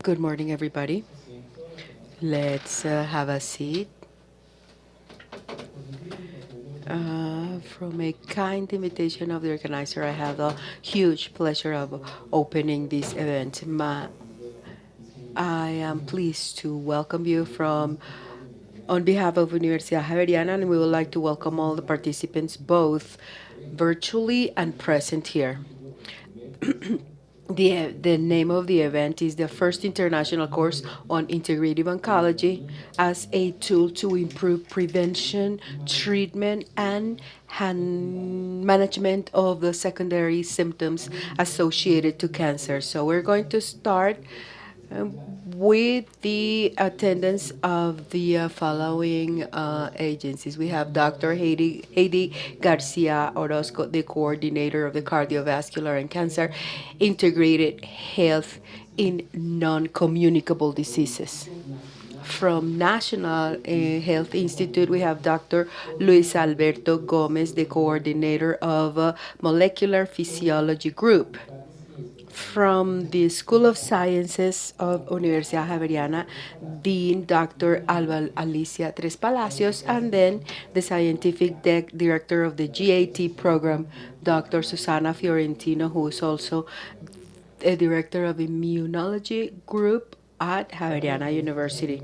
Good morning, everybody. Let's have a seat. From a kind invitation of the organizer, I have the huge pleasure of opening this event. I am pleased to welcome you on behalf of Universidad Javeriana, and we would like to welcome all the participants, both virtually and present here. The name of the event is the first international course on integrative oncology as a tool to improve prevention, treatment, and management of the secondary symptoms associated to cancer. So we're going to start with the attendance of the following agencies. We have Dr. Heidi Garcia Orozco, the coordinator of the Cardiovascular and Cancer Integrated Health in Non-Communicable Diseases. From National Health Institute, we have Dr. Luis Alberto Gomez, the coordinator of Molecular Physiology Group. From the School of Sciences of Universidad Javeriana, Dean Dr. Alba Alicia Tres Palacios, and then the Scientific Director of the GAT program, Dr. Susana Fiorentino, who is also a Director of Immunology Group at Javeriana University.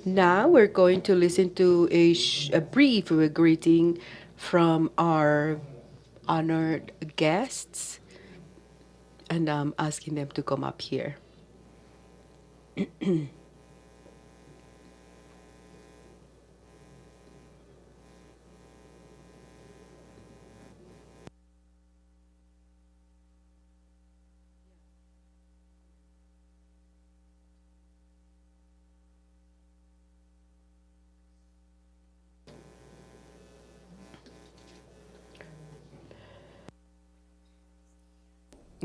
Now we're going to listen to a brief greeting from our honored guests, and I'm asking them to come up here.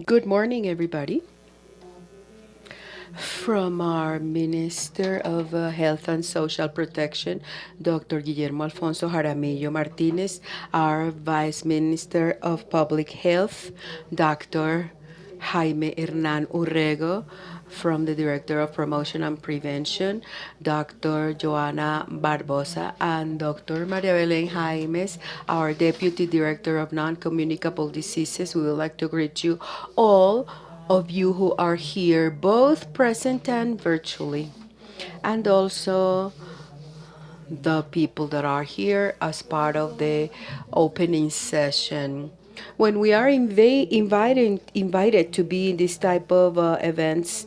Good morning, everybody. From our Minister of Health and Social Protection, Dr. Guillermo Alfonso Jaramillo Martinez, our Vice Minister of Public Health, Dr. Jaime Hernan Urrego, from the Director of Promotion and Prevention, Dr. Joana Barbosa, and Dr. Maria Belén Jaimes, our Deputy Director of Non-Communicable Diseases. We would like to greet you all of you who are here, both present and virtually, and also the people that are here as part of the opening session. When we are invited to be in this type of events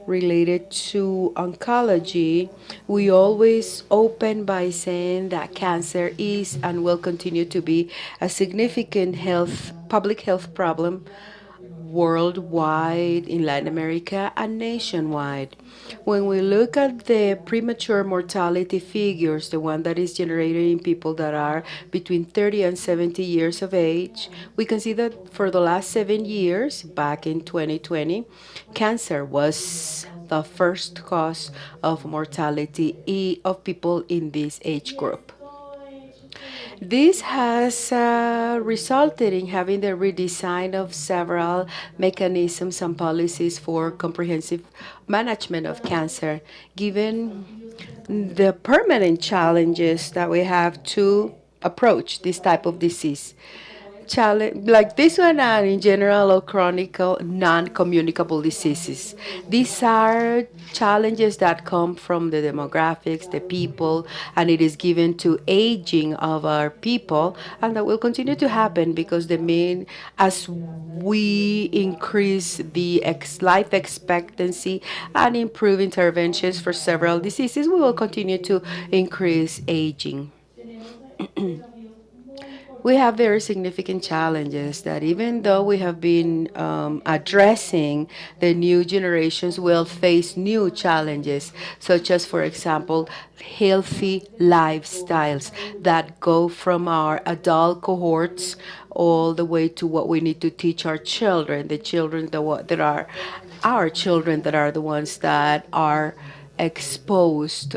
related to oncology, we always open by saying that cancer is and will continue to be a significant public health problem worldwide, in Latin America, and nationwide. When we look at the premature mortality figures, the one that is generated in people that are between 30 and 70 years of age, we can see that for the last 7 years, back in 2020, cancer was the first cause of mortality of people in this age group. This has resulted in having the redesign of several mechanisms and policies for comprehensive management of cancer, given the permanent challenges that we have to approach this type of disease. Challenge like this one and in general or chronic non-communicable diseases. These are challenges that come from the demographics, the people, and it is given to aging of our people, and that will continue to happen because as we increase the life expectancy and improve interventions for several diseases, we will continue to increase aging. We have very significant challenges that even though we have been addressing, the new generations will face new challenges, such as, for example, healthy lifestyles that go from our adult cohorts all the way to what we need to teach our children, the children that are our children that are the ones that are exposed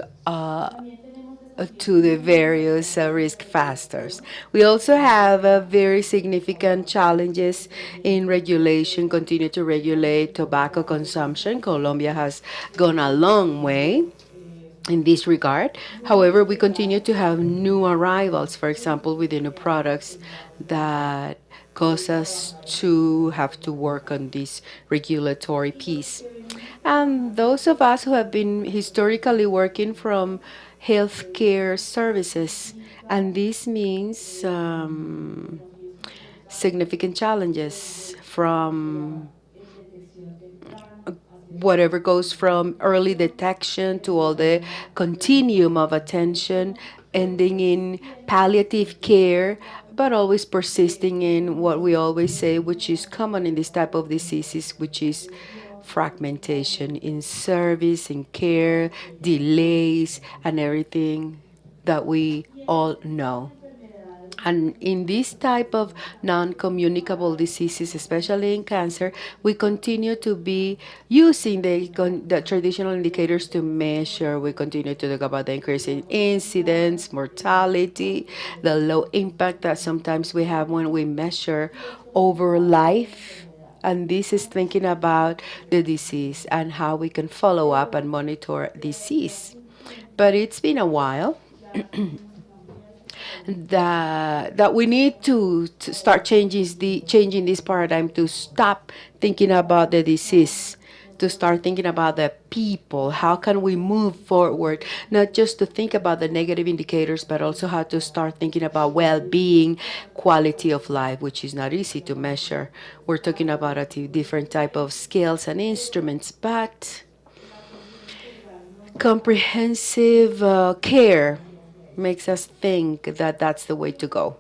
to the various risk factors. We also have very significant challenges in regulation, continue to regulate tobacco consumption. Colombia has gone a long way in this regard. However, we continue to have new arrivals, for example, with the new products that cause us to have to work on this regulatory piece. And those of us who have been historically working from healthcare services, and this means significant challenges from whatever goes from early detection to all the continuum of attention, ending in palliative care, but always persisting in what we always say, which is common in this type of diseases, which is fragmentation in service, in care, delays, and everything that we all know. And in this type of non-communicable diseases, especially in cancer, we continue to be using the traditional indicators to measure. We continue to talk about the increase in incidence, mortality, the low impact that sometimes we have when we measure over life. And this is thinking about the disease and how we can follow up and monitor disease. But it's been a while that we need to start changing this paradigm, to stop thinking about the disease, to start thinking about the people. How can we move forward, not just to think about the negative indicators, but also how to start thinking about well-being, quality of life, which is not easy to measure. We're talking about different type of scales and instruments, but comprehensive care makes us think that that's the way to go.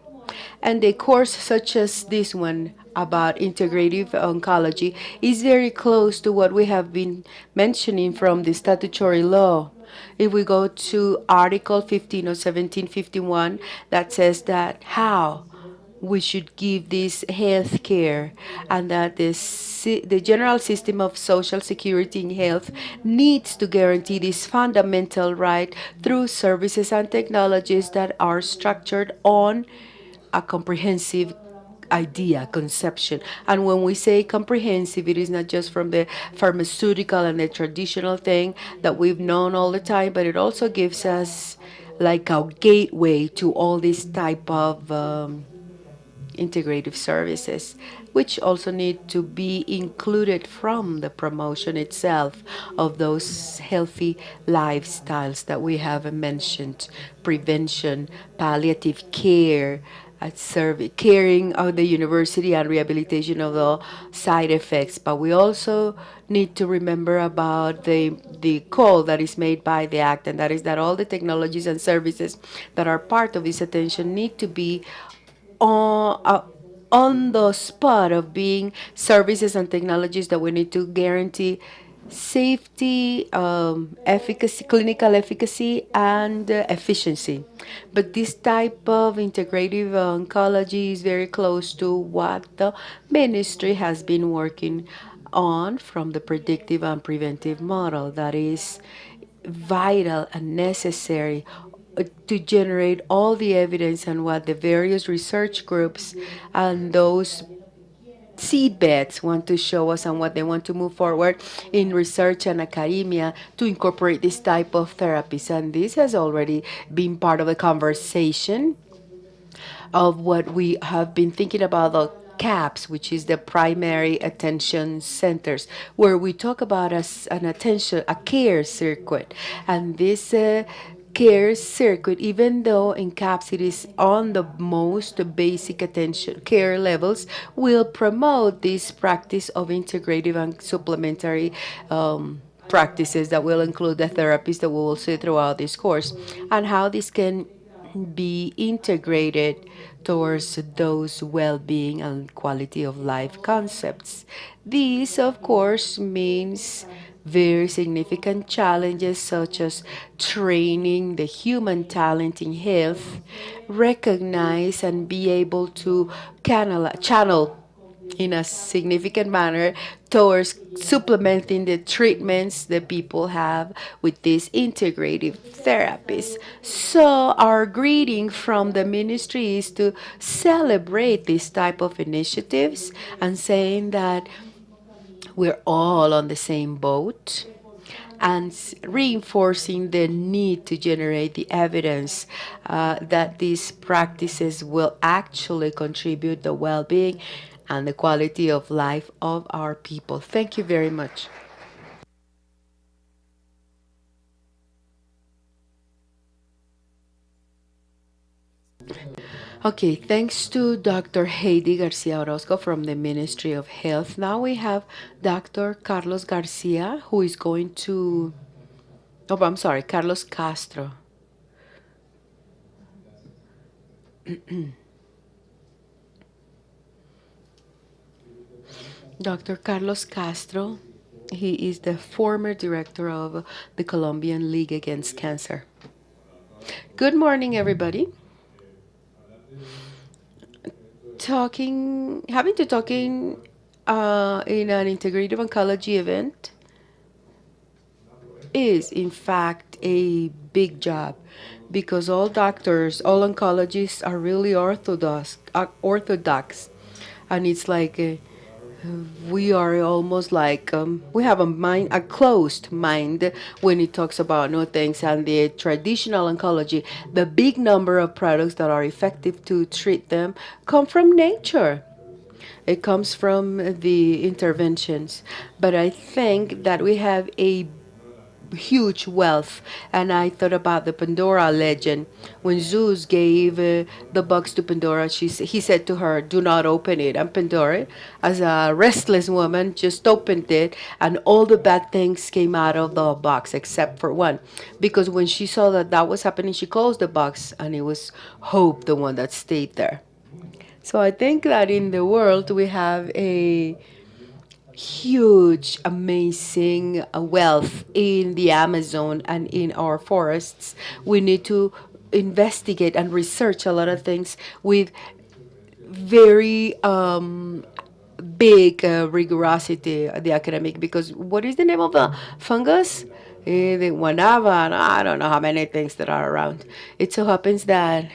And a course such as this one about integrative oncology is very close to what we have been mentioning from the statutory law. If we go to Article 15 or 1751, that says that how we should give this health care, and that the general system of social security in health needs to guarantee this fundamental right through services and technologies that are structured on a comprehensive idea, conception. And when we say comprehensive, it is not just from the pharmaceutical and the traditional thing that we've known all the time, but it also gives us like a gateway to all this type of integrative services, which also need to be included from the promotion itself of those healthy lifestyles that we have mentioned: prevention, palliative care, caring of the university and rehabilitation of the side effects. But we also need to remember about the call that is made by the act, and that is that all the technologies and services that are part of this attention need to be on the spot of being services and technologies that we need to guarantee safety, efficacy, clinical efficacy, and efficiency. But this type of integrative oncology is very close to what the ministry has been working on from the predictive and preventive model, that is vital and necessary to generate all the evidence and what the various research groups and those seedbeds want to show us and what they want to move forward in research and academia to incorporate this type of therapies. And this has already been part of the conversation of what we have been thinking about, the CAPS, which is the primary attention centers, where we talk about as an attention, a care circuit. And this care circuit, even though in CAPS it is on the most basic attention care levels, will promote this practice of integrative and supplementary practices that will include the therapies that we will see throughout this course, and how this can be integrated towards those well-being and quality of life concepts. This, of course, means very significant challenges such as training the human talent in health, recognize and be able to channel in a significant manner towards supplementing the treatments that people have with these integrative therapies. So our greeting from the ministry is to celebrate this type of initiatives and saying that we're all on the same boat and reinforcing the need to generate the evidence that these practices will actually contribute the well-being and the quality of life of our people. Thank you very much. Okay, thanks to Dr. Heidi Garcia Orozco from the Ministry of Health. Now we have Dr. Carlos Garcia, who is going to, oh, I'm sorry, Carlos Castro. Dr. Carlos Castro, he is the former director of the Colombian League Against Cancer. Good morning, everybody. Having to talking in an integrative oncology event is, in fact, a big job because all doctors, all oncologists are really orthodox, and it's like we are almost like we have a closed mind when it talks about no things. And the traditional oncology, the big number of products that are effective to treat them come from nature. It comes from the interventions. But I think that we have a huge wealth. And I thought about the Pandora legend. When Zeus gave the box to Pandora, he said to her, "Do not open it." And Pandora, as a restless woman, just opened it, and all the bad things came out of the box except for one. Because when she saw that that was happening, she closed the box, and it was hope, the one that stayed there. So I think that in the world we have a huge, amazing wealth in the Amazon and in our forests. We need to investigate and research a lot of things with very big rigorosity, the academic, because what is the name of the fungus? The guanaba, and I don't know how many things that are around. It so happens that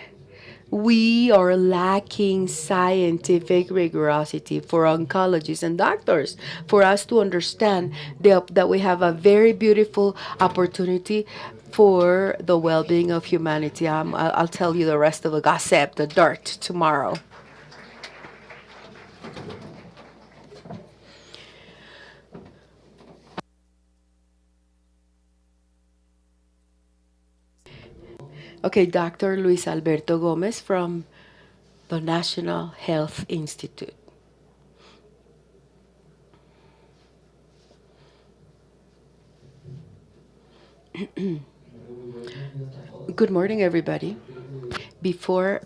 we are lacking scientific rigorosity for oncologists and doctors for us to understand that we have a very beautiful opportunity for the well-being of humanity. I'll tell you the rest of the gossip, the dirt, tomorrow. Okay, Dr. Luis Alberto Gomez from the National Health Institute. Good morning, everybody. Before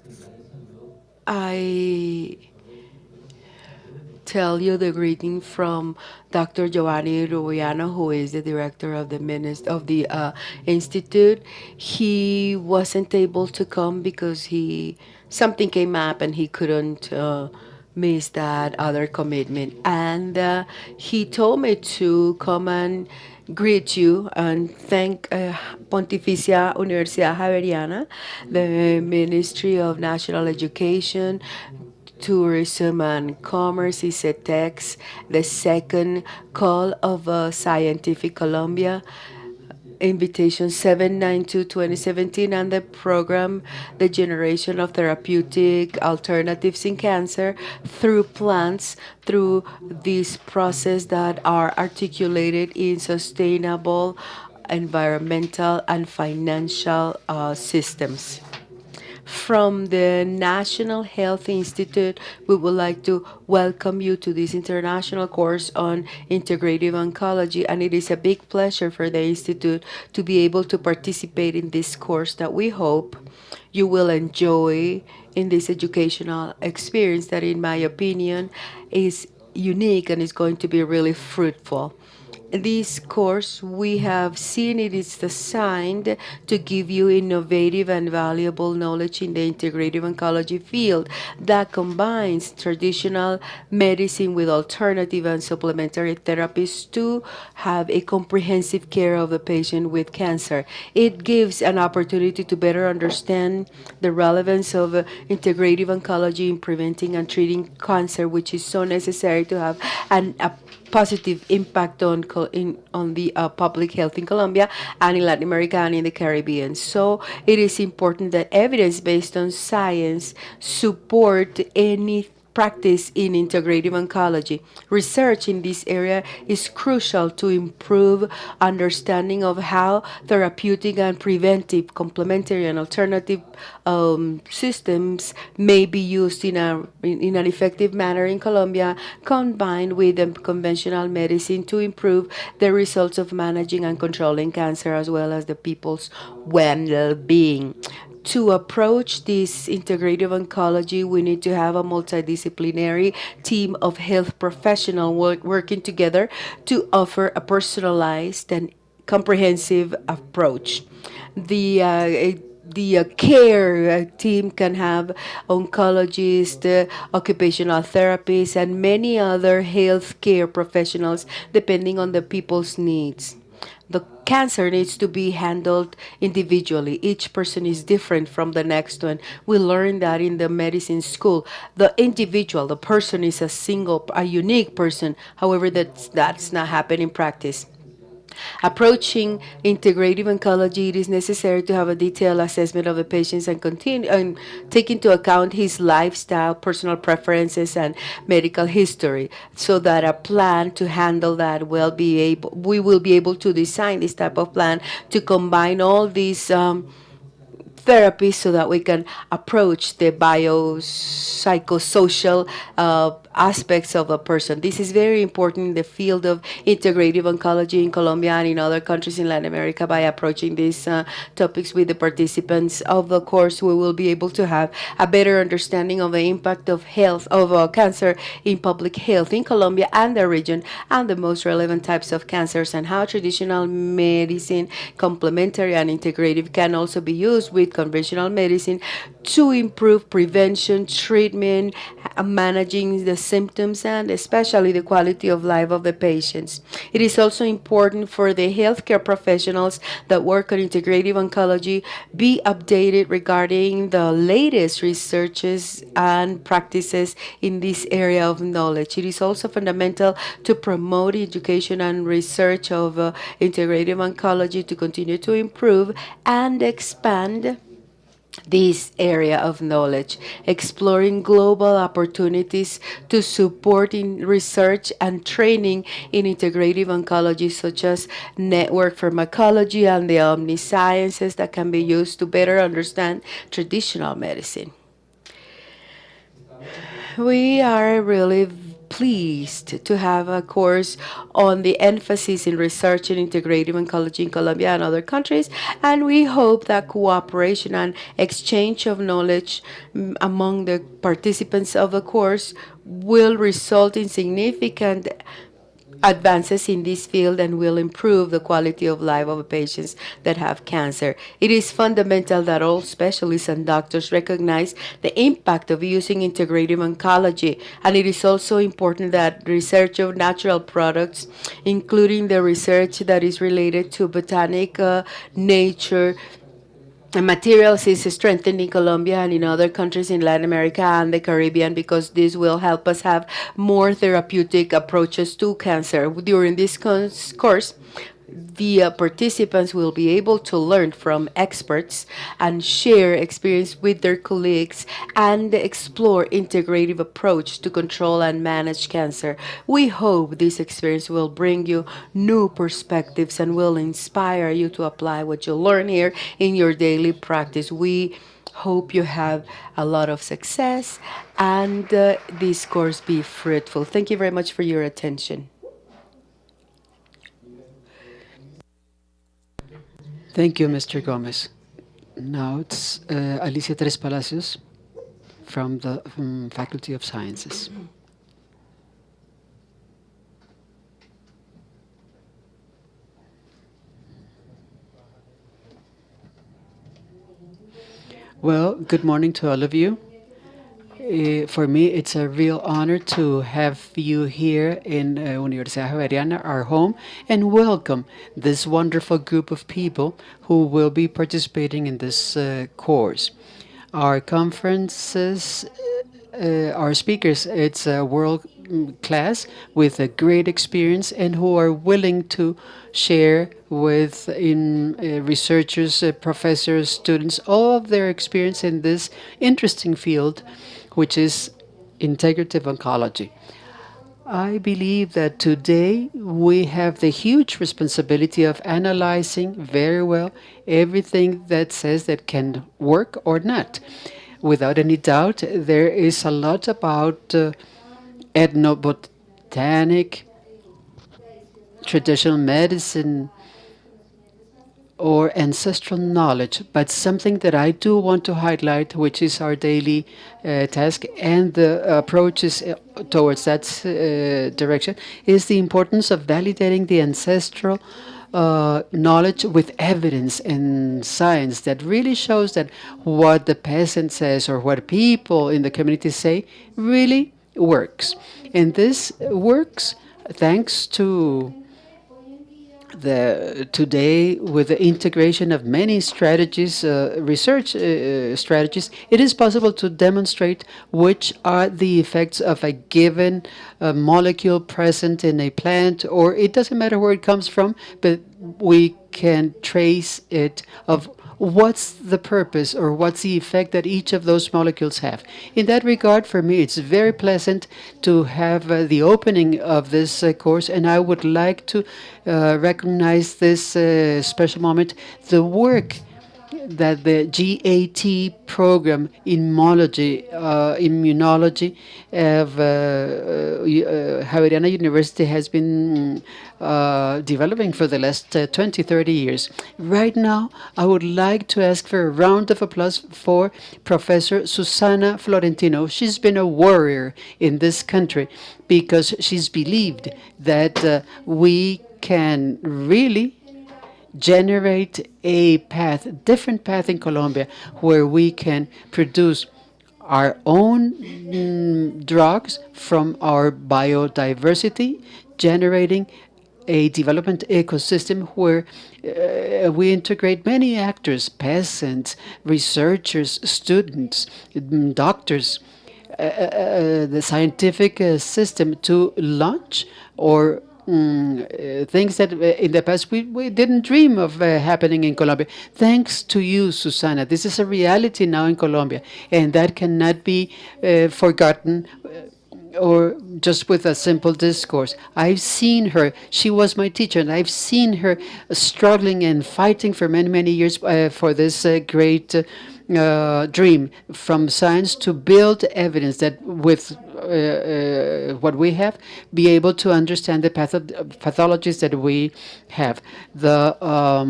I tell you the greeting from Dr. Giovanni Rubiano, who is the director of the institute. He wasn't able to come because he something came up and he couldn't miss that other commitment. And he told me to come and greet you and thank Pontificia Universidad Javeriana, the Ministry of National Education, Tourism and Commerce, ICETEX, the second call of Scientific Colombia, invitation 792-2017, and the program, the generation of therapeutic alternatives in cancer through plants, through this process that are articulated in sustainable environmental and financial systems. From the National Health Institute, we would like to welcome you to this international course on integrative oncology, and it is a big pleasure for the Institute to be able to participate in this course that we hope you will enjoy in this educational experience that, in my opinion, is unique and is going to be really fruitful. this course, we have seen it is designed to give you innovative and valuable knowledge in the integrative oncology field that combines traditional medicine with alternative and supplementary therapies to have a comprehensive care of the patient with cancer. It gives an opportunity to better understand the relevance of integrative oncology in preventing and treating cancer, which is so necessary to have a positive impact on the public health in Colombia and in Latin America and in the Caribbean. So it is important that evidence based on science support any practice in integrative oncology. Research in this area is crucial to improve understanding of how therapeutic and preventive, complementary and alternative systems may be used in an effective manner in Colombia, combined with the conventional medicine to improve the results of managing and controlling cancer as well as the people's well-being. To approach this integrative oncology, we need to have a multidisciplinary team of health professionals working together to offer a personalized and comprehensive approach. The care team can have oncologists, occupational therapists, and many other healthcare professionals depending on the people's needs. The cancer needs to be handled individually. Each person is different from the next one. We learned that in the medicine school. The individual, the person is a unique person. However, that's not happening in practice. Approaching integrative oncology, it is necessary to have a detailed assessment of the patients and continue and take into account his lifestyle, personal preferences, and medical history, so that a plan to handle that we will be able to design this type of plan to combine all these therapy so that we can approach the biopsychosocial aspects of a person. This is very important in the field of integrative oncology in Colombia and in other countries in Latin America. By approaching these topics with the participants of the course, we will be able to have a better understanding of the impact of health of cancer in public health in Colombia and the region, and the most relevant types of cancers, and how traditional medicine, complementary and integrative, can also be used with conventional medicine to improve prevention, treatment, managing the symptoms, and especially the quality of life of the patients. It is also important for the healthcare professionals that work on integrative oncology be updated regarding the latest researches and practices in this area of knowledge. It is also fundamental to promote education and research of integrative oncology to continue to improve and expand this area of knowledge, exploring global opportunities to support in research and training in integrative oncology, such as network pharmacology and the omnisciences that can be used to better understand traditional medicine. We are really pleased to have a course on the emphasis in research and integrative oncology in Colombia and other countries, and we hope that cooperation and exchange of knowledge among the participants of the course will result in significant advances in this field and will improve the quality of life of patients that have cancer. It is fundamental that all specialists and doctors recognize the impact of using integrative oncology, and it is also important that research of natural products, including the research that is related to botanic nature, and materials, is strengthened in Colombia and in other countries in Latin America and the Caribbean, because this will help us have more therapeutic approaches to cancer. During this course, the participants will be able to learn from experts and share experience with their colleagues and explore integrative approach to control and manage cancer. We hope this experience will bring you new perspectives and will inspire you to apply what you learn here in your daily practice. We hope you have a lot of success and this course be fruitful. Thank you very much for your attention. Thank you, Mr. Gomez. Now it's Alicia Tres Palacios from the Faculty of Sciences. Well, good morning to all of you. For me, it's a real honor to have you here in Universidad Javeriana, our home, and welcome this wonderful group of people who will be participating in this course. Our conferences, our speakers, it's a world class with a great experience and who are willing to share with in researchers, professors, students, all of their experience in this interesting field, which is integrative oncology. I believe that today we have the huge responsibility of analyzing very well everything that says that can work or not. Without any doubt, there is a lot about ethnobotanic, traditional medicine, or ancestral knowledge, but something that I do want to highlight, which is our daily task and the approaches towards that direction, is the importance of validating the ancestral knowledge with evidence and science that really shows that what the peasant says or what people in the community say really works. And this works thanks to the today with the integration of many strategies, research strategies, it is possible to demonstrate which are the effects of a given molecule present in a plant, or it doesn't matter where it comes from, but we can trace it of what's the purpose or what's the effect that each of those molecules have. In that regard, for me, it's very pleasant to have the opening of this course, and I would like to recognize this special moment, the work that the GAT program immunology of Javeriana University has been developing for the last 20, 30 years. Right now, I would like to ask for a round of applause for Professor Susana Florentino. She's been a warrior in this country because she's believed that we can really generate a path, different path in Colombia, where we can produce our own drugs from our biodiversity, generating a development ecosystem where we integrate many actors, peasants, researchers, students, doctors, the scientific system to launch or things that in the past we didn't dream of happening in Colombia. Thanks to you, Susana. This is a reality now in Colombia, and that cannot be forgotten or just with a simple discourse. I've seen her. She was my teacher, and I've seen her struggling and fighting for many, many years for this great dream from science to build evidence that with what we have, be able to understand the pathologies that we have. The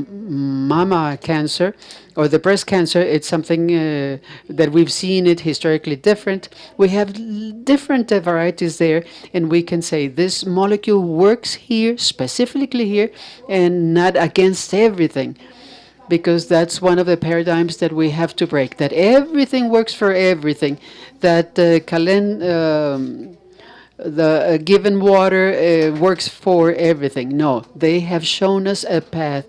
mama cancer or the breast cancer, it's something that we've seen it historically different. We have different varieties there, and we can say this molecule works here, specifically here, and not against everything, because that's one of the paradigms that we have to break, that everything works for everything, that the given water works for everything. No, they have shown us a path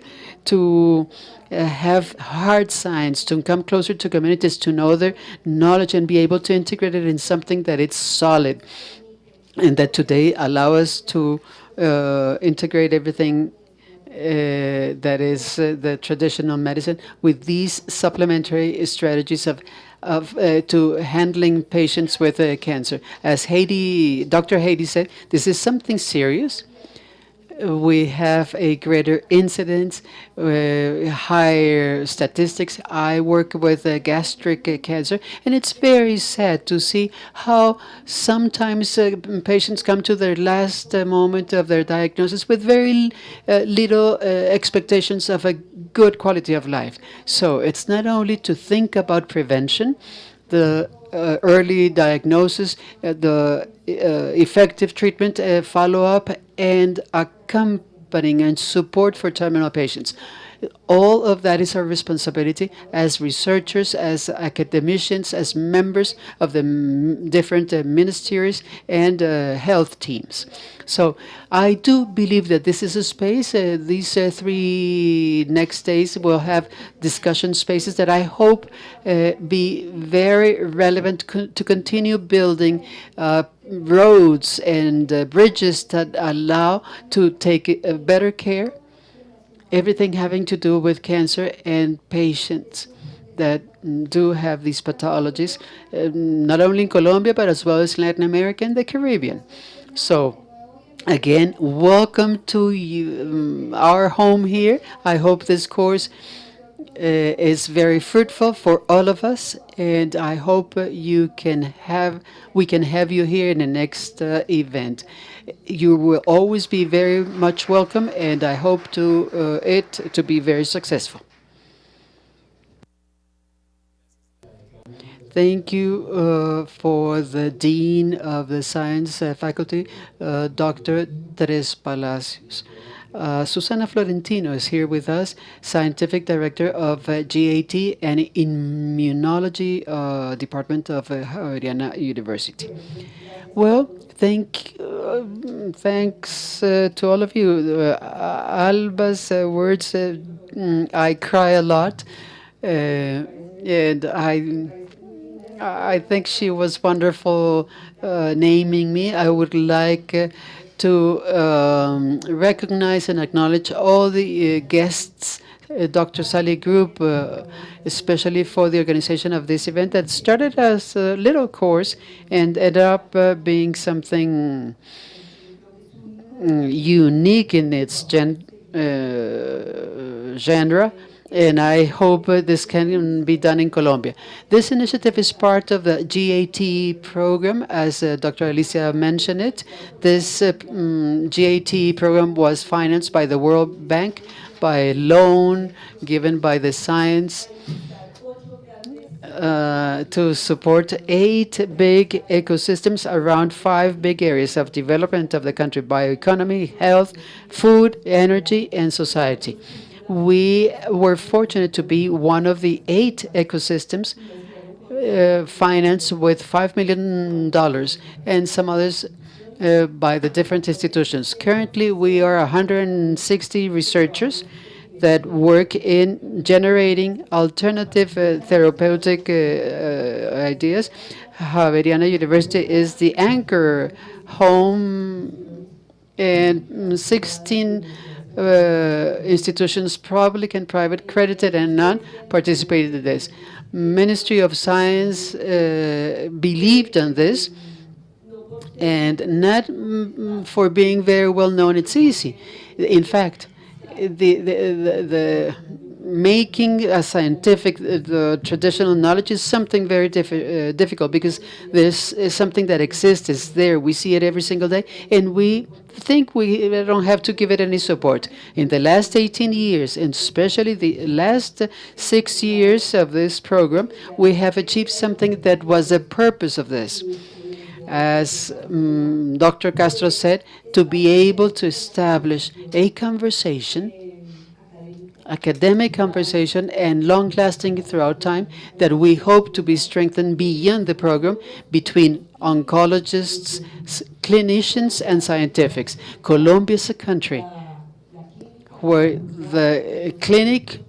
to have hard science, to come closer to communities, to know their knowledge and be able to integrate it in something that it's solid, and that today allow us to integrate everything that is the traditional medicine with these supplementary strategies of to handling patients with cancer. As Dr. Haiti said, this is something serious. We have a greater incidence, higher statistics. I work with gastric cancer, and it's very sad to see how sometimes patients come to their last moment of their diagnosis with very little expectations of a good quality of life. So it's not only to think about prevention, the early diagnosis, the effective treatment, follow-up, and accompanying and support for terminal patients. All of that is our responsibility as researchers, as academicians, as members of the different ministries and health teams. So I do believe that this is a space. These 3 next days will have discussion spaces that I hope be very relevant to continue building roads and bridges that allow to take better care, everything having to do with cancer and patients that do have these pathologies, not only in Colombia, but as well as Latin America and the Caribbean. So, again, welcome to you, our home here. I hope this course is very fruitful for all of us, and I hope we can have you here in the next event. You will always be very much welcome, and I hope it to be very successful. Thank you for the Dean of the Science Faculty, Dr. Tres Palacios. Susana Florentino is here with us, Scientific Director of GAT and Immunology Department of Javeriana University. Well, thanks to all of you. Alba's words, I cry a lot, and I think she was wonderful naming me. I would like to recognize and acknowledge all the guests, Dr. Sally Group, especially for the organization of this event that started as a little course and ended up being something unique in its genre, and I hope this can be done in Colombia. This initiative is part of the GAT program, as Dr. Alicia mentioned it. This GAT program was financed by the World Bank by a loan given by the Science to support 8 big ecosystems around 5 big areas of development of the country: bioeconomy, health, food, energy, and society. We were fortunate to be one of the 8 ecosystems financed with $5 million and some others by the different institutions. Currently, we are 160 researchers that work in generating alternative therapeutic ideas. Javeriana University is the anchor home, and 16 institutions, public and private, credited and non, participated in this. Ministry of Science believed in this, and not for being very well known, it's easy. In fact, the making a scientific the traditional knowledge is something very difficult, because this is something that exists, is there, we see it every single day, and we think we don't have to give it any support. In the last 18 years, and especially the last 6 years of this program, we have achieved something that was the purpose of this. As Dr. Castro said, to be able to establish a conversation, academic conversation, and long-lasting throughout time, that we hope to be strengthened beyond the program between oncologists, clinicians, and scientifics. Colombia is a country where the clinic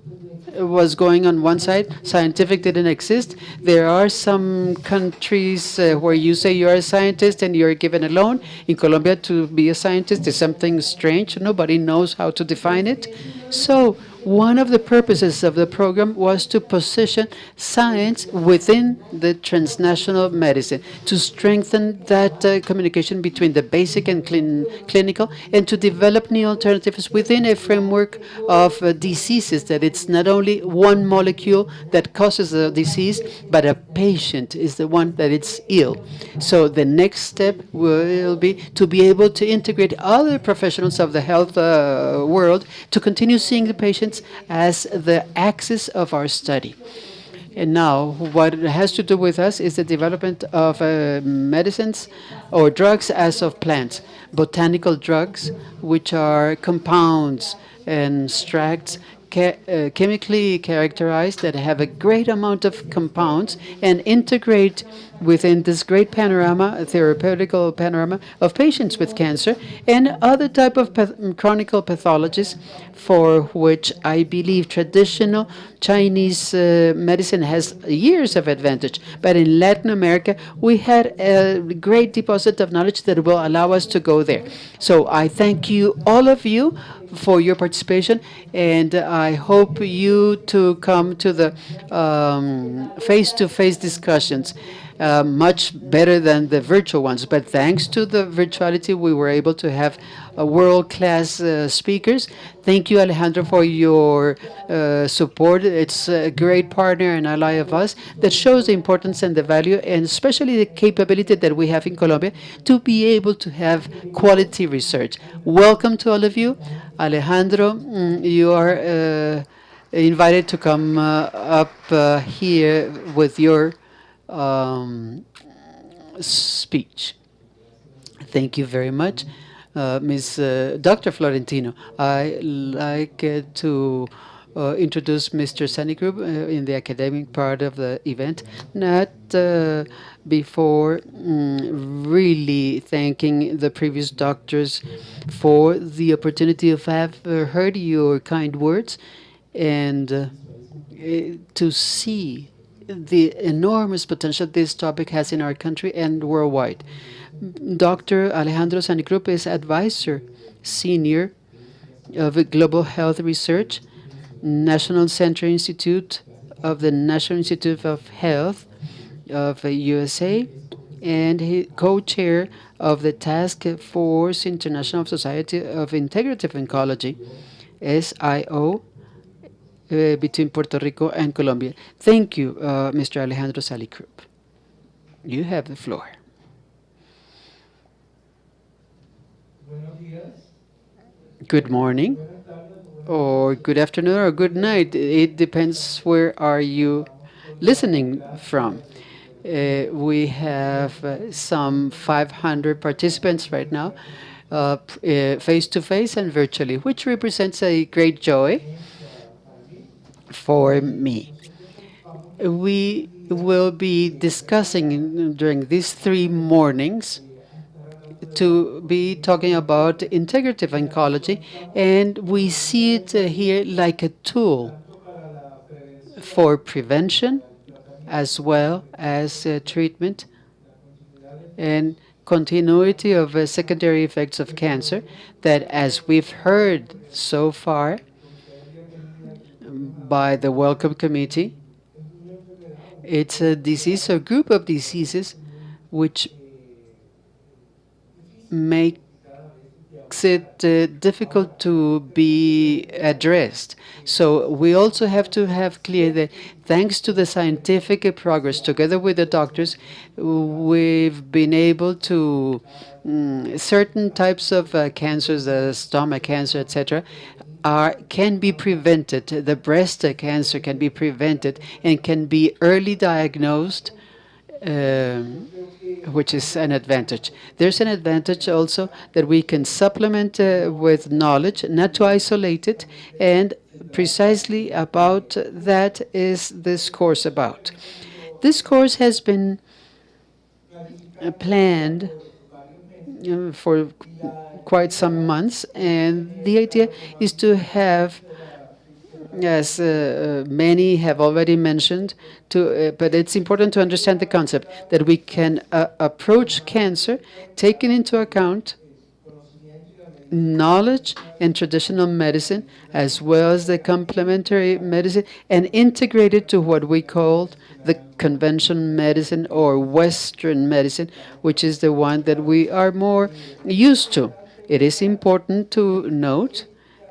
was going on one side, scientific didn't exist. There are some countries where you say you're a scientist and you're given a loan. In Colombia, to be a scientist is something strange. Nobody knows how to define it. So one of the purposes of the program was to position science within the transnational medicine, to strengthen that communication between the basic and clinical, and to develop new alternatives within a framework of diseases, that it's not only one molecule that causes the disease, but a patient is the one that is ill. So the next step will be to be able to integrate other professionals of the health world to continue seeing the patients as the axis of our study. And now, what it has to do with us is the development of medicines or drugs as of plants, botanical drugs, which are compounds and extracts chemically characterized, that have a great amount of compounds and integrate within this great panorama, a therapeutical panorama of patients with cancer and other type of chronic pathologies for which I believe traditional Chinese medicine has years of advantage. But in Latin America, we had a great deposit of knowledge that will allow us to go there. So I thank you, all of you, for your participation, and I hope you to come to the face-to-face discussions. Much better than the virtual ones. But thanks to the virtuality, we were able to have world-class speakers. Thank you, Alejandro, for your support. It's a great partner and ally of us that shows the importance and the value, and especially the capability that we have in Colombia to be able to have quality research. Welcome to all of you. Alejandro, you are invited to come up here with your speech. Thank you very much, Ms. Dr. Florentino. I like to introduce Mr. Sunny Group in the academic part of the event, not before really thanking the previous doctors for the opportunity of have heard your kind words and to see the enormous potential this topic has in our country and worldwide. Dr. Alejandro Sanicrup is advisor senior of Global Health Research, National Center Institute of the National Institute of Health of USA, and he co-chair of the Task Force International Society of Integrative Oncology, SIO, between Puerto Rico and Colombia. Thank you, Mr. Alejandro Salicrup. You have the floor. Good morning, or good afternoon, or good night. It depends where are you listening from. We have some 500 participants right now, face-to-face and virtually, which represents a great joy for me. We will be discussing during these 3 mornings to be talking about integrative oncology, and we see it here like a tool for prevention as well as treatment and continuity of secondary effects of cancer that, as we've heard so far by the Welcome Committee, it's a disease or group of diseases which makes it difficult to be addressed. So we also have to have clear that thanks to the scientific progress, together with the doctors, we've been able to certain types of cancers, stomach cancer, etc., can be prevented. The breast cancer can be prevented and can be early diagnosed, which is an advantage. There's an advantage also that we can supplement with knowledge, not to isolate it, and precisely about that is this course about. This course has been planned for quite some months, and the idea is to have, as many have already mentioned, but it's important to understand the concept that we can approach cancer taking into account knowledge and traditional medicine as well as the complementary medicine and integrate it to what we call the conventional medicine or Western medicine, which is the one that we are more used to. It is important to note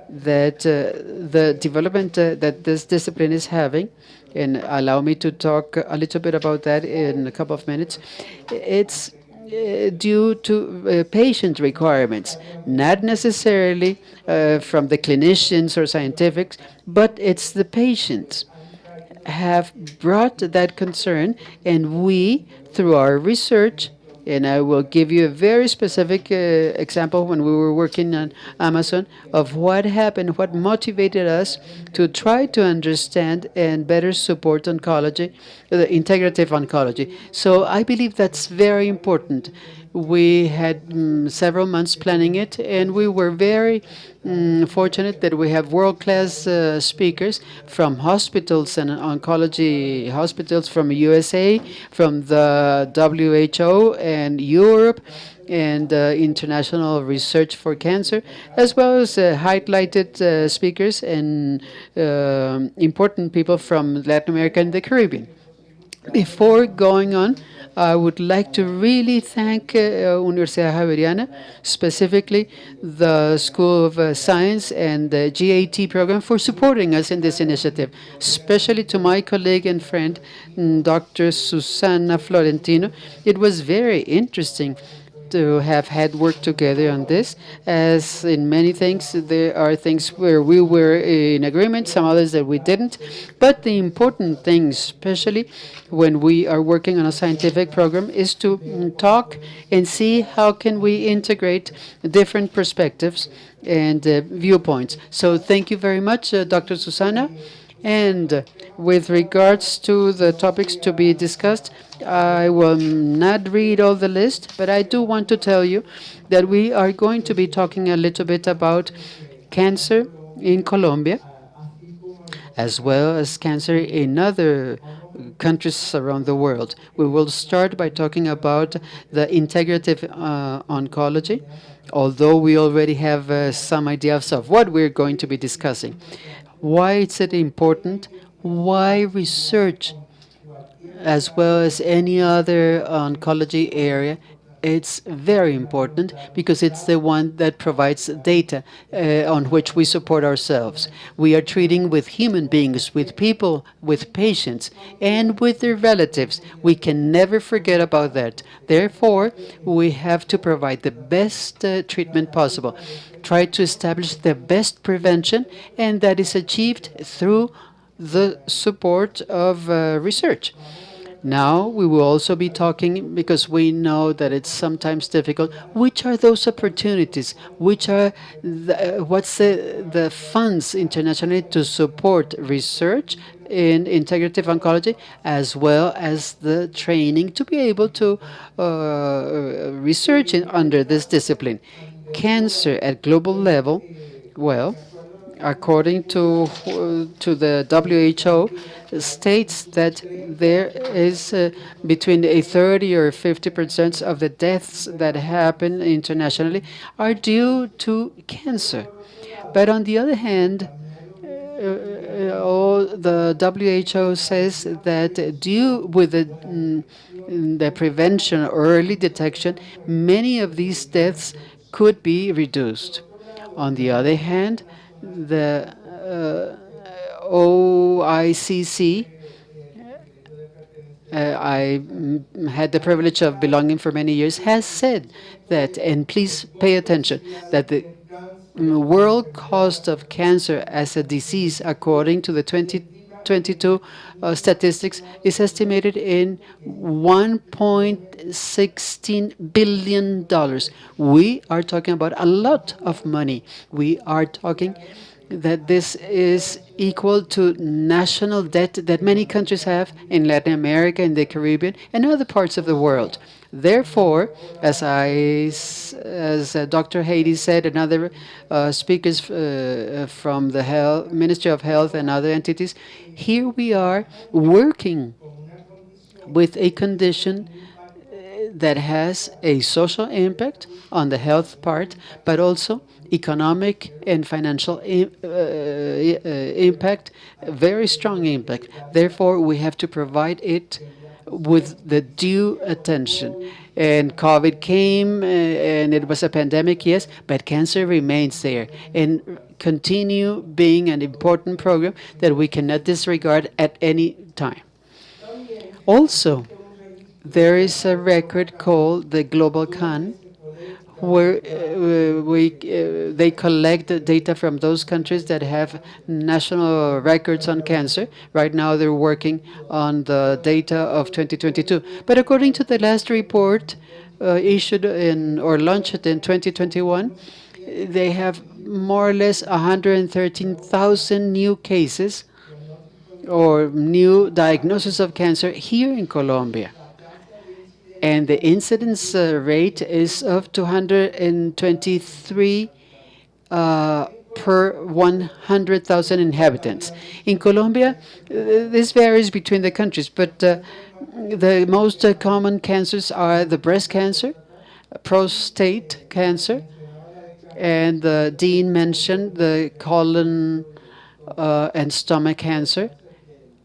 that the development that this discipline is having, and allow me to talk a little bit about that in a couple of minutes, it's due to patient requirements, not necessarily from the clinicians or scientifics, but it's the patients have brought that concern, and we, through our research, And I will give you a very specific example when we were working on Amazon of what happened, what motivated us to try to understand and better support oncology, the integrative oncology. So I believe that's very important. We had several months planning it, and we were very fortunate that we have world-class speakers from hospitals and oncology hospitals from USA, from the WHO and Europe, and International Research for Cancer, as well as highlighted speakers and important people from Latin America and the Caribbean. Before going on, I would like to really thank Universidad Javeriana, specifically the School of Science and the GAT program for supporting us in this initiative, especially to my colleague and friend, Dr. Susana Florentino. It was very interesting to have had worked together on this. As in many things, there are things where we were in agreement, some others that we didn't. But the important thing, especially when we are working on a scientific program, is to talk and see how can we integrate different perspectives and viewpoints. So thank you very much, Dr. Susana. And with regards to the topics to be discussed, I will not read all the list, but I do want to tell you that we are going to be talking a little bit about cancer in Colombia, as well as cancer in other countries around the world. We will start by talking about the integrative oncology, although we already have some ideas of what we're going to be discussing. Why is it important? Why research, as well as any other oncology area, it's very important because it's the one that provides data on which we support ourselves. We are treating with human beings, with people, with patients, and with their relatives. We can never forget about that. Therefore, we have to provide the best treatment possible, try to establish the best prevention, and that is achieved through the support of research. Now we will also be talking, because we know that it's sometimes difficult, which are those opportunities, what's the funds internationally to support research in integrative oncology, as well as the training to be able to research under this discipline. Cancer at global level, well, according to the WHO, states that there is between a 30 or 50% of the deaths that happen internationally are due to cancer. But on the other hand, the WHO says that due with the prevention or early detection, many of these deaths could be reduced. On the other hand, the OICC, I had the privilege of belonging for many years, has said that, and please pay attention, that the world cost of cancer as a disease, according to the 2022 statistics, is estimated in $1.16 billion. We are talking about a lot of money. We are talking that this is equal to national debt that many countries have in Latin America, in the Caribbean, and other parts of the world. Therefore, as Dr. Haiti said, and other speakers from the Ministry of Health and other entities, here we are working with a condition that has a social impact on the health part, but also economic and financial impact, very strong impact. Therefore, we have to provide it with the due attention. And COVID came, and it was a pandemic, yes, but cancer remains there and continue being an important program that we cannot disregard at any time. Also, there is a record called the Global Can, where they collect the data from those countries that have national records on cancer. Right now, they're working on the data of 2022. But according to the last report, issued in or launched in 2021, they have more or less 113,000 new cases or new diagnosis of cancer here in Colombia. And the incidence rate is of 223 per 100,000 inhabitants. In Colombia, this varies between the countries, but the most common cancers are the breast cancer, prostate cancer, and Dean mentioned the colon and stomach cancer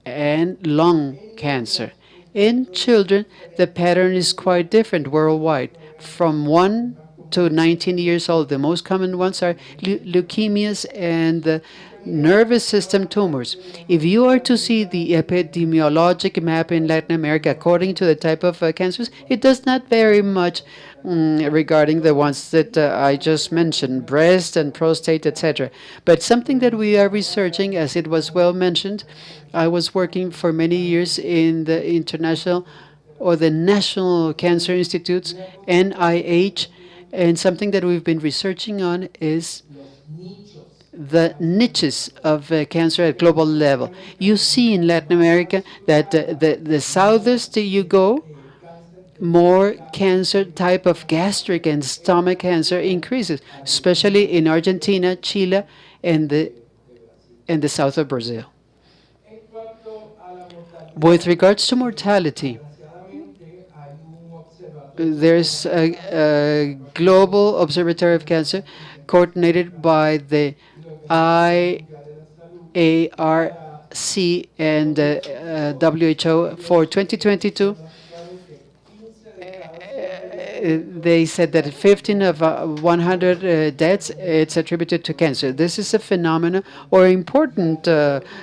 and lung cancer. In children, the pattern is quite different worldwide. From 1 to 19 years old, the most common ones are leukemias and nervous system tumors. If you are to see the epidemiologic map in Latin America according to the type of cancers, it does not vary much regarding the ones that I just mentioned, breast and prostate, etc. But something that we are researching, as it was well mentioned, I was working for many years in the international or the National Cancer Institutes, NIH, and something that we've been researching on is the niches of cancer at global level. You see in Latin America that the southest you go, more cancer type of gastric and stomach cancer increases, especially in Argentina, Chile, and the south of Brazil. With regards to mortality, there's a global observatory of cancer coordinated by the IARC and WHO for 2022. They said that 15 of 100 deaths, it's attributed to cancer. This is a phenomenon or important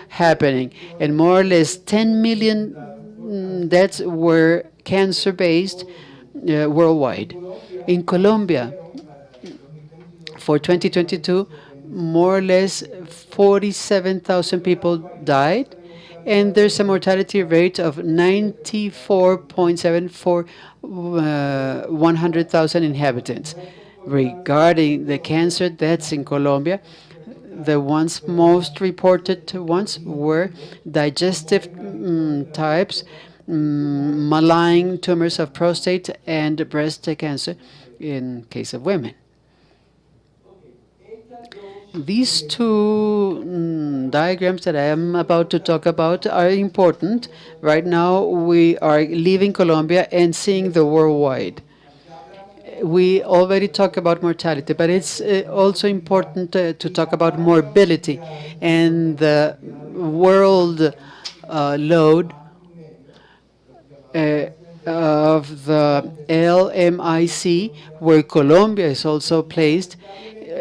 happening, and more or less 10 million deaths were cancer-based worldwide. In Colombia, for 2022, more or less 47,000 people died, and there's a mortality rate of 94.7 for 100,000 inhabitants. Regarding the cancer deaths in Colombia, the ones most reported ones were digestive types, malign tumors of prostate, and breast cancer in case of women. These two diagrams that I am about to talk about are important. Right now, we are leaving Colombia and seeing the worldwide. We already talked about mortality, but it's also important to talk about morbidity and the world load of the LMIC, where Colombia is also placed.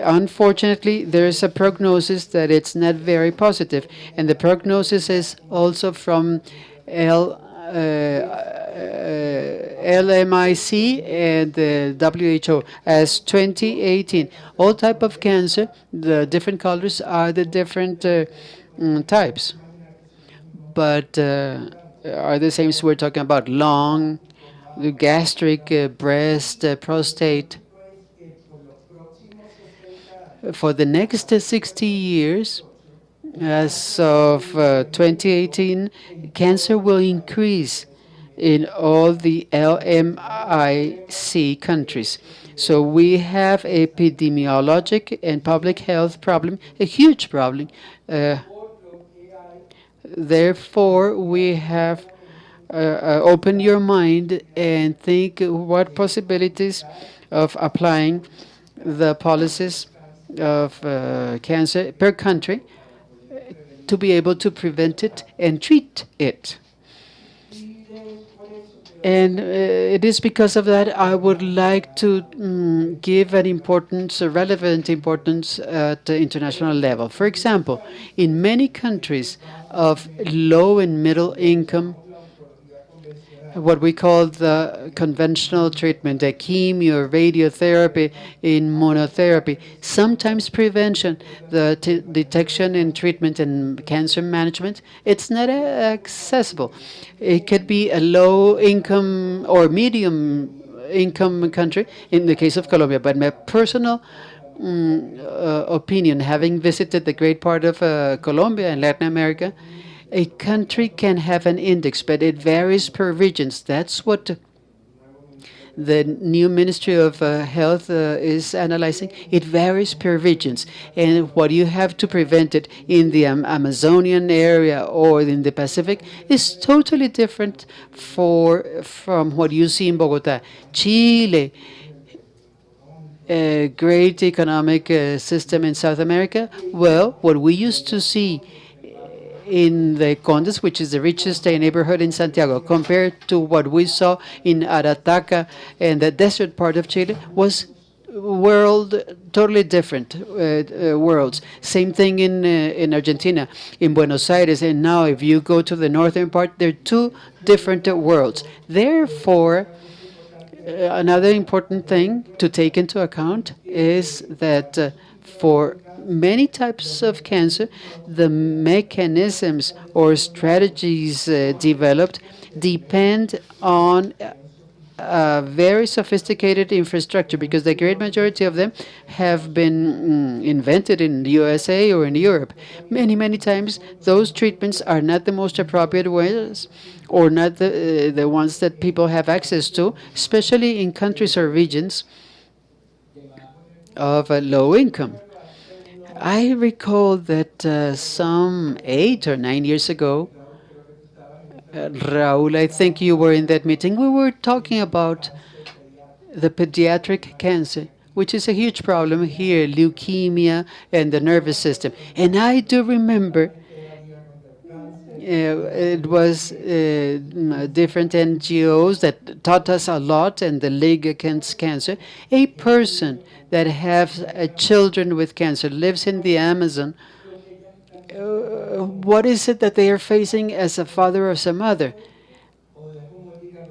Unfortunately, there is a prognosis that it's not very positive, and the prognosis is also from LMIC and the WHO as 2018. All type of cancer, the different colors are the different types, but are the same. So we're talking about lung, the gastric, breast, prostate. For the next 60 years, as of 2018, cancer will increase in all the LMIC countries. So we have epidemiologic and public health problem, a huge problem. Therefore, we have open your mind and think what possibilities of applying the policies of cancer per country to be able to prevent it and treat it. And it is because of that I would like to give an importance, a relevant importance at the international level. For example, in many countries of low and middle income, what we call the conventional treatment, the chemo, radiotherapy, immunotherapy, sometimes prevention, the detection and treatment and cancer management, it's not accessible. It could be a low income or medium income country in the case of Colombia. But my personal opinion, having visited the great part of Colombia and Latin America, a country can have an index, but it varies per regions. That's what the new Ministry of Health is analyzing. It varies per regions, and what you have to prevent it in the Amazonian area or in the Pacific is totally different from what you see in Bogota. Chile, a great economic system in South America. Well, what we used to see in the Condes, which is the richest neighborhood in Santiago, compared to what we saw in Arataca and the desert part of Chile, was world totally different worlds. Same thing in Argentina, in Buenos Aires, and now if you go to the northern part, they're two different worlds. Therefore, another important thing to take into account is that for many types of cancer, the mechanisms or strategies developed depend on a very sophisticated infrastructure, because the great majority of them have been invented in the USA or in Europe. Many times, those treatments are not the most appropriate ones, or not the ones that people have access to, especially in countries or regions of a low income. I recall that some 8 or 9 years ago, Raúl, I think you were in that meeting. We were talking about the pediatric cancer, which is a huge problem here, leukemia and the nervous system. And I do remember it was different NGOs that taught us a lot, and the League Against Cancer. A person that has children with cancer, lives in the Amazon, what is it that they are facing as a father or as a mother?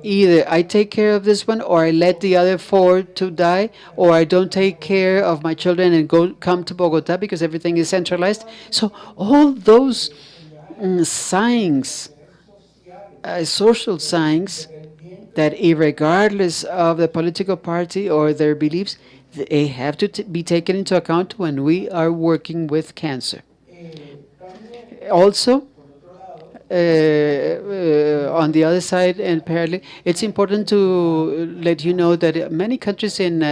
Either I take care of this one, or I let the other four to die, or I don't take care of my children and come to Bogota because everything is centralized. So all those signs, social signs, that regardless of the political party or their beliefs, they have to be taken into account when we are working with cancer. Also, on the other side, and apparently, it's important to let you know that many countries in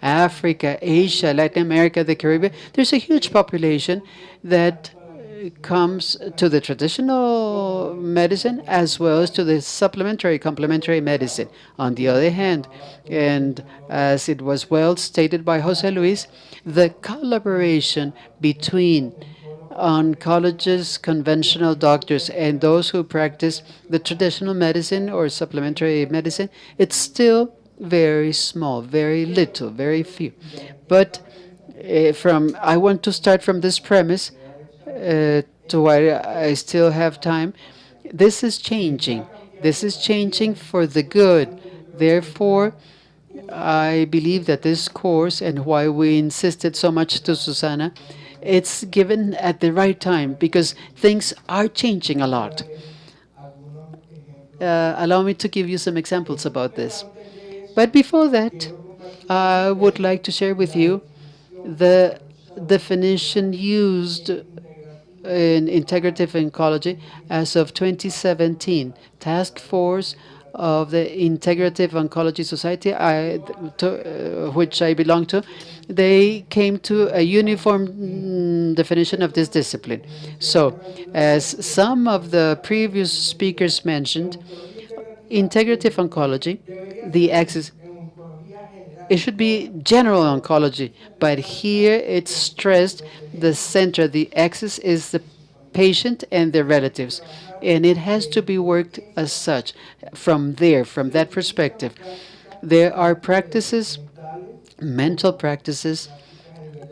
Africa, Asia, Latin America, the Caribbean, there's a huge population that comes to the traditional medicine as well as to the supplementary, complementary medicine. On the other hand, and as it was well stated by Jose Luis, the collaboration between oncologists, conventional doctors, and those who practice the traditional medicine or supplementary medicine, it's still very small, very little, very few. But I want to start from this premise to why I still have time. This is changing. This is changing for the good. Therefore, I believe that this course, and why we insisted so much to Susana, it's given at the right time because things are changing a lot. Allow me to give you some examples about this. But before that, I would like to share with you the definition used in integrative oncology as of 2017. Task Force of the Integrative Oncology Society, which I belong to, they came to a uniform definition of this discipline. So, as some of the previous speakers mentioned, integrative oncology, the axis, it should be general oncology, but here it's stressed the center, the axis is the patient and their relatives. And it has to be worked as such from that perspective. There are practices, mental practices,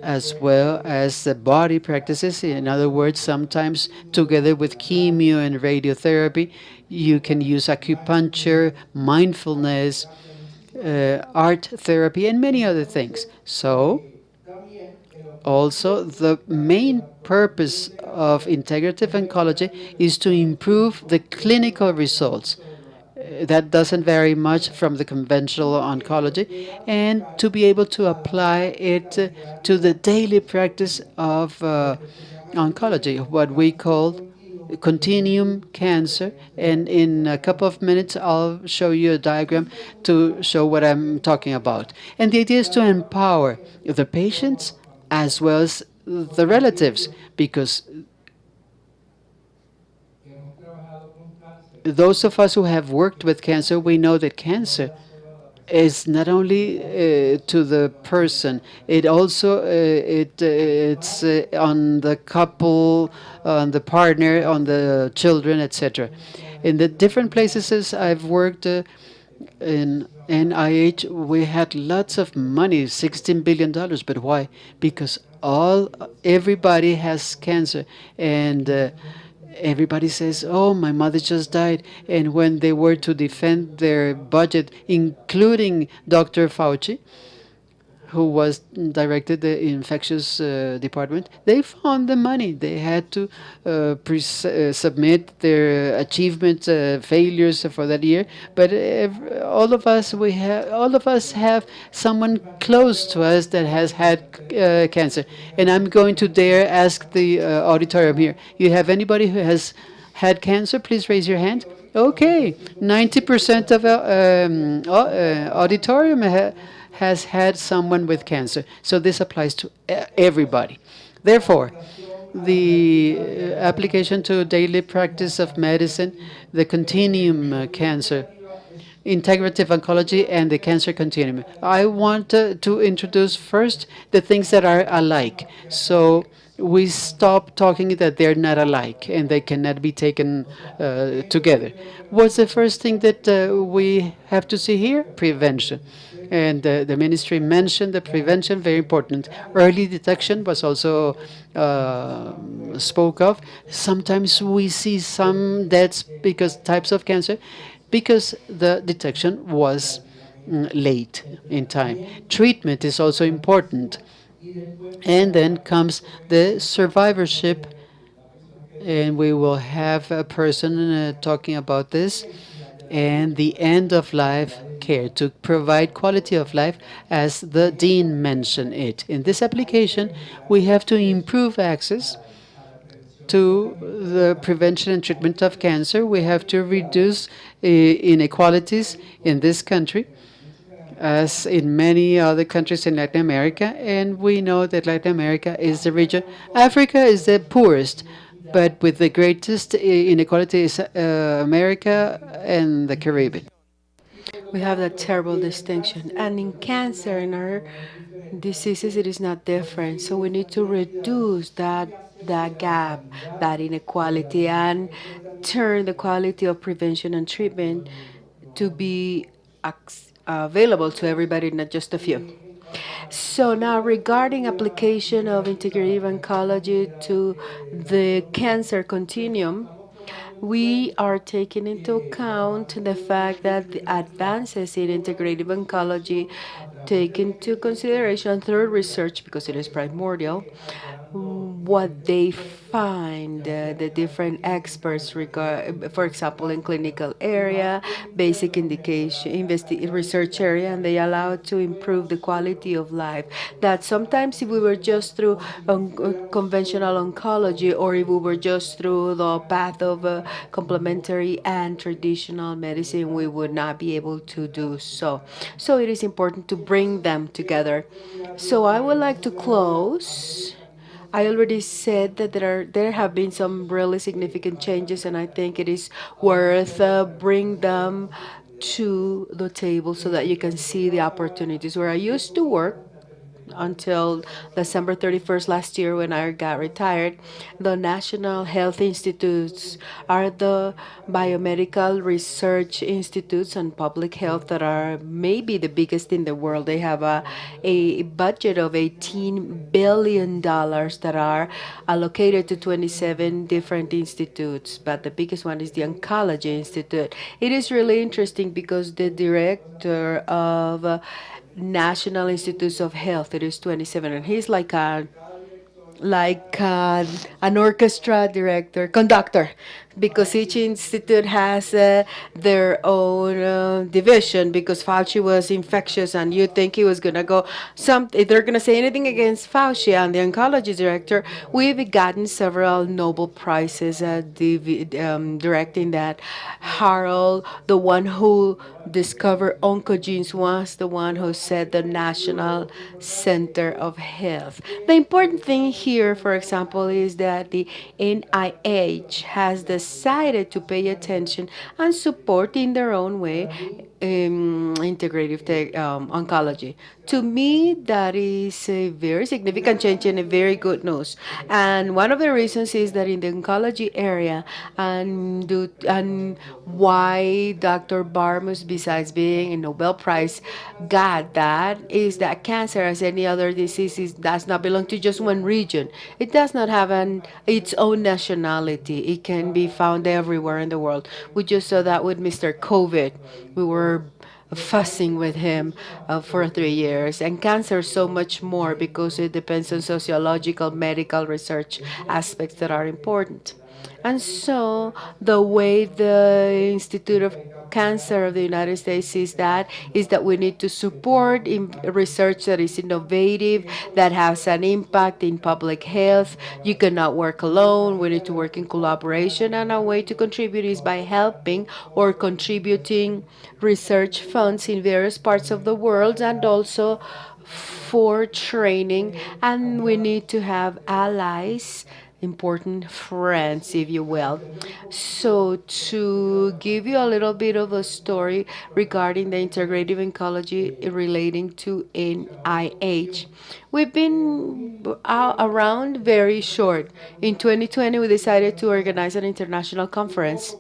as well as the body practices. In other words, sometimes together with chemo and radiotherapy, you can use acupuncture, mindfulness, art therapy, and many other things. So, also, the main purpose of integrative oncology is to improve the clinical results. that doesn't vary much from the conventional oncology, and to be able to apply it to the daily practice of oncology, what we call continuum cancer. And in a couple of minutes, I'll show you a diagram to show what I'm talking about. And the idea is to empower the patients as well as the relatives, because those of us who have worked with cancer, we know that cancer is not only to the person, it also it's on the couple, on the partner, on the children, etc. In the different places I've worked in NIH, we had lots of money, $16 billion. But why? Because everybody has cancer, and everybody says, "Oh, my mother just died." And when they were to defend their budget, including Dr. Fauci, who was directed the infectious department, they found the money. They had to submit their achievement failures for that year. But all of us have someone close to us that has had cancer. And I'm going to dare ask the auditorium here. You have anybody who has had cancer? Please raise your hand. Okay, 90% of auditorium has had someone with cancer. So this applies to everybody. Therefore, the application to daily practice of medicine, the continuum cancer, integrative oncology, and the cancer continuum. I want to introduce first the things that are alike. So we stop talking that they're not alike and they cannot be taken together. What's the first thing that we have to see here? Prevention. And the ministry mentioned the prevention, very important. Early detection was also spoke of. Sometimes we see some deaths because types of cancer, because the detection was late in time. Treatment is also important. And then comes the survivorship, and we will have a person talking about this, and the end of life care to provide quality of life, as the dean mentioned it. In this application, we have to improve access to the prevention and treatment of cancer. We have to reduce inequalities in this country, as in many other countries in Latin America. And we know that Latin America is the region. Africa is the poorest, but with the greatest inequality is America and the Caribbean. We have that terrible distinction. And in cancer, in our diseases, it is not different. So we need to reduce that gap, that inequality, and turn the quality of prevention and treatment to be available to everybody, not just a few. So now, regarding application of integrative oncology to the cancer continuum, we are taking into account the fact that the advances in integrative oncology take into consideration through research, because it is primordial, what they find, the different experts regard, for example, in clinical area, basic indication, research area, and they allow to improve the quality of life. That sometimes if we were just through conventional oncology, or if we were just through the path of complementary and traditional medicine, we would not be able to do so. So it is important to bring them together. So I would like to close. I already said that there have been some really significant changes, and I think it is worth bring them to the table so that you can see the opportunities. Where I used to work until December 31st last year, when I got retired, the National Health Institutes are the biomedical research institutes on public health that are maybe the biggest in the world. They have a budget of $18 billion that are allocated to 27 different institutes, but the biggest one is the Oncology Institute. It is really interesting because the director of National Institutes of Health, it is 27, and he's like an orchestra director, conductor, because each institute has their own division. Because Fauci was infectious, and you think he was gonna go some. If they're gonna say anything against Fauci and the oncology director, we've gotten several Nobel prizes directing that. Harold, the one who discovered oncogenes, was the one who said the National Center of Health. The important thing here, for example, is that the NIH has decided to pay attention and support in their own way integrative oncology. To me, that is a very significant change and a very good news. And one of the reasons is that in the oncology area, and why Dr. Barmus, besides being a Nobel Prize, got that is that cancer, as any other disease, does not belong to just one region. It does not have its own nationality. It can be found everywhere in the world. We just saw that with Mr. COVID. We were fussing with him for 3 years. And cancer so much more because it depends on sociological, medical research aspects that are important. And so the way the Institute of Cancer of the United States sees that is that we need to support research that is innovative, that has an impact in public health. You cannot work alone. We need to work in collaboration, and a way to contribute is by helping or contributing research funds in various parts of the world, and also for training. And we need to have allies, important friends, if you will. So, to give you a little bit of a story regarding the integrative oncology relating to NIH, we've been around very short. In 2020, we decided to organize an international conference,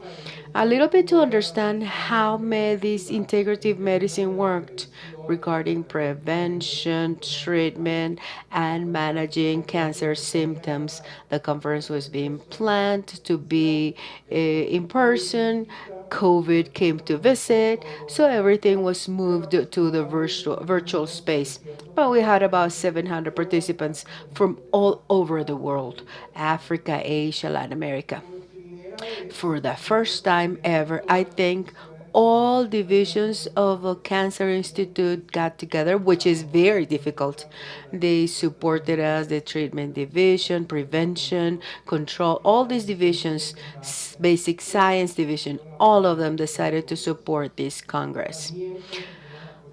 a little bit to understand how this integrative medicine worked regarding prevention, treatment, and managing cancer symptoms. The conference was being planned to be in person. COVID came to visit, so everything was moved to the virtual space. But we had about 700 participants from all over the world: Africa, Asia, Latin America. For the first time ever, I think all divisions of a cancer institute got together, which is very difficult. They supported us, the treatment division, prevention, control, all these divisions, basic science division, all of them decided to support this Congress.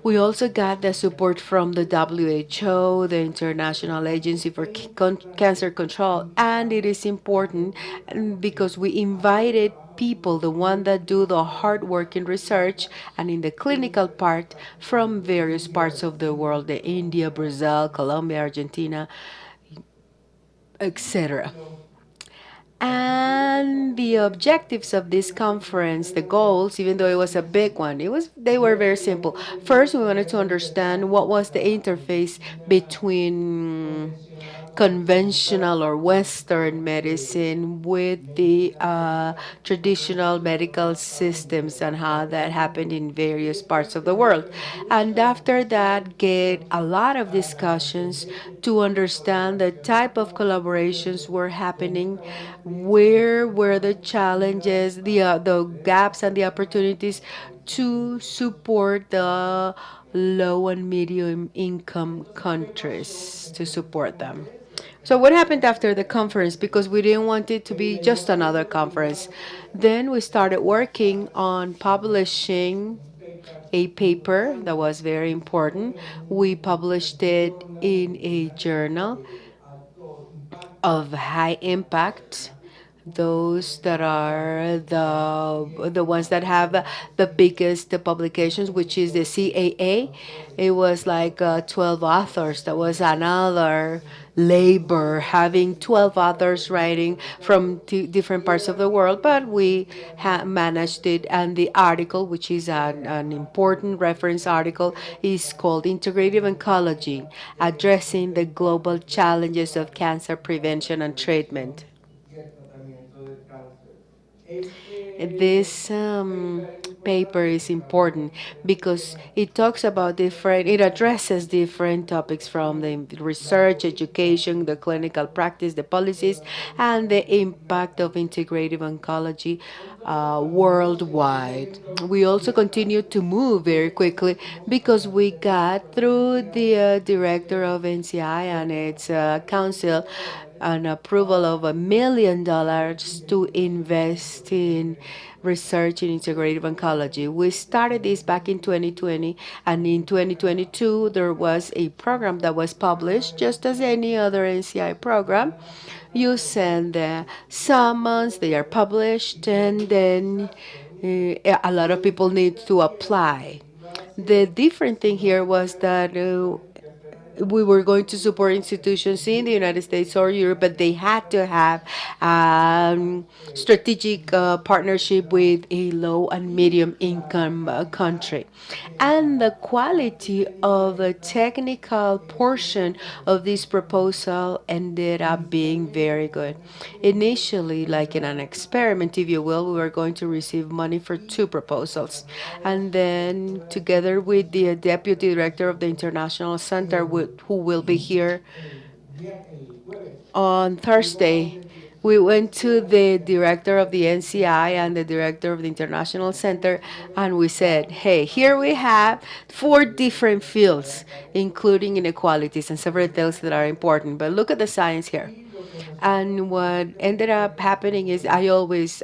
We also got the support from the WHO, the International Agency for Cancer Control, and it is important because we invited people, the one that do the hard work in research and in the clinical part, from various parts of the world, the India, Brazil, Colombia, Argentina, etc. And the objectives of this conference, the goals, even though it was a big one, they were very simple. First, we wanted to understand what was the interface between conventional or Western medicine with the traditional medical systems, and how that happened in various parts of the world. And after that, get a lot of discussions to understand the type of collaborations were happening, where were the challenges, the gaps, and the opportunities to support the low and medium income countries, to support them. So what happened after the conference? Because we didn't want it to be just another conference. Then we started working on publishing a paper that was very important. We published it in a journal of high impact, those that are the ones that have the biggest publications, which is the CAA. It was like 12 authors. That was another labor, having 12 authors writing from different parts of the world, but we managed it. And the article, which is an important reference article, is called Integrative Oncology: Addressing the Global Challenges of Cancer Prevention and Treatment. This paper is important because it talks about different, it addresses different topics from the research, education, the clinical practice, the policies, and the impact of integrative oncology worldwide. We also continue to move very quickly because we got through the director of NCI and its council an approval of $1 million to invest in research in integrative oncology. We started this back in 2020, and in 2022, there was a program that was published just as any other NCI program. You send the summons, they are published, and then a lot of people need to apply. The different thing here was that we were going to support institutions in the United States or Europe, but they had to have strategic partnership with a low and medium income country. And the quality of the technical portion of this proposal ended up being very good. Initially, like in an experiment, if you will, we were going to receive money for two proposals. And then, together with the deputy director of the International Center, who will be here on Thursday, we went to the director of the NCI and the director of the International Center, and we said, hey, here we have four different fields, including inequalities and several details that are important. But look at the science here. And what ended up happening is I've always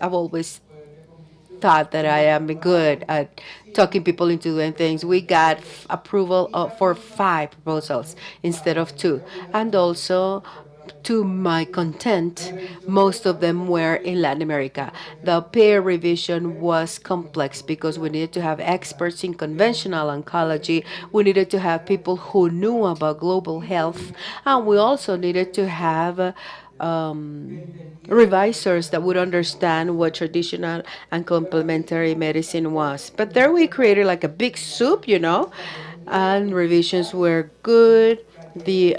thought that I am good at talking people into doing things. We got approval for five proposals instead of two. And also, to my content, most of them were in Latin America. The peer revision was complex because we needed to have experts in conventional oncology. We needed to have people who knew about global health. And we also needed to have revisors that would understand what traditional and complementary medicine was. But there we created like a big soup, and revisions were good. The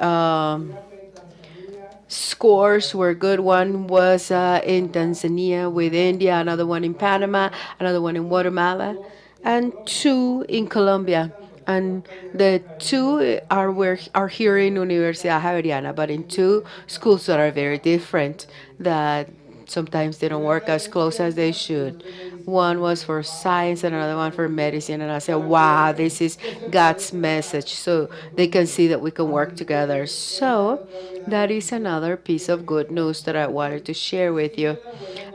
scores were good. One was in Tanzania with India, another one in Panama, another one in Guatemala, and two in Colombia. And the two are here in Universidad Javeriana, but in two schools that are very different, that sometimes they don't work as close as they should. One was for science and another one for medicine. And I said, wow, this is God's message. So they can see that we can work together. So that is another piece of good news that I wanted to share with you.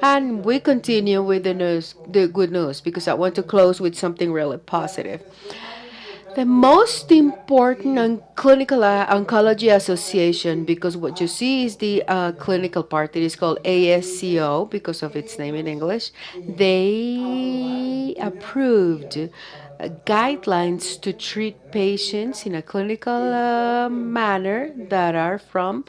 And we continue with the good news, because I want to close with something really positive. The most important clinical oncology association, because what you see is the clinical part. It is called ASCO because of its name in English. They approved guidelines to treat patients in a clinical manner that are from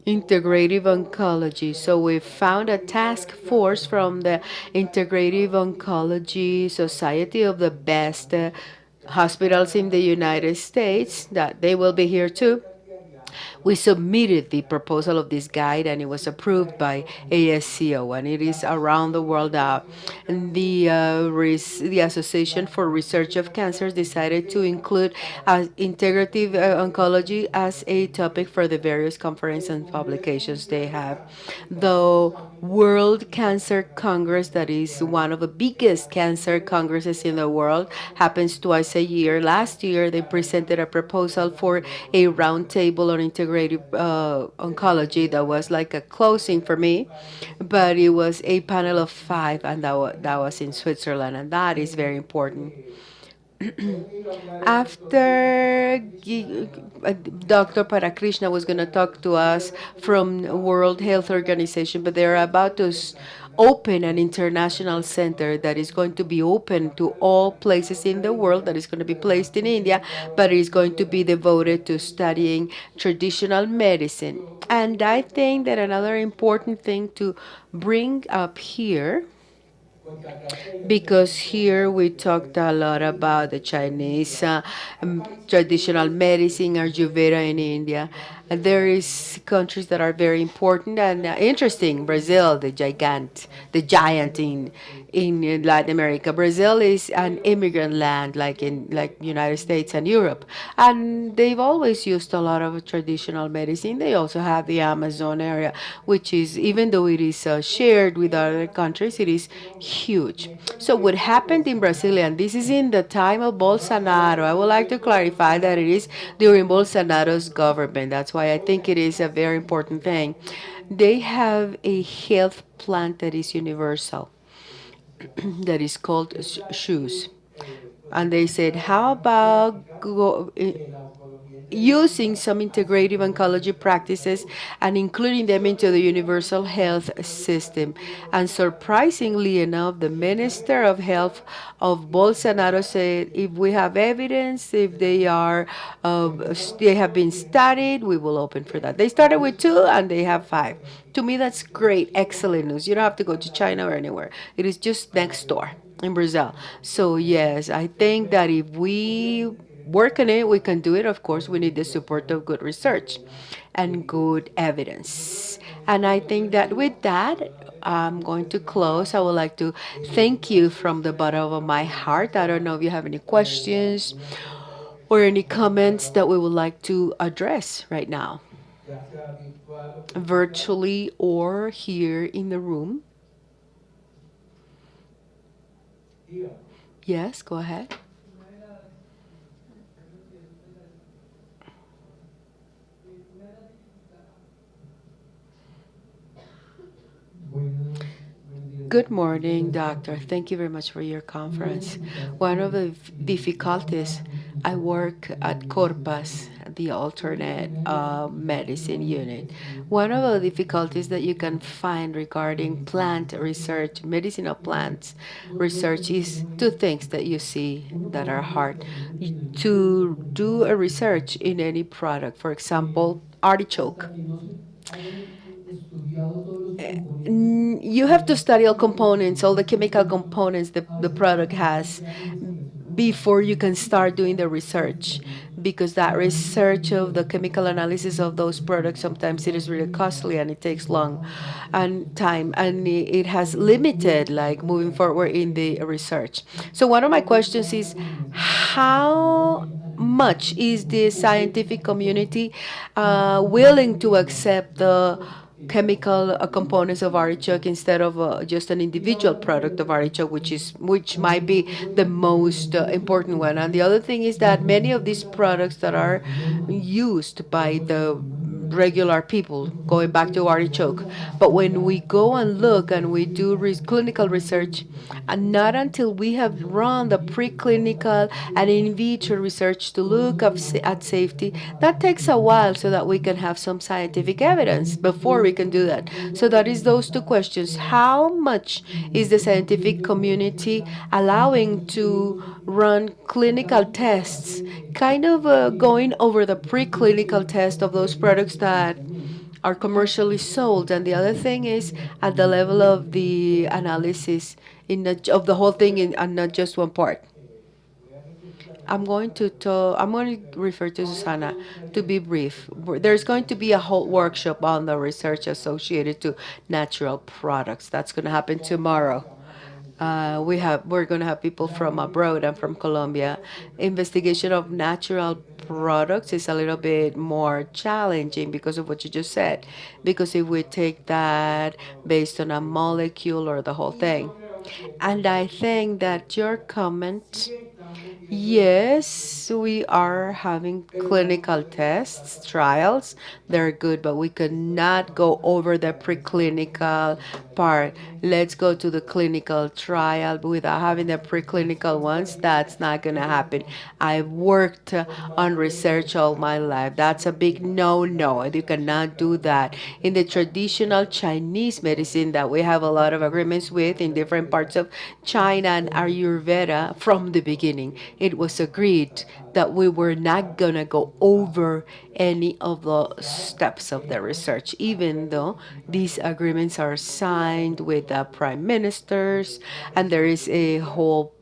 Integrative Oncology. So we found a task force from the Integrative Oncology Society of the best hospitals in the United States, that they will be here too. We submitted the proposal of this guide and it was approved by ASCO, and it is around the world now. And the Association for Research of Cancers decided to include integrative oncology as a topic for the various conferences and publications they have. The World Cancer Congress, that is one of the biggest cancer congresses in the world, happens twice a year. Last year, they presented a proposal for a roundtable on integrative oncology that was like a closing for me, but it was a panel of five, and that was in Switzerland, and that is very important. After Dr. Parakrishna was going to talk to us from World Health Organization, but they're about to open an international center that is going to be open to all places in the world, that is going to be placed in India, but it is going to be devoted to studying traditional medicine. And I think that another important thing to bring up here because here we talked a lot about the Chinese traditional medicine, Ayurveda in India. And there is countries that are very important and interesting. Brazil, the giant in Latin America. Brazil is an immigrant land, like United States and Europe, and they've always used a lot of traditional medicine. They also have the Amazon area, which is, even though it is shared with other countries, it is huge. So what happened in Brazil, and this is in the time of Bolsonaro, I would like to clarify that it is during Bolsonaro's government. That's why I think it is a very important thing. They have a health plan that is universal, that is called shoes. And they said, how about using some integrative oncology practices and including them into the universal health system. And surprisingly enough, the Minister of Health of Bolsonaro said, if we have evidence, if they have been studied, we will open for that. They started with two and they have five. To me, that's great, excellent news. You don't have to go to China or anywhere. It is just next door in Brazil. So yes, I think that if we work on it, we can do it. Of course, we need the support of good research and good evidence. And I think that with that, I'm going to close. I would like to thank you from the bottom of my heart. I don't know if you have any questions or any comments that we would like to address right now, virtually or here in the room. Yes, go ahead. Good morning, doctor. Thank you very much for your conference. One of the difficulties, I work at Corpas, the alternate medicine unit. One of the difficulties that you can find regarding plant research, medicinal plants research, is two things that you see that are hard. To do a research in any product, for example, artichoke, you have to study all components, all the chemical components that the product has before you can start doing the research, because that research of the chemical analysis of those products, sometimes it is really costly and it takes long and time, and it has limited like moving forward in the research. So one of my questions is, how much is the scientific community willing to accept the chemical components of artichoke instead of just an individual product of artichoke, which might be the most important one. And the other thing is that many of these products that are used by the regular people, going back to artichoke, but when we go and look and we do clinical research, and not until we have run the preclinical and in vitro research to look at safety, that takes a while so that we can have some scientific evidence before we can do that. So that is those two questions. How much is the scientific community allowing to run clinical tests, kind of going over the preclinical test of those products that are commercially sold? And the other thing is at the level of the analysis of the whole thing and not just one part. I'm going to refer to Susanna to be brief. There's going to be a whole workshop on the research associated to natural products. That's going to happen tomorrow. We're going to have people from abroad and from Colombia. Investigation of natural products is a little bit more challenging because of what you just said. Because if we take that based on a molecule or the whole thing, and I think that your comment, yes, we are having clinical tests, trials. They're good, but we cannot go over the preclinical part. Let's go to the clinical trial without having the preclinical ones. That's not going to happen. I've worked on research all my life. That's a big no-no. You cannot do that. In the traditional Chinese medicine that we have a lot of agreements with in different parts of China and Ayurveda, from the beginning, it was agreed that we were not going to go over any of the steps of the research, even though these agreements are signed with the prime ministers and there is a whole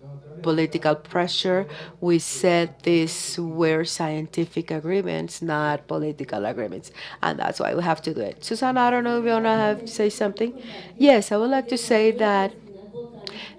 political pressure. We said these were scientific agreements, not political agreements, and that's why we have to do it. Susanna, I don't know if you want to have say something. Yes, I would like to say that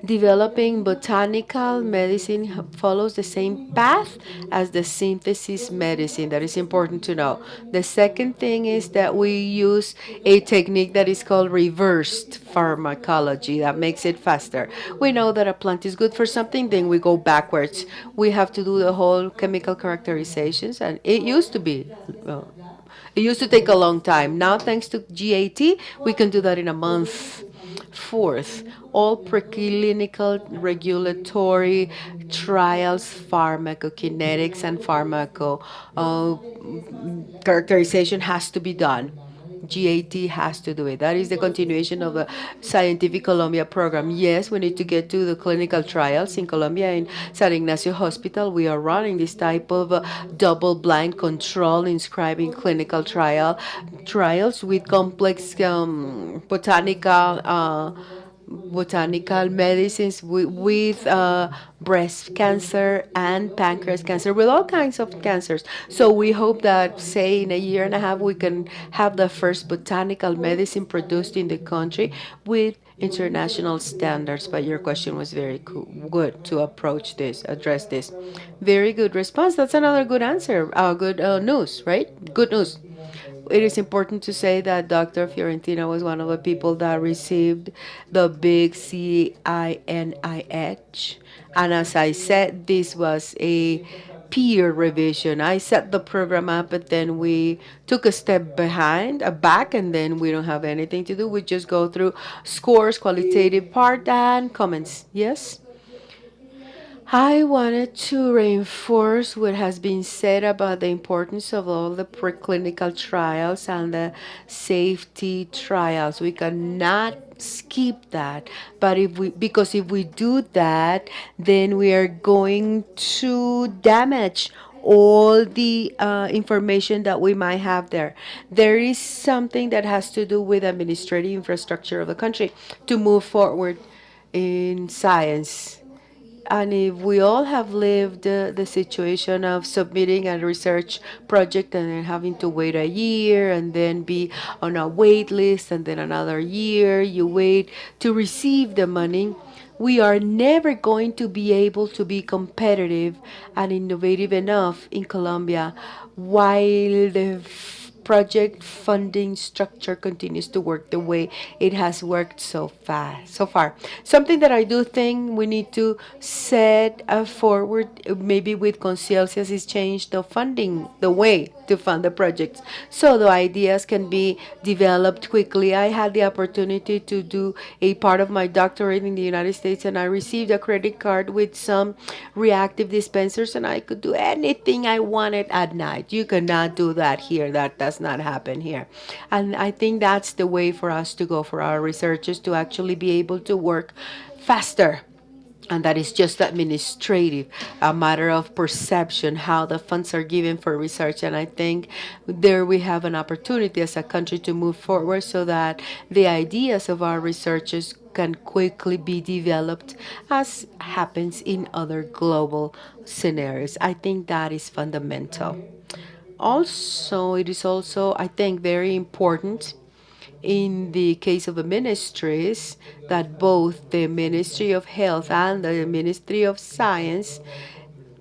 developing botanical medicine follows the same path as the synthesis medicine. That is important to know. The second thing is that we use a technique that is called reversed pharmacology that makes it faster. We know that a plant is good for something, then we go backwards. We have to do the whole chemical characterizations, and it used to be. It used to take a long time. Now, thanks to GAT, we can do that in a month. Fourth, all preclinical regulatory trials, pharmacokinetics, and pharmaco uh, characterization has to be done. GAT has to do it. That is the continuation of the Scientific Colombia program. Yes, we need to get to the clinical trials in Colombia in San Ignacio Hospital. We are running this type of double-blind control inscribing clinical trials with complex botanical medicines with breast cancer and pancreas cancer, with all kinds of cancers. So we hope that, say, in a year and a half, we can have the first botanical medicine produced in the country with international standards. But your question was very good to approach this, address this. Very good response. That's another good answer. Good news, right? Good news. It is important to say that Dr. Fiorentina was one of the people that received the big CINIH. And as I said, this was a peer revision. I set the program up, but then we took a step back, and then we don't have anything to do. We just go through scores, qualitative part, and comments. Yes? I wanted to reinforce what has been said about the importance of all the preclinical trials and the safety trials. We cannot skip that. But because if we do that, then we are going to damage all the information that we might have there. There is something that has to do with administrative infrastructure of the country to move forward in science. And if we all have lived the situation of submitting a research project and then having to wait a year and then be on a wait list and then another year, you wait to receive the money, we are never going to be able to be competitive and innovative enough in Colombia while the project funding structure continues to work the way it has worked so far. Something that I do think we need to set forward, maybe with Conciencias, is change the funding, the way to fund the projects, so the ideas can be developed quickly. I had the opportunity to do a part of my doctorate in the United States, and I received a credit card with some reactive dispensers, and I could do anything I wanted at night. You cannot do that here. That does not happen here. And I think that's the way for us to go, for our researchers to actually be able to work faster, and that is just administrative, a matter of perception, how the funds are given for research. And I think there we have an opportunity as a country to move forward so that the ideas of our researchers can quickly be developed, as happens in other global scenarios. I think that is fundamental. Also, it is also, I think, very important in the case of the ministries that both the Ministry of Health and the Ministry of Science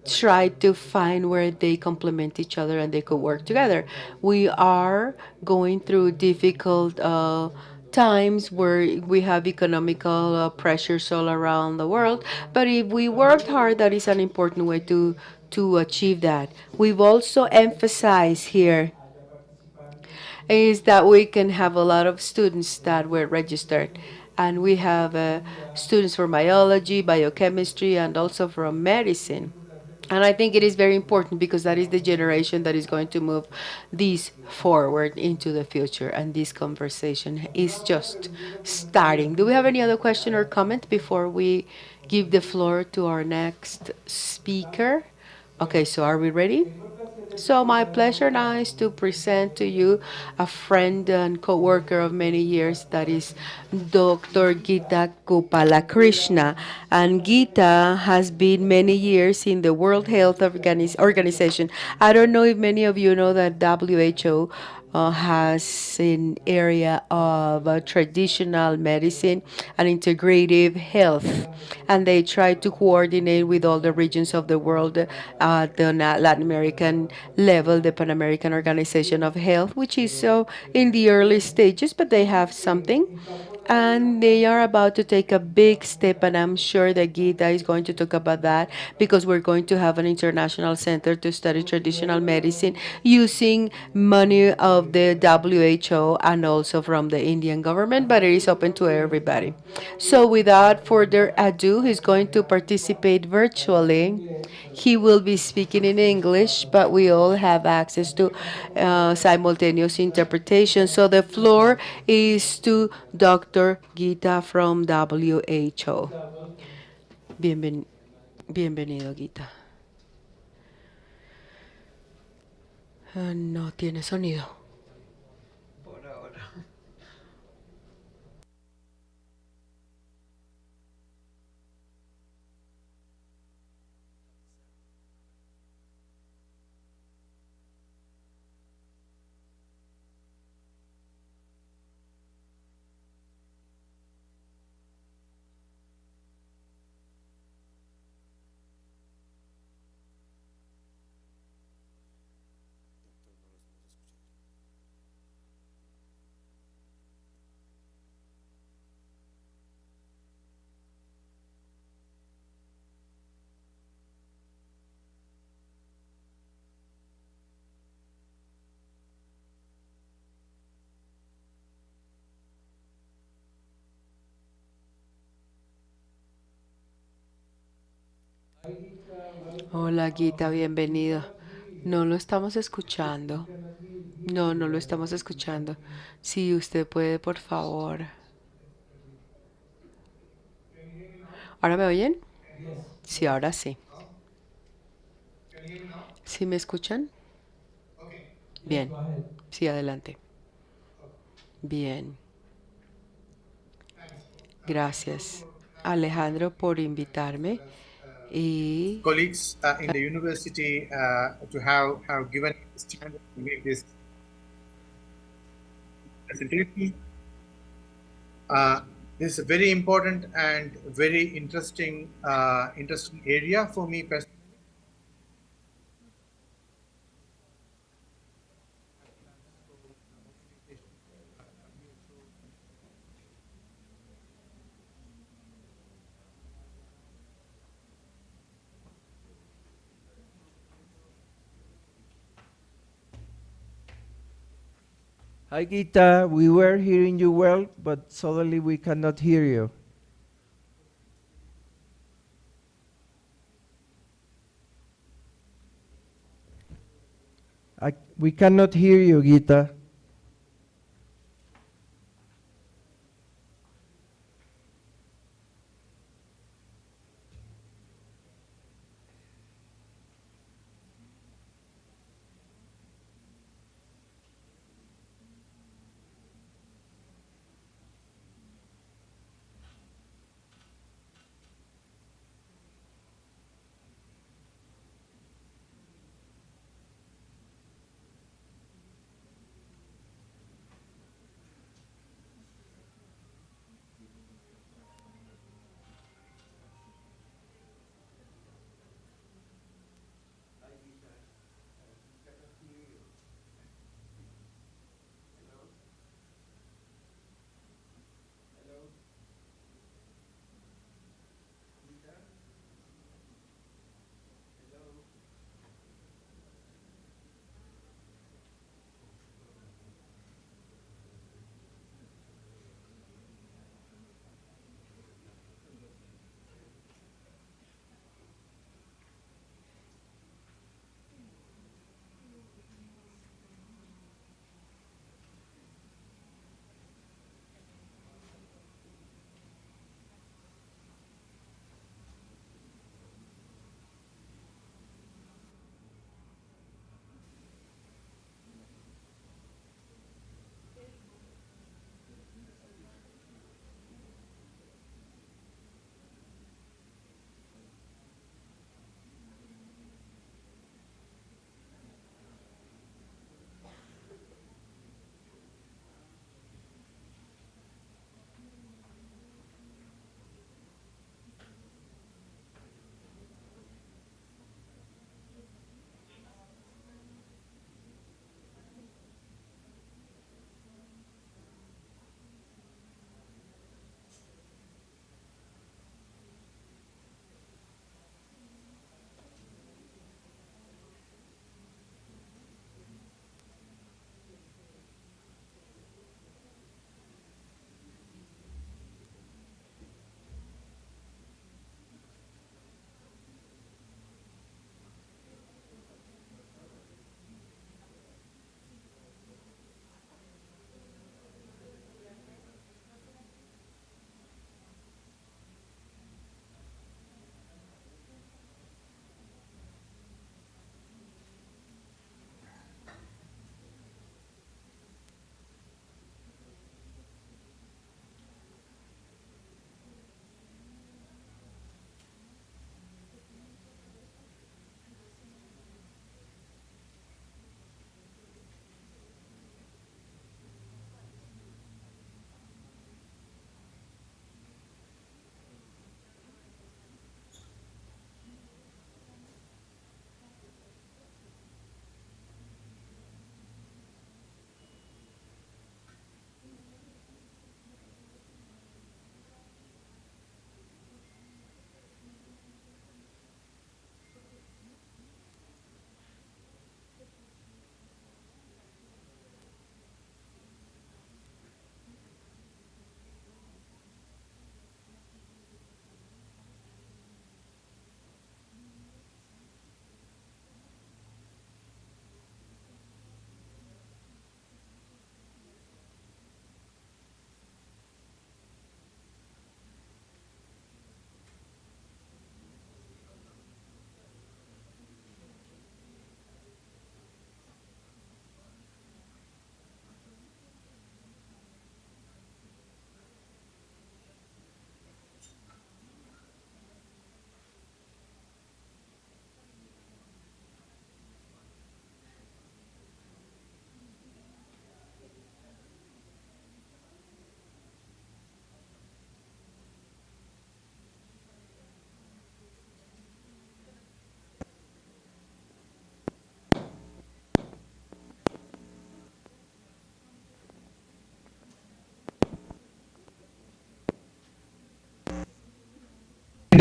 try to find where they complement each other and they could work together. We are going through difficult times where we have economical pressures all around the world, but if we worked hard, that is an important way to achieve that. We've also emphasized here is that we can have a lot of students that were registered. And we have students from biology, biochemistry, and also from medicine. And I think it is very important because that is the generation that is going to move this forward into the future. And this conversation is just starting. Do we have any other question or comment before we give the floor to our next speaker? Okay, so are we ready? So my pleasure now is to present to you a friend and co-worker of many years, that is Dr. Gita Gopalakrishna. And Gita has been many years in the World Health Organization. I don't know if many of you know that WHO has an area of traditional medicine and integrative health, and they try to coordinate with all the regions of the world at the Latin American level, the Pan American Organization of Health, which is so in the early stages, but they have something. And they are about to take a big step, and I'm sure that Gita is going to talk about that because we're going to have an international center to study traditional medicine using money of the WHO and also from the Indian government, but it is open to everybody. So, without further ado, he's going to participate virtually. He will be speaking in English, but we all have access to simultaneous interpretation. So the floor is to Dr. Gita from WHO. Bienven- Bienvenido, Gita. No tiene sonido. Hola, Gita, bienvenido. No lo estamos escuchando. No, no lo estamos escuchando. Si usted puede, por favor. ¿Ahora me oyen? Sí, ahora sí. ¿Sí me escuchan? Bien. Sí, adelante. Bien. Gracias, Alejandro, por invitarme. Y colleagues in the university to have given standard to make this presentation. Uh, this is a very important and very interesting area for me personally. Hi Gita, we were hearing you well, but suddenly we cannot hear you. We cannot hear you, Gita.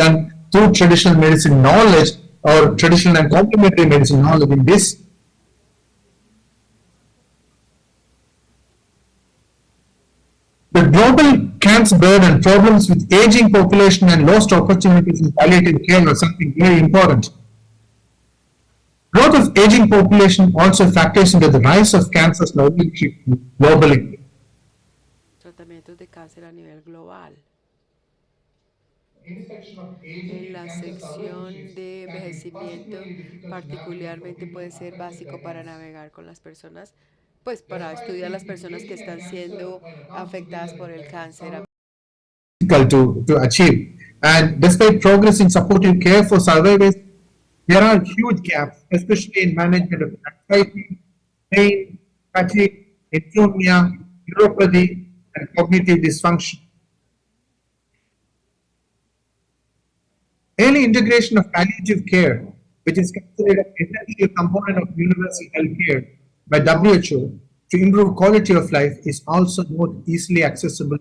done through traditional medicine knowledge or traditional and complementary medicine knowledge in this. The global cancer burden, problems with aging population and lost opportunities in palliative care are something very important. Growth of aging population also factors into the rise of cancer globally. Tratamientos de cáncer a nivel global. Intersection of aging En and la cancer sección survivorship de can be envejecimiento, particularly difficult to navigate for particularmente people puede ser affected by básico para cancer. navegar con las personas, pues para Despite estudiar las personas que aging and están cancer, siendo come afectadas together por el cáncer. difficult to achieve. And despite progress in supportive care for survivors, there are huge gaps, especially in management of anxiety, pain, fatigue, insomnia, neuropathy, and cognitive dysfunction. Early integration of palliative care, which is considered an essential component of universal health care by WHO to improve quality of life, is also more easily accessible.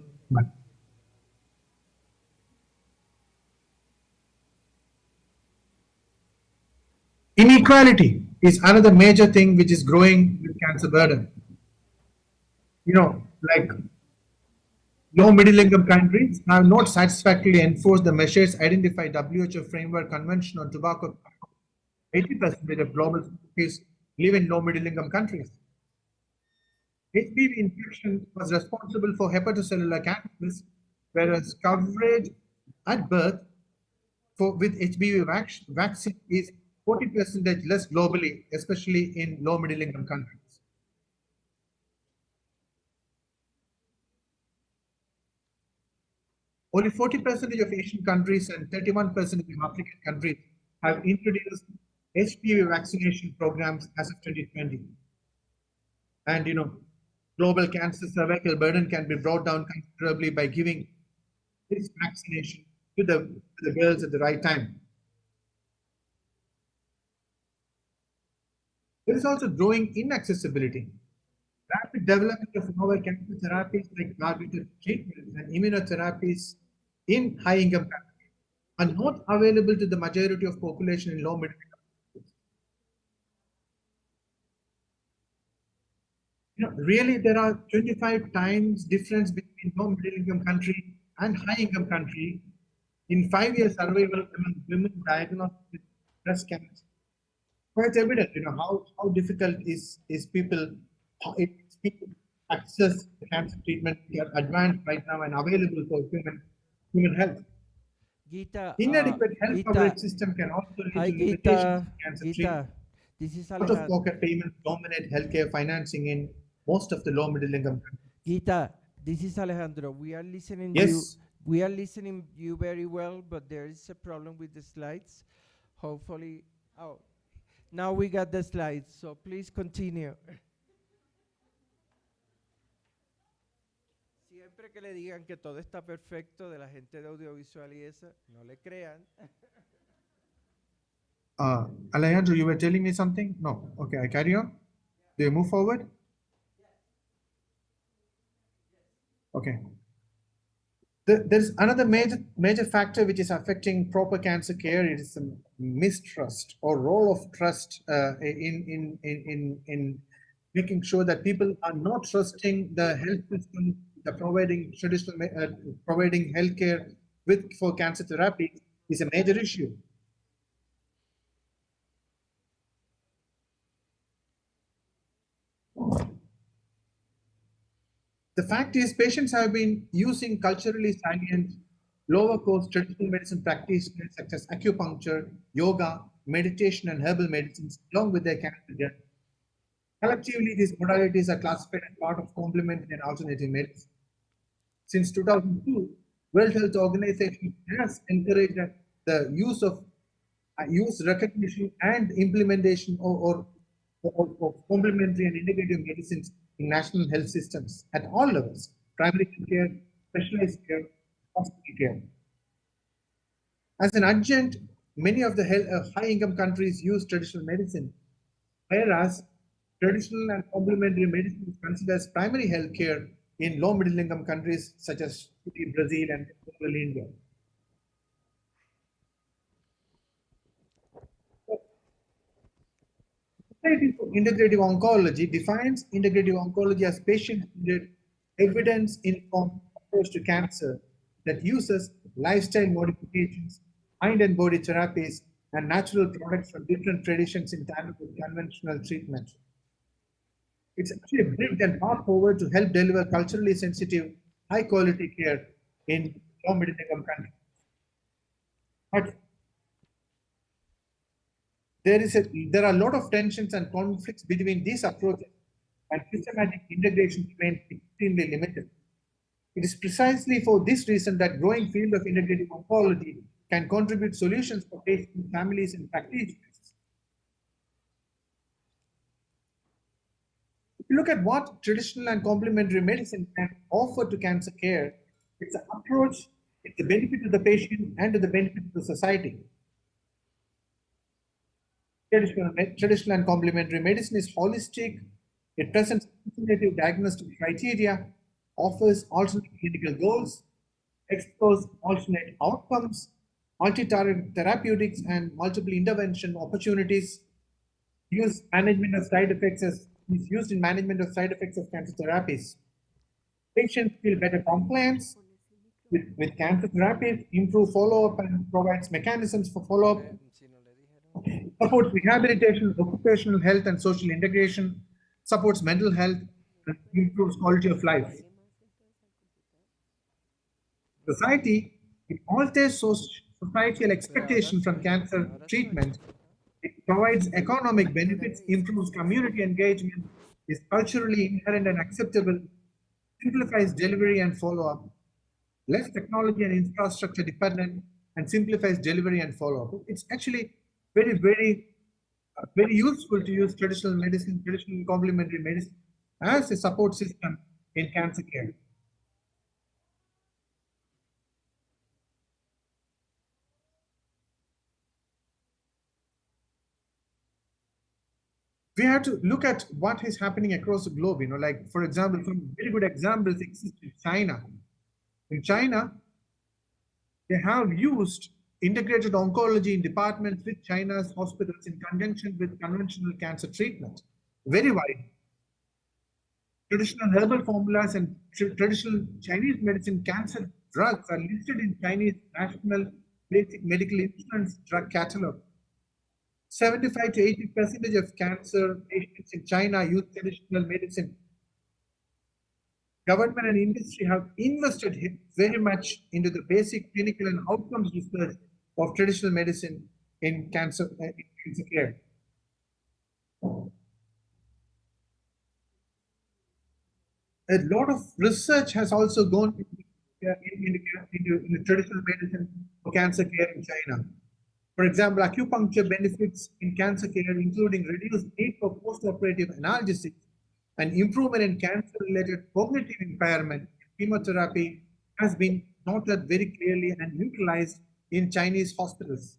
Inequality is another major thing which is growing with cancer burden. Like low middle income countries have not satisfactorily enforced the measures identified WHO Framework Convention on Tobacco. 80% of global populations live in low middle income countries. HPV infection was responsible for hepatocellular cancers, whereas coverage at birth with HPV vaccine is 40% less globally, especially in low middle income countries. Only 40% of Asian countries and 31% of African countries have introduced HPV vaccination programs as of 2020. And global cancer cervical burden can be brought down considerably by giving this vaccination to the girls at the right time. There is also growing inaccessibility. Rapid development of novel cancer therapies like targeted treatments and immunotherapies in high-income countries are not available to the majority of population in low-middle income countries. Really, there are 25 times difference between low-middle income country and high-income country in 5 year survival among women diagnosed with breast cancer. Quite evident, how difficult is people access cancer treatment are advanced right now and available for human health. Gita, Inadequate health Gita, coverage system can also lead hi to limitations Gita, in cancer Gita, treatment. this is Alejandro. Out-of-pocket payments dominate healthcare financing in most of the low-middle income countries. Gita, this is Alejandro. We are listening you. Yes. We are listening you very well, but there is a problem with the slides. Hopefully, now we got the slides. So please continue. Siempre que le digan que todo está perfecto de la gente de audiovisual y esa, no le crean. Alejandro, you were telling me something? No. Okay, I carry on. Do you move forward? Okay. There's another major factor which is affecting proper cancer care. It is the mistrust or role of trust in making sure that people are not trusting the health system, the providing traditional providing healthcare for cancer therapy is a major issue. The fact is, patients have been using culturally salient, lower cost traditional medicine practices such as acupuncture, yoga, meditation, and herbal medicines along with their cancer journey. Collectively, these modalities are classified as part of complementary and alternative medicine. Since 2002, World Health Organization has encouraged the use recognition and implementation of complementary and integrative medicines in national health systems at all levels: primary care, specialized care, hospital care. As an adjunct, many of the high-income countries use traditional medicine, whereas traditional and complementary medicine is considered as primary health care in low-middle income countries such as Brazil and rural India. Integrative oncology defines integrative oncology as patient-centered, evidence-informed approach to cancer that uses lifestyle modifications, mind and body therapies, and natural products from different traditions in tandem with conventional treatment. It's actually a bridge and path forward to help deliver culturally sensitive, high-quality care in low middle-income countries. But there are a lot of tensions and conflicts between these approaches, and systematic integration remains extremely limited. It is precisely for this reason that growing field of integrative oncology can contribute solutions for patients, families, and practitioners. If you look at what traditional and complementary medicine can offer to cancer care, it's an approach, it's the benefit to the patient and to the benefit of the society. Traditional and complementary medicine is holistic. It presents alternative diagnostic criteria, offers alternate clinical goals, explores alternate outcomes, multi-target therapeutics, and multiple intervention opportunities. Use management of side effects as is used in management of side effects of cancer therapies. Patients feel better compliance with cancer therapies, improve follow-up, and provides mechanisms for follow-up, supports rehabilitation, occupational health, and social integration, supports mental health, and improves quality of life. Society, it alters societal expectation from cancer treatment. It provides economic benefits, improves community engagement, is culturally inherent and acceptable, simplifies delivery and follow-up, less technology and infrastructure dependent, and simplifies delivery and follow-up. It's actually very useful to use traditional medicine, traditional complementary medicine as a support system in cancer care. We have to look at what is happening across the globe. Like for example, some very good examples exist in China. In China, they have used integrated oncology in departments with China's hospitals in conjunction with conventional cancer treatment. Very wide. Traditional herbal formulas and traditional Chinese medicine cancer drugs are listed in Chinese National Basic Medical Insurance Drug Catalog. 75 to 80% of cancer patients in China use traditional medicine. Government and industry have invested very much into the basic clinical and outcomes research of traditional medicine in cancer care. A lot of research has also gone into traditional medicine for cancer care in China. For example, acupuncture benefits in cancer care, including reduced need for post-operative analgesics and improvement in cancer-related cognitive impairment. Chemotherapy has been noted very clearly and utilized in Chinese hospitals.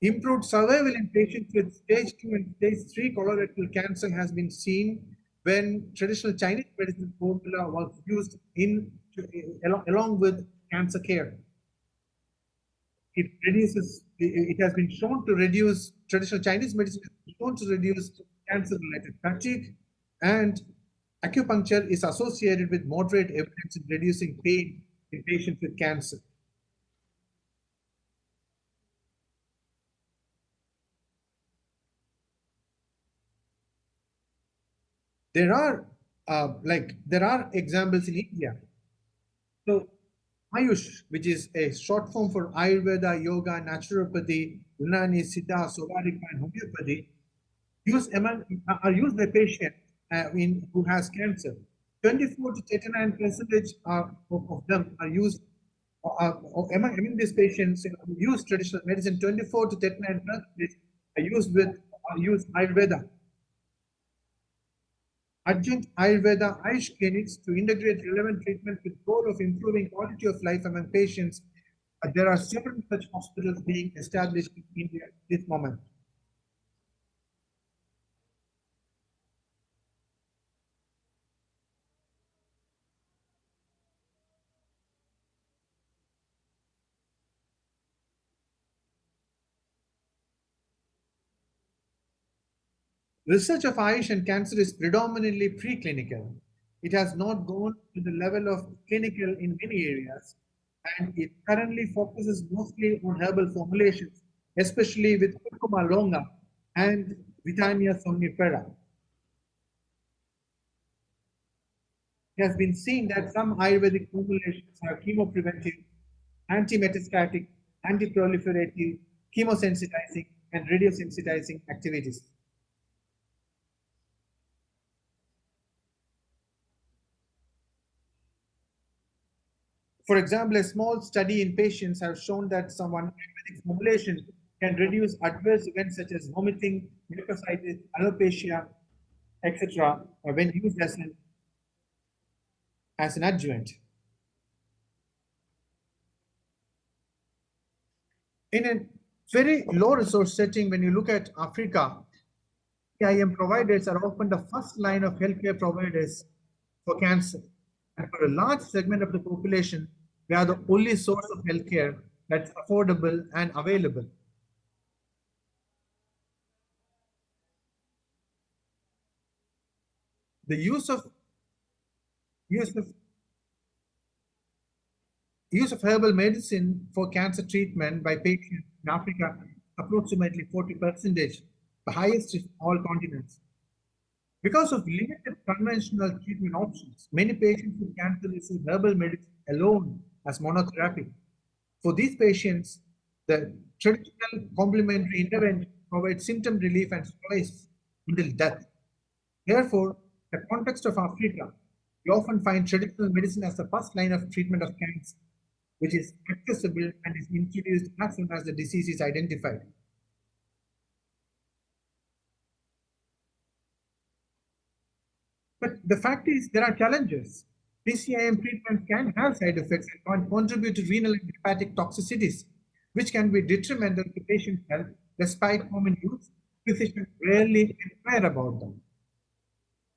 Improved survival in patients with stage 2 and stage 3 colorectal cancer has been seen when traditional Chinese medicine formula was used along with cancer care. It has been shown to reduce, traditional Chinese medicine has been shown to reduce cancer-related fatigue, and acupuncture is associated with moderate evidence in reducing pain in patients with cancer. There are examples in India. So Ayush, which is a short form for Ayurveda, Yoga, Naturopathy, Unani, Siddha, Sovarika, and Homeopathy, are used by patients who has cancer. 24 to 39 percentage of them are used. Among these patients who use traditional medicine, 24 to 39 percentage use Ayurveda. Adjunct Ayurveda Ayush clinics to integrate relevant treatment with goal of improving quality of life among patients. There are several such hospitals being established in India at this moment. Research of Ayush and cancer is predominantly preclinical. It has not gone to the level of clinical in many areas, and it currently focuses mostly on herbal formulations, especially with curcuma longa and Vitania somnifera. It has been seen that some Ayurvedic formulations have chemopreventive, anti-metastatic, anti-proliferative, chemosensitizing, and radiosensitizing activities. For example, a small study in patients have shown that someone Ayurvedic formulation can reduce adverse events such as vomiting, mucositis, alopecia, etc., when used as an adjuvant. In a very low resource setting, when you look at Africa, IM providers are often the first line of healthcare providers for cancer. And for a large segment of the population, they are the only source of healthcare that's affordable and available. The use of use of herbal medicine for cancer treatment by patients in Africa approximately 40%, the highest in all continents. Because of limited conventional treatment options, many patients with cancer receive herbal medicine alone as monotherapy. For these patients, the traditional complementary intervention provides symptom relief and choice until death. Therefore, in the context of Africa, we often find traditional medicine as the first line of treatment of cancer, which is accessible and is introduced as soon as the disease is identified. But the fact is, there are challenges. PCIM treatment can have side effects and can contribute to renal and hepatic toxicities, which can be detrimental to patient health despite common use. Physicians rarely inquire about them.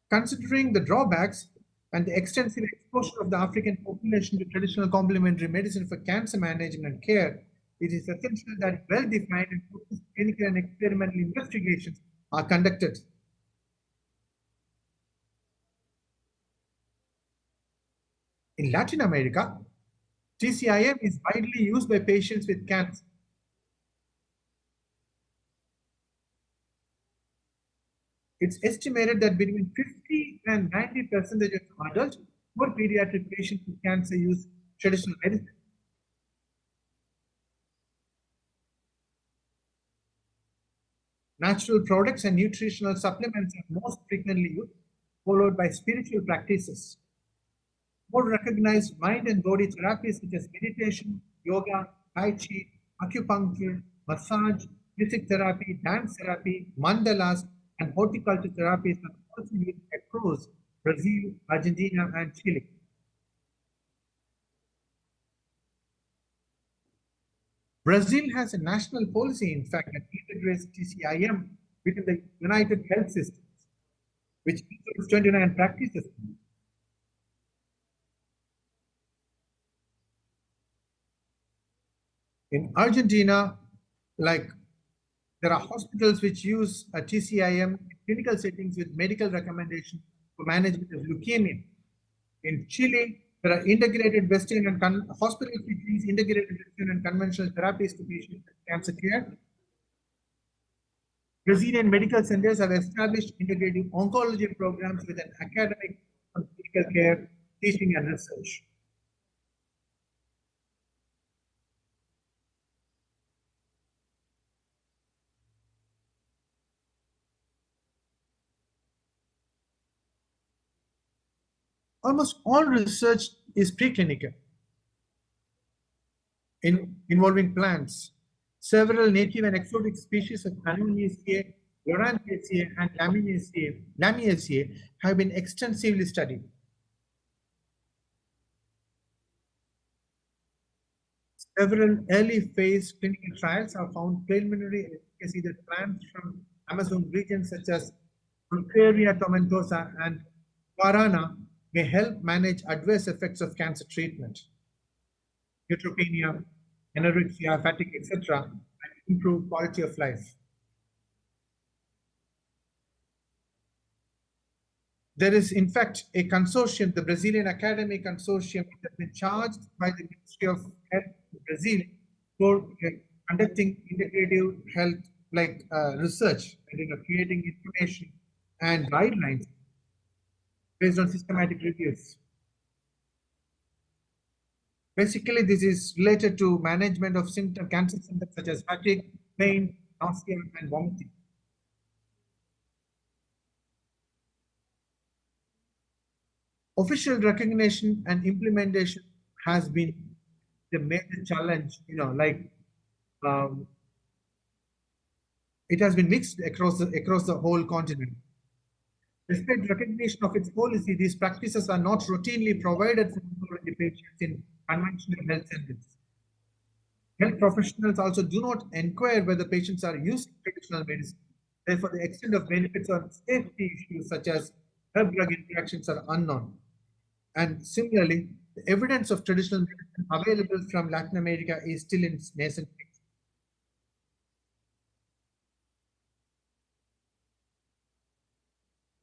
Considering the drawbacks and the extensive exposure of the African population to traditional complementary medicine for cancer management and care, it is essential that well-defined and focused clinical and experimental investigations are conducted. In Latin America, TCIM is widely used by patients with cancer. It's estimated that between 50 and 90% of adult or pediatric patients with cancer use traditional medicine. Natural products and nutritional supplements are most frequently used, followed by spiritual practices. More recognized mind and body therapies such as meditation, yoga, tai chi, acupuncture, massage, music therapy, dance therapy, mandalas, and horticulture therapies are also used across Brazil, Argentina, and Chile. Brazil has a national policy, in fact, that integrates TCIM within the United Health Systems, which includes 29 practices. In Argentina, like there are hospitals which use a TCIM in clinical settings with medical recommendations for management of leukemia. In Chile, there are integrated Western and hospitals which use integrated Western and conventional therapies to patients with cancer care. Brazilian medical centers have established integrative oncology programs with an academic on clinical care, teaching, and research. Almost all research is preclinical involving plants. Several native and exotic species of Anonaceae, Lawrenceae, and Lamiaceae have been extensively studied. Several early phase clinical trials have found preliminary efficacy that plants from Amazon regions such as Pulcheria tomentosa and Guarana may help manage adverse effects of cancer treatment, neutropenia, anorexia, fatigue, etc., and improve quality of life. There is, in fact, a consortium, the Brazilian Academic Consortium, which has been charged by the Ministry of Health in Brazil for conducting integrative health research and creating information and guidelines based on systematic reviews. Basically, this is related to management of cancer symptoms such as fatigue, pain, nausea, and vomiting. Official recognition and implementation has been the major challenge. Um, it has been mixed across the whole continent. Despite recognition of its policy, these practices are not routinely provided for oncology patients in conventional health centers. Health professionals also do not inquire whether patients are using traditional medicine. Therefore, the extent of benefits or safety issues such as drug interactions are unknown. And similarly, the evidence of traditional medicine available from Latin America is still in its nascent phase.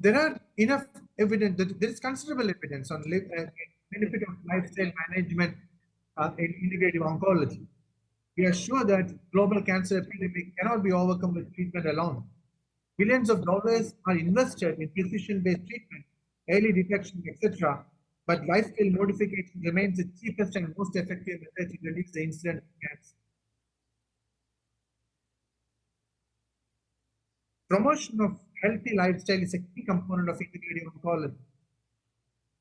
There are enough evidence, there is considerable evidence on benefit of lifestyle management in integrative oncology. We are sure that global cancer epidemic cannot be overcome with treatment alone. Billions of dollars are invested in precision-based treatment, early detection, etc. But lifestyle modification remains the cheapest and most effective method to reduce the incidence of cancer. Promotion of healthy lifestyle is a key component of integrative oncology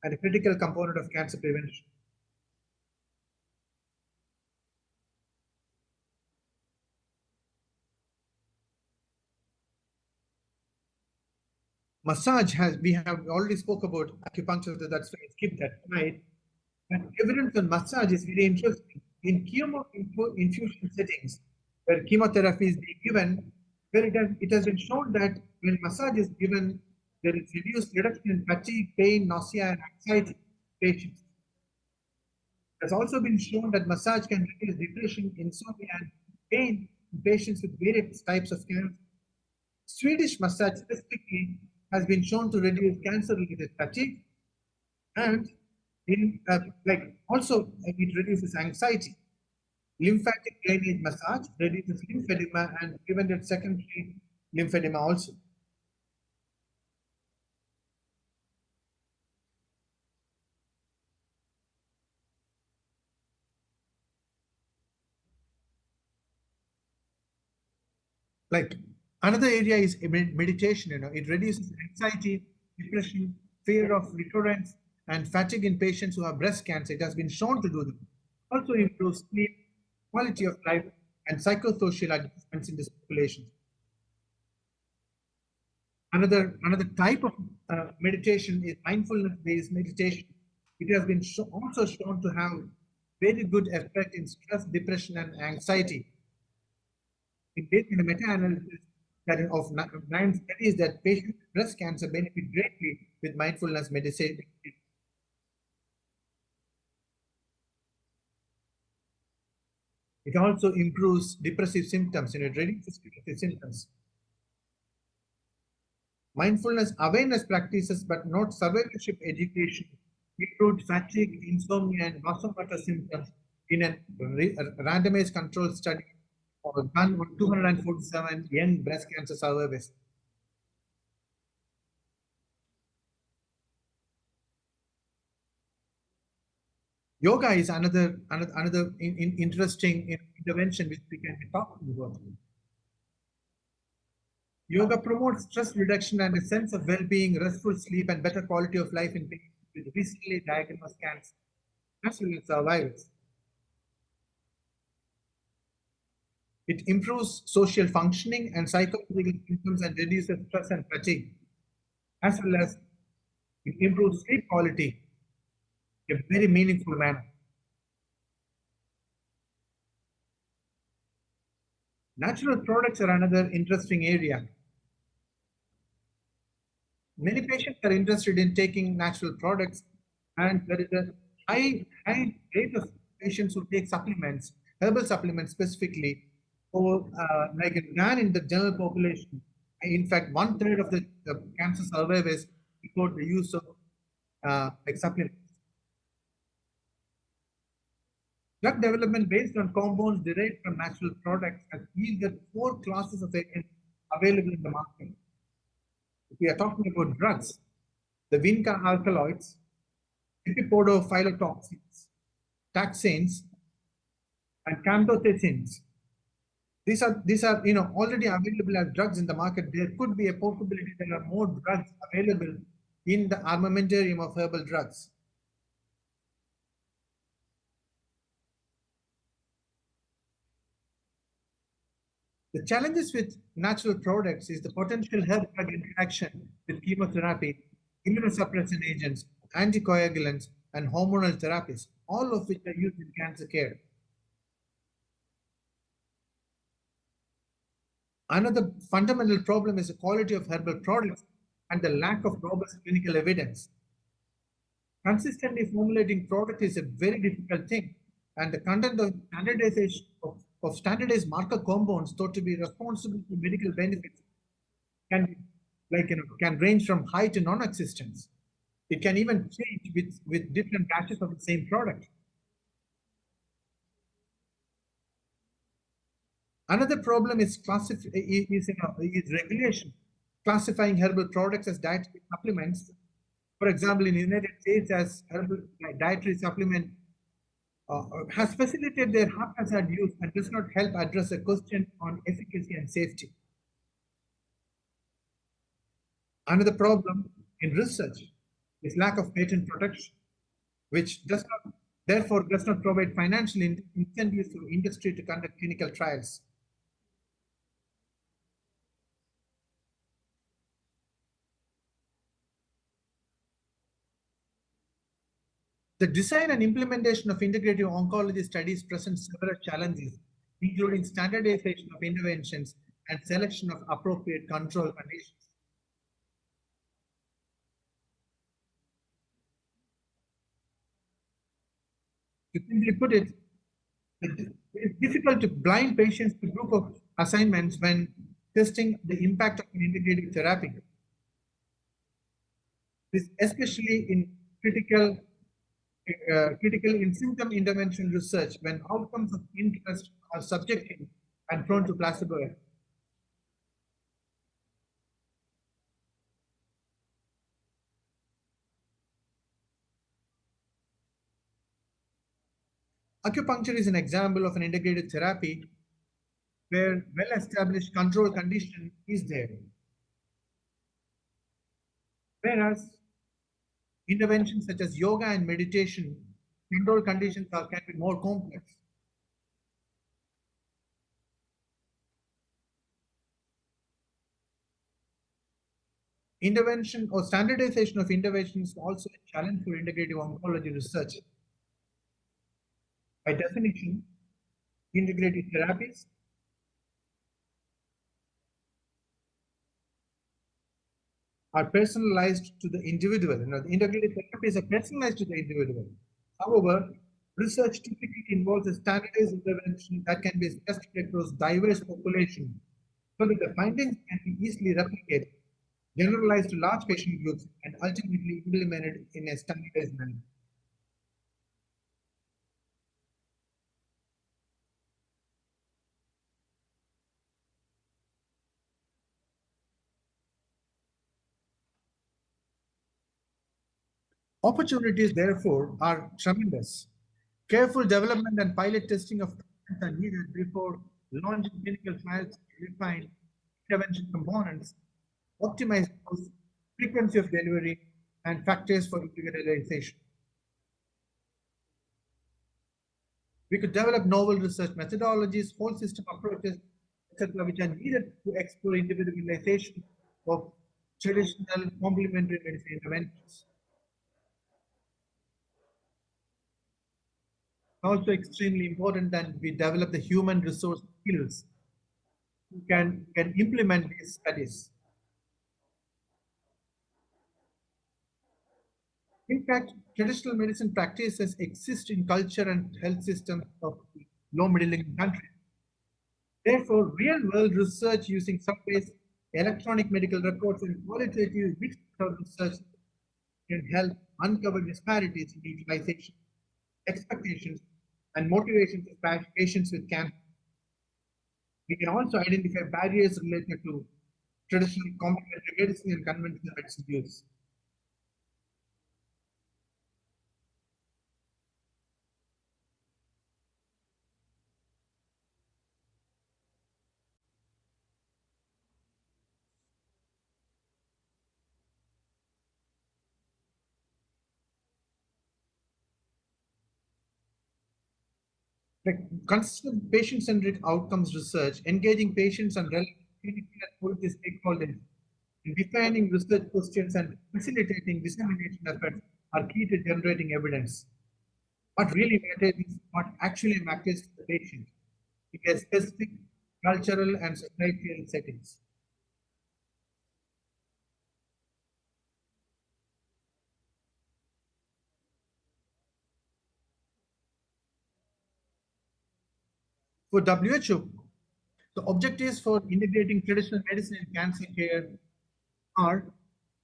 and a critical component of cancer prevention. Massage has, we have already spoke about acupuncture, that's why I skipped that slide. And evidence on massage is very interesting. In chemo infusion settings, where chemotherapy is being given, where it has been shown that when massage is given, there is reduction in fatigue, pain, nausea, and anxiety in patients. It has also been shown that massage can reduce depression, insomnia, and pain in patients with various types of cancer. Swedish massage specifically has been shown to reduce cancer-related fatigue, and also it reduces anxiety. Lymphatic drainage massage reduces lymphedema and prevented secondary lymphedema also. Like another area is meditation. It reduces anxiety, depression, fear of recurrence, and fatigue in patients who have breast cancer. It has been shown to do that. Also improves sleep, quality of life, and psychosocial adjustments in this population. Another type of meditation is mindfulness-based meditation. It has been also shown to have very good effect in stress, depression, and anxiety. In a meta-analysis of 9 studies that patients with breast cancer benefit greatly with mindfulness meditation. It also improves depressive symptoms, it reduces depressive symptoms. Mindfulness awareness practices, but not survivorship education, improved fatigue, insomnia, and vasomotor symptoms in a randomized controlled study done on 247 young breast cancer survivors. Yoga is another interesting intervention which we can be talking about. Yoga promotes stress reduction and a sense of well-being, restful sleep, and better quality of life in patients with recently diagnosed cancer, as well as survivors. It improves social functioning and psychological symptoms and reduces stress and fatigue, as well as it improves sleep quality in a very meaningful manner. Natural products are another interesting area. Many patients are interested in taking natural products, and there is a high rate of patients who take supplements, herbal supplements specifically, or than in the general population. In fact, 1/3 of the cancer survivors support the use of like supplements. Drug development based on compounds derived from natural products has yielded four classes of agents available in the market. If we are talking about drugs, the Vinca alkaloids, epipodophylotoxins, taxanes, and camptothecins. These are already available as drugs in the market. There could be a possibility there are more drugs available in the armamentarium of herbal drugs. The challenges with natural products is the potential herb-drug interaction with chemotherapy, immunosuppressant agents, anticoagulants, and hormonal therapies, all of which are used in cancer care. Another fundamental problem is the quality of herbal products and the lack of robust clinical evidence. Consistently formulating product is a very difficult thing, and the content of standardization of standardized marker compounds thought to be responsible for medical benefits can can range from high to non-existence. It can even change with different batches of the same product. Another problem is regulation, classifying herbal products as dietary supplements. For example, in the United States, as herbal dietary supplement has facilitated their haphazard use and does not help address a question on efficacy and safety. Another problem in research is lack of patent protection, which therefore does not provide financial incentives for industry to conduct clinical trials. The design and implementation of integrative oncology studies presents several challenges, including standardization of interventions and selection of appropriate control conditions. To simply put it, it's difficult to blind patients to group of assignments when testing the impact of an integrative therapy. This especially in critical in symptom intervention research when outcomes of interest are subjective and prone to placebo effect. Acupuncture is an example of an integrated therapy where well-established control condition is there. Whereas interventions such as yoga and meditation, control conditions can be more complex. Intervention or standardization of interventions is also a challenge for integrative oncology research. By definition, integrative therapies are personalized to the individual. The integrative therapies are personalized to the individual. However, research typically involves a standardized intervention that can be tested across diverse populations so that the findings can be easily replicated, generalized to large patient groups, and ultimately implemented in a standardized manner. Opportunities, therefore, are tremendous. Careful development and pilot testing of treatments are needed before launching clinical trials to refine intervention components, optimize dose, frequency of delivery, and factors for individualization. We could develop novel research methodologies, whole system approaches, etc., which are needed to explore individualization of traditional complementary medicine interventions. Also extremely important that we develop the human resource skills who can implement these studies. In fact, traditional medicine practices exist in culture and health systems of low middle income countries. Therefore, real-world research using surveys, electronic medical records, and qualitative mixed method research can help uncover disparities in utilization, expectations, and motivations of patients with cancer. We can also identify barriers related to traditional complementary medicine and conventional medicine use. Like consistent patient-centric outcomes research, engaging patients and relevant clinical and quality stakeholders, and defining research questions and facilitating dissemination efforts are key to generating evidence. What really matters is what actually matters to the patient in a specific cultural and societal settings. For WHO, the objectives for integrating traditional medicine and cancer care are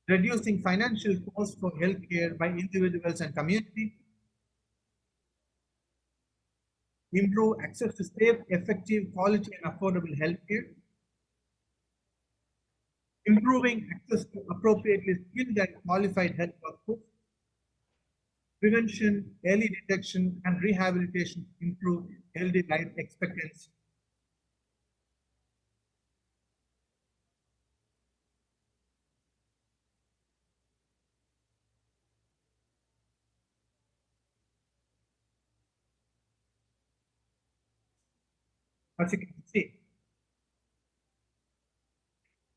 reducing financial costs for healthcare by individuals and community, improve access to safe, effective, quality, and affordable healthcare, improving access to appropriately skilled and qualified health workforce, prevention, early detection, and rehabilitation to improve healthy life expectancy. As you can see,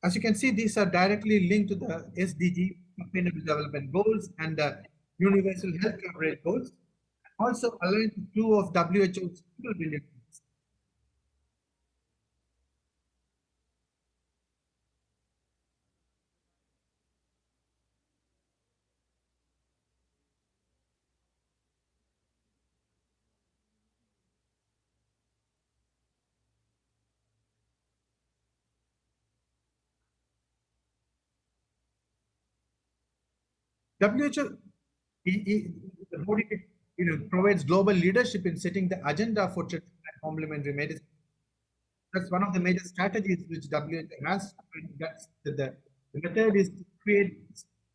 as you can see, these are directly linked to the SDG, Sustainable Development Goals, and the Universal Health Coverage Goals, also aligned to two of WHO's single billion goals. WHO the body provides global leadership in setting the agenda for traditional and complementary medicine. That's one of the major strategies which WHO has. That's the method is to create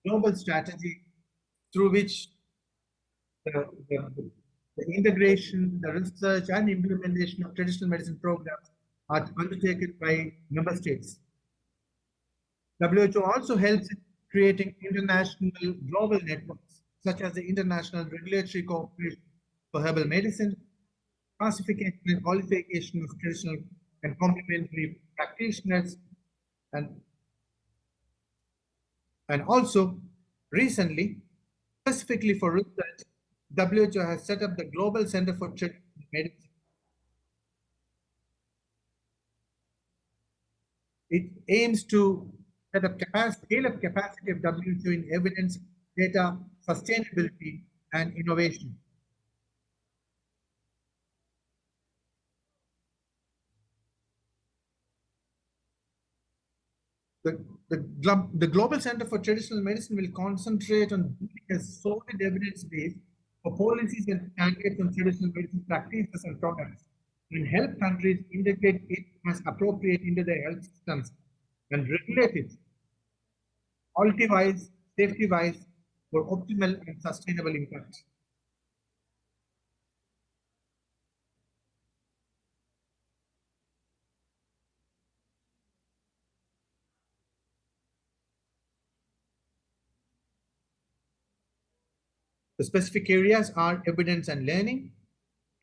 global strategy through which the integration, the research, and implementation of traditional medicine programs are undertaken by member states. WHO also helps in creating international global networks, such as the International Regulatory Cooperation for Herbal Medicine, classification and qualification of traditional and complementary practitioners, and, and also recently, specifically for research, WHO has set up the Global Center for Traditional Medicine. It aims to set up scale up capacity of WHO in evidence, data, sustainability, and innovation. The Global Center for Traditional Medicine will concentrate on building a solid evidence base for policies and standards on traditional medicine practices and products, and help countries integrate it as appropriate into their health systems and regulate it quality-wise, safety-wise, for optimal and sustainable impact. The specific areas are evidence and learning,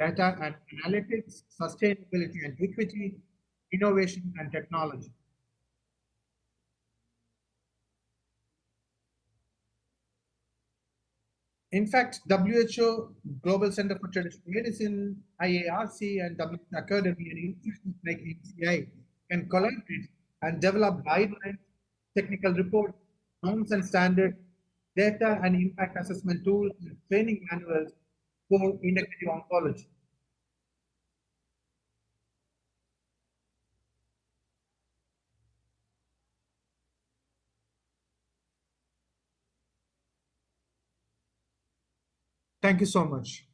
data and analytics, sustainability and equity, innovation and technology. In fact, WHO, Global Center for Traditional Medicine, IARC, and WHO Academy and institutions like NCI can collaborate and develop guidelines, technical reports, norms and standards, data and impact assessment tools, and training manuals for integrative oncology. Thank you so much.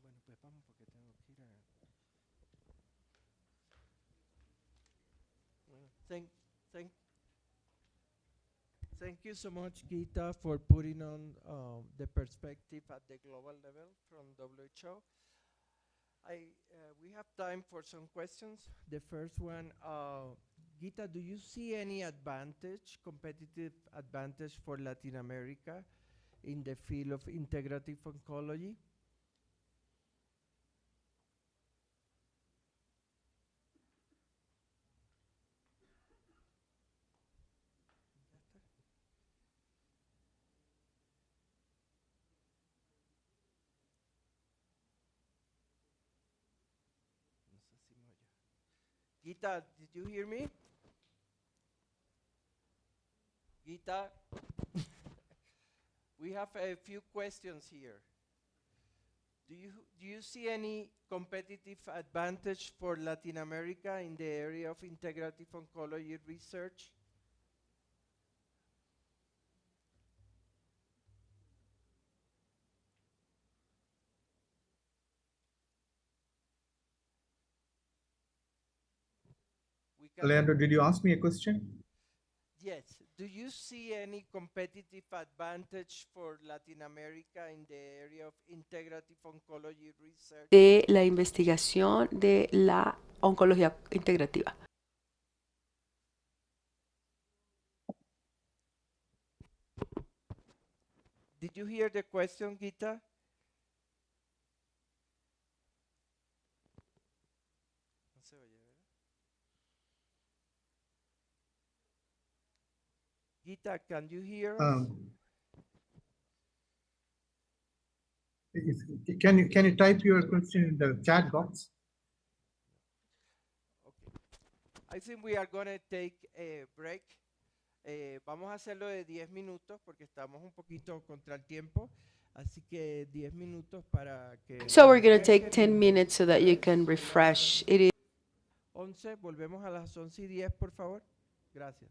Bueno, pues vamos porque tengo que ir a... Bueno, thank you so much, Gita, for putting on the perspective at the global level from WHO. We have time for some questions. The first one, Gita, do you see any advantage, competitive advantage for Latin America in the field of integrative oncology? No sé si me oye. Gita, did you hear me? Gita, we have a few questions here. Do you see any competitive advantage for Latin America in the area of integrative oncology research? We can Leandro, did you ask me a question? Yes. Do you see any competitive advantage for Latin America in the area of integrative oncology research? De la investigación de la oncología integrativa. Did you hear the question, Gita? No se oye, ¿verdad? Gita, can you hear us? Can you type your question in the chat box? Okay. I think we are going to take a break. Vamos a hacerlo de 10 minutos porque estamos un poquito contra el tiempo. Así que 10 minutos para que So se we're going to take refresquen 10 y minutes so that you después can son las refresh. It is 11. Volvemos a las 11:10, por favor. Gracias.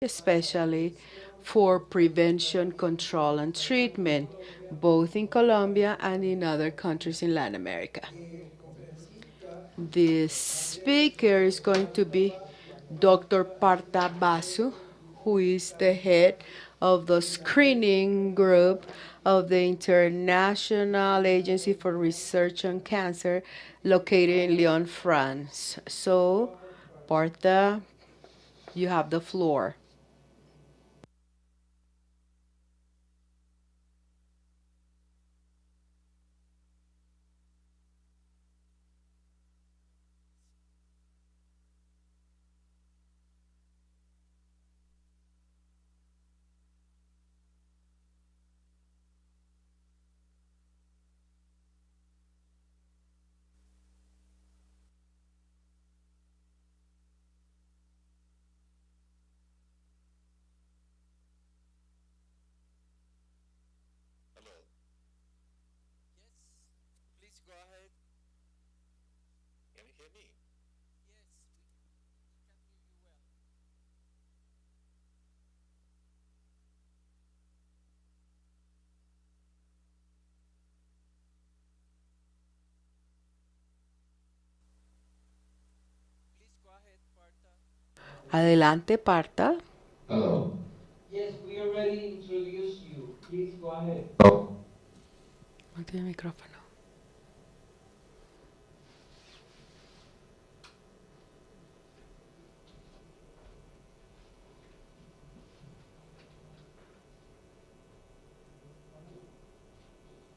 especially for prevention, control, and treatment, both in Colombia and in other countries in Latin America. The speaker is going to be Dr. Partha Basu, who is the head of the screening group of the International Agency for Research on Cancer located in Lyon, France. So, Partha, you have the floor. Please go ahead. Can you hear me? Please go ahead, Partha. Adelante, Partha. Hello. Yes, we already introduced you. Please go ahead. Oh, No tiene micrófono.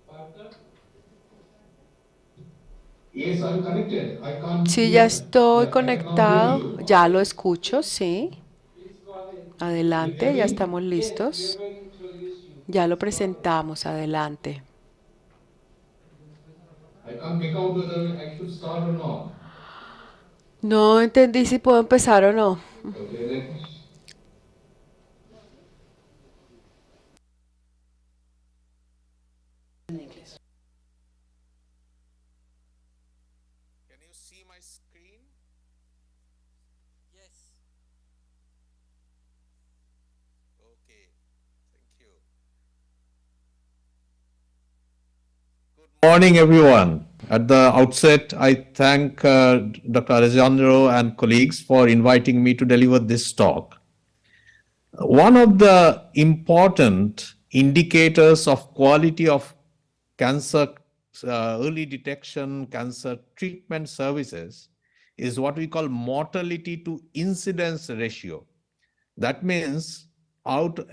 Partha? Yes, I'm connected. I can't Sí, ya hear. estoy I cannot hear conectado, you. ya lo escucho, sí. Please go ahead. Can you hear Adelante, ya me? estamos Yes, we listos. already introduced you. Ya lo Please go ahead. presentamos, adelante. I can't make out whether I should start or not. No entendí si puedo empezar o no. Okay, let me. Can you see my screen? Yes. Okay, thank you. Good morning, everyone. At the outset, I thank Dr. Alessandro and colleagues for inviting me to deliver this talk. One of the important indicators of quality of cancer early detection, cancer treatment services is what we call mortality to incidence ratio. That means it's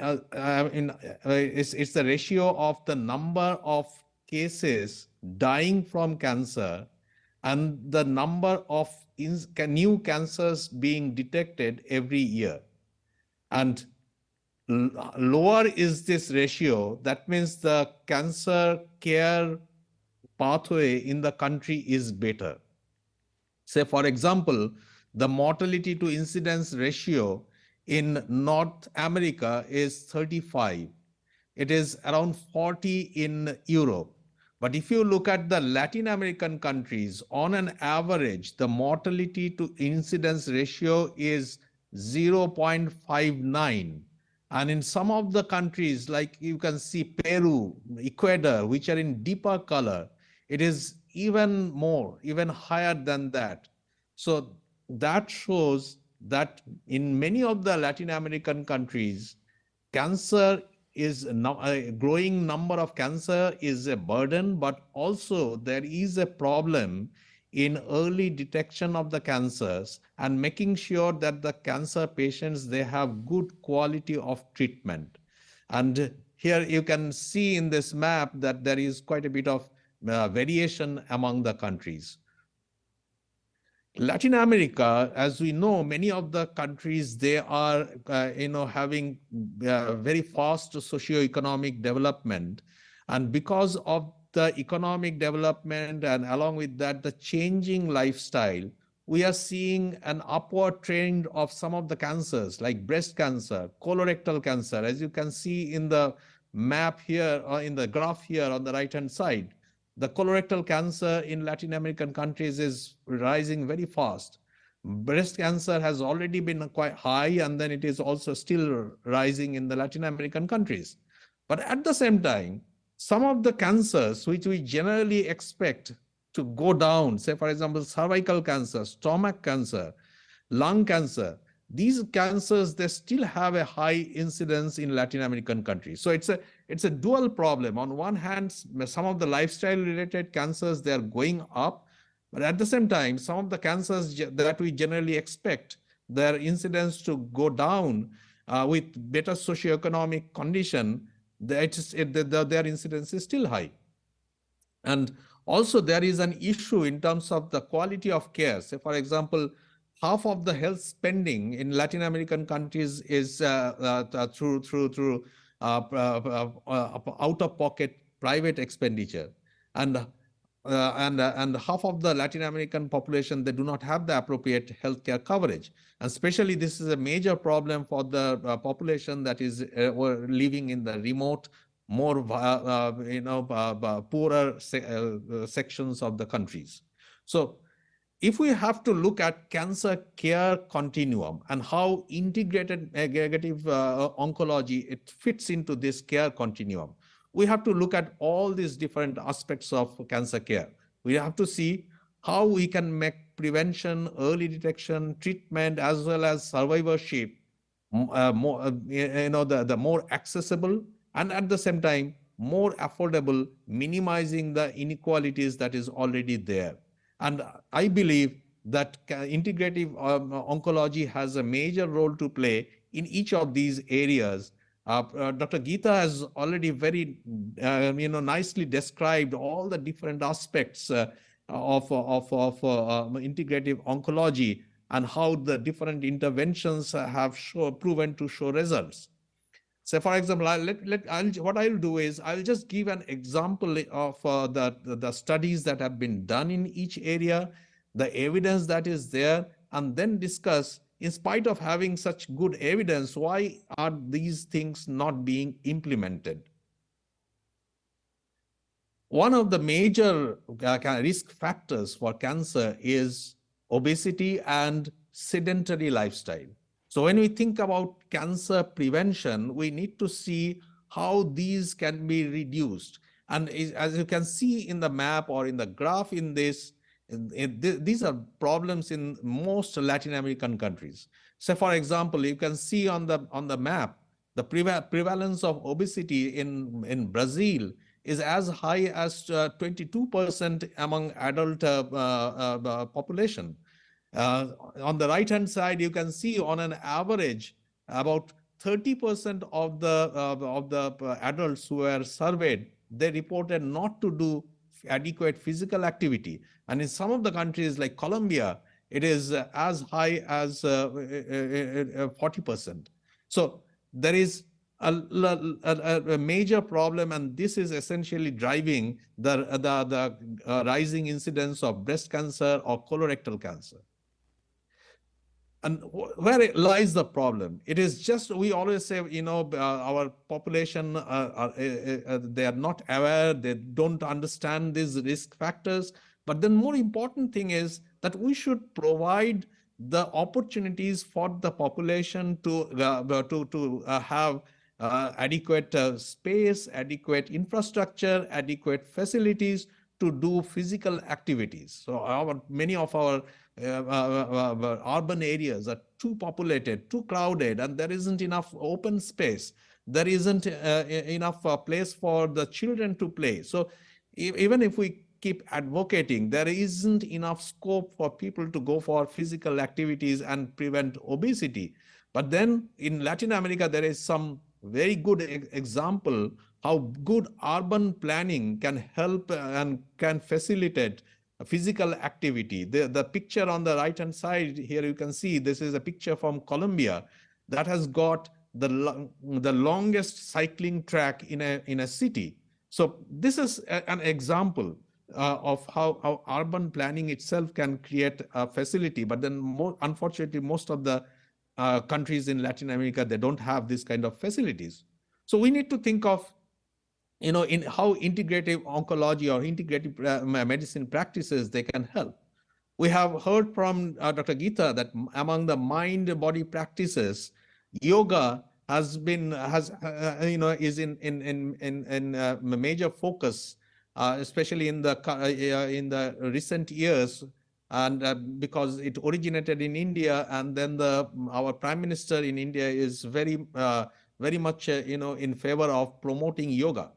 the ratio of the number of cases dying from cancer and the number of new cancers being detected every year. And lower is this ratio, that means the cancer care pathway in the country is better. Say, for example, the mortality to incidence ratio in North America is 35. It is around 40 in Europe. But if you look at the Latin American countries, on an average, the mortality to incidence ratio is 0.59. And in some of the countries, like you can see Peru, Ecuador, which are in deeper color, it is even more, even higher than that. So that shows that in many of the Latin American countries, cancer is now a growing number of cancer is a burden, but also there is a problem in early detection of the cancers and making sure that the cancer patients they have good quality of treatment. And here you can see in this map that there is quite a bit of variation among the countries. Latin America, as we know, many of the countries they are, having very fast socio-economic development, and because of the economic development and along with that the changing lifestyle, we are seeing an upward trend of some of the cancers like breast cancer, colorectal cancer, as you can see in the map here or in the graph here on the right hand side. The colorectal cancer in Latin American countries is rising very fast. breast cancer has already been quite high, and then it is also still rising in the Latin American countries. But at the same time, some of the cancers which we generally expect to go down, say for example, cervical cancer, stomach cancer, lung cancer, these cancers, they still have a high incidence in Latin American countries. So it's a dual problem. On one hand, some of the lifestyle related cancers, they are going up, but at the same time, some of the cancers that we generally expect their incidence to go down with better socioeconomic condition, their incidence is still high. And also there is an issue in terms of the quality of care. Say, for example, half of the health spending in Latin American countries is through out-of-pocket private expenditure, and and half of the Latin American population, they do not have the appropriate healthcare coverage, and especially this is a major problem for the population that is living in the remote, more poorer sections of the countries. So if we have to look at cancer care continuum and how integrative oncology it fits into this care continuum, we have to look at all these different aspects of cancer care. We have to see how we can make prevention, early detection, treatment, as well as survivorship more, the more accessible, and at the same time more affordable, minimizing the inequalities that is already there. And I believe that integrative oncology has a major role to play in each of these areas. Dr. Geeta has already very nicely described all the different aspects of integrative oncology and how the different interventions have proven to show results. So, for example, what I'll do is I'll just give an example of the studies that have been done in each area, the evidence that is there, and then discuss, in spite of having such good evidence, why are these things not being implemented? One of the major risk factors for cancer is obesity and sedentary lifestyle. So when we think about cancer prevention, we need to see how these can be reduced. And as you can see in the map or in the graph in this, these are problems in most Latin American countries. So for example, you can see on the map, the prevalence of obesity in Brazil is as high as 22% among adult population. On the right-hand side, you can see on an average, about 30% of the adults who were surveyed, they reported not to do adequate physical activity. And in some of the countries like Colombia, it is as high as 40%. So there is a major problem, and this is essentially driving the rising incidence of breast cancer or colorectal cancer. And where lies the problem? It is just, we always say, our population, they are not aware, they don't understand these risk factors. But then more important thing is that we should provide the opportunities for the population to have adequate space, adequate infrastructure, adequate facilities to do physical activities. So many of our urban areas are too populated, too crowded, and there isn't enough open space. There isn't enough place for the children to play. So even if we keep advocating, there isn't enough scope for people to go for physical activities and prevent obesity. But then in Latin America, there is some very good example how good urban planning can help and can facilitate physical activity. The picture on the right hand side here, you can see this is a picture from Colombia that has got the longest cycling track in a city. So this is an example of how urban planning itself can create a facility. But then unfortunately, most of the countries in Latin America, they don't have this kind of facilities. So we need to think of in how integrative oncology or integrative medicine practices they can help. We have heard from Dr. Geeta that among the mind-body practices, yoga is in a major focus, especially in the recent years, and because it originated in India, and then our Prime Minister in India is very much in favor of promoting yoga.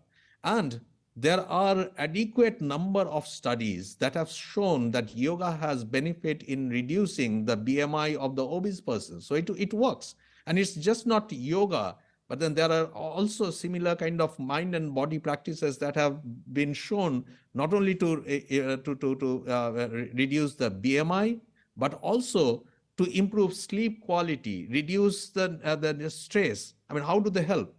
And there are adequate number of studies that have shown that yoga has benefit in reducing the BMI of the obese person. So it works. And it's just not yoga, but then there are also similar kind of mind and body practices that have been shown not only to reduce the BMI, but also to improve sleep quality, reduce the stress. I mean, how do they help?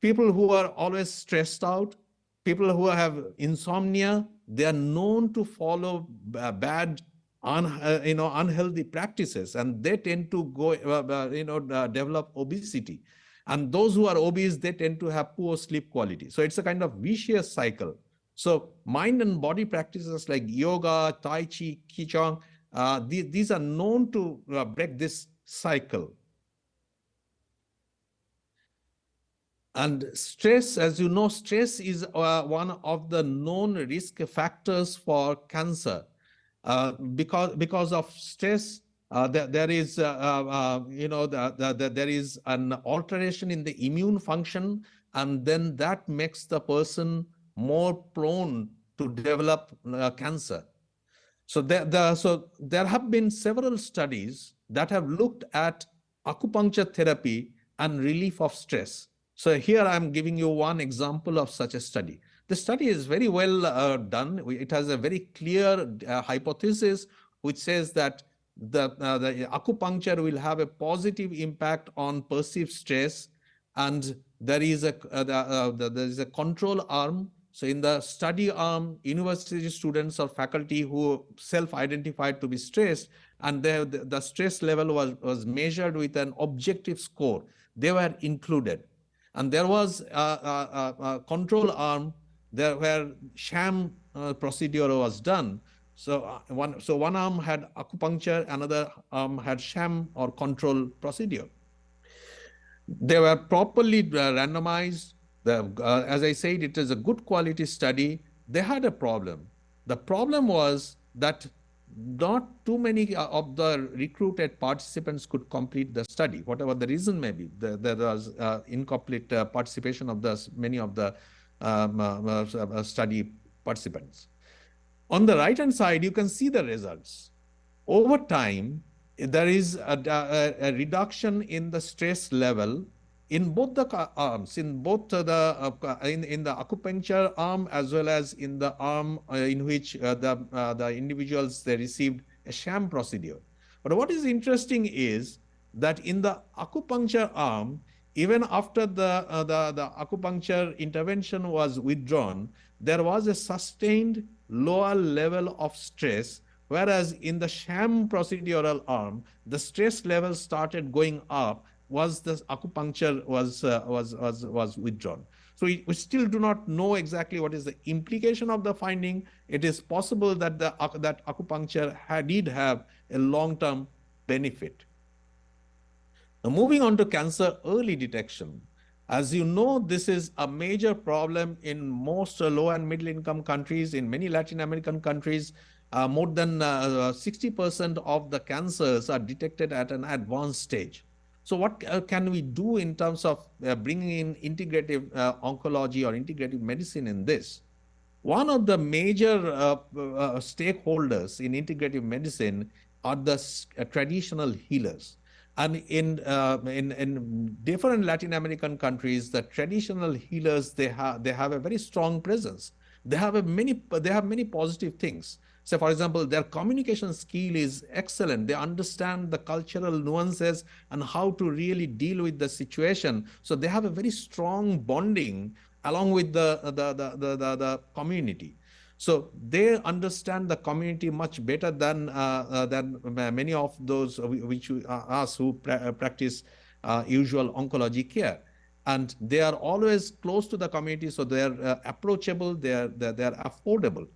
People who are always stressed out, people who have insomnia, they are known to follow bad, unhealthy practices, and they tend to develop obesity. And those who are obese, they tend to have poor sleep quality. So it's a kind of vicious cycle. So mind and body practices like yoga, Tai Chi, Qigong, these are known to break this cycle. And stress, as you know, stress is one of the known risk factors for cancer. Because of stress, there is there is an alteration in the immune function, and then that makes the person more prone to develop cancer. So there have been several studies that have looked at acupuncture therapy and relief of stress. So here I'm giving you one example of such a study. The study is very well done. It has a very clear hypothesis which says that the acupuncture will have a positive impact on perceived stress, and there is a control arm. So in the study arm, university students or faculty who self-identified to be stressed, and the stress level was measured with an objective score, they were included. And there was a control arm there where sham procedure was done. So one arm had acupuncture, another arm had sham or control procedure. They were properly randomized. As I said, it is a good quality study. They had a problem. The problem was that not too many of the recruited participants could complete the study, whatever the reason may be. There was incomplete participation of many of the study participants. On the right-hand side, you can see the results. Over time, there is a reduction in the stress level in both the arms, in both in the acupuncture arm as well as in the arm in which the individuals they received a sham procedure. But what is interesting is that in the acupuncture arm, even after the acupuncture intervention was withdrawn, there was a sustained lower level of stress, whereas in the sham procedural arm, the stress level started going up once the acupuncture was withdrawn. So we still do not know exactly what is the implication of the finding. It is possible that that acupuncture did have a long-term benefit. Now, moving on to cancer early detection. As you know, this is a major problem in most low and middle income countries, in many Latin American countries. More than 60% of the cancers are detected at an advanced stage. So what can we do in terms of bringing in integrative oncology or integrative medicine in this? One of the major stakeholders in integrative medicine are the traditional healers. And in different Latin American countries, the traditional healers they have a very strong presence. They have many positive things. So, for example, their communication skill is excellent. They understand the cultural nuances and how to really deal with the situation. So they have a very strong bonding along with the community. So they understand the community much better than many of those us who practice usual oncology care. And they are always close to the community, so they are approachable, they are affordable.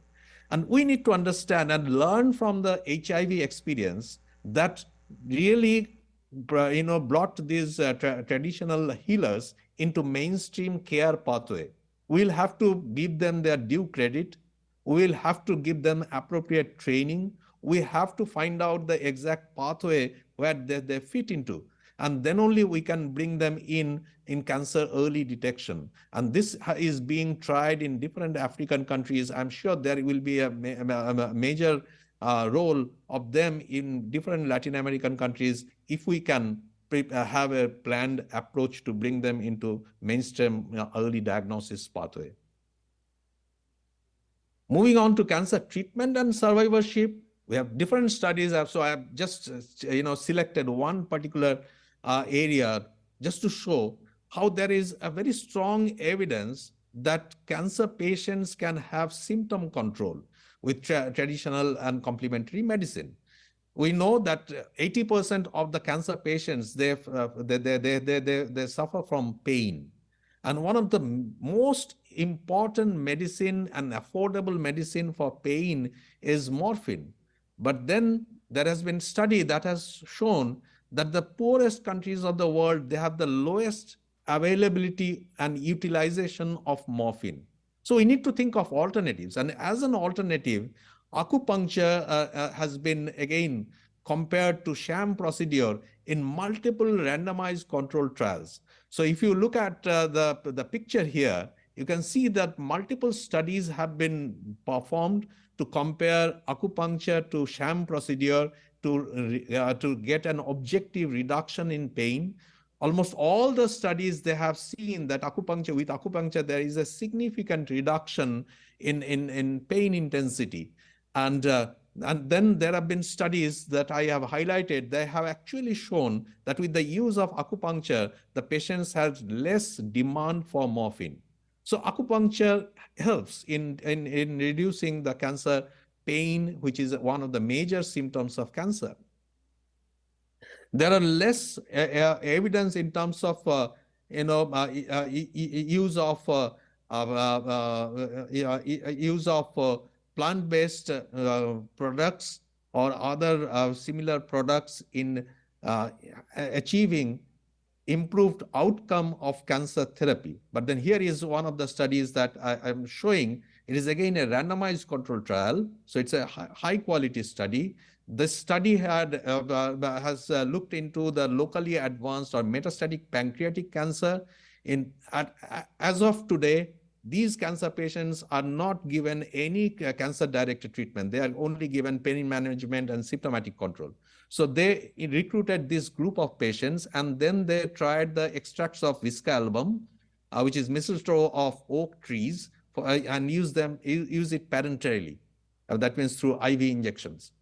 And we need to understand and learn from the HIV experience that really brought these traditional healers into mainstream care pathway. We'll have to give them their due credit. We'll have to give them appropriate training. We have to find out the exact pathway where they fit into. And then only we can bring them in cancer early detection. And this is being tried in different African countries. I'm sure there will be a major role of them in different Latin American countries if we can have a planned approach to bring them into mainstream early diagnosis pathway. Moving on to cancer treatment and survivorship, we have different studies. So I have just selected one particular area just to show how there is a very strong evidence that cancer patients can have symptom control with traditional and complementary medicine. We know that 80% of the cancer patients they suffer from pain, and one of the most important medicine and affordable medicine for pain is morphine. But then there has been study that has shown that the poorest countries of the world, they have the lowest availability and utilization of morphine. So we need to think of alternatives. And as an alternative, acupuncture has been again compared to sham procedure in multiple randomized controlled trials. So if you look at the picture here, you can see that multiple studies have been performed to compare acupuncture to sham procedure to get an objective reduction in pain. Almost all the studies, they have seen that with acupuncture, there is a significant reduction in pain intensity. And then there have been studies that I have highlighted. They have actually shown that with the use of acupuncture, the patients have less demand for morphine. So acupuncture helps in reducing the cancer pain, which is one of the major symptoms of cancer. There are less evidence in terms of use of plant-based products or other similar products in achieving improved outcome of cancer therapy. But then here is one of the studies that I'm showing. It is again a randomized control trial. So it's a high quality study. This study has looked into the locally advanced or metastatic pancreatic cancer. As of today, these cancer patients are not given any cancer-directed treatment. They are only given pain management and symptomatic control. So they recruited this group of patients, and then they tried the extracts of Visca album, which is mistletoe of oak trees, and use it parenterally. That means through IV injections.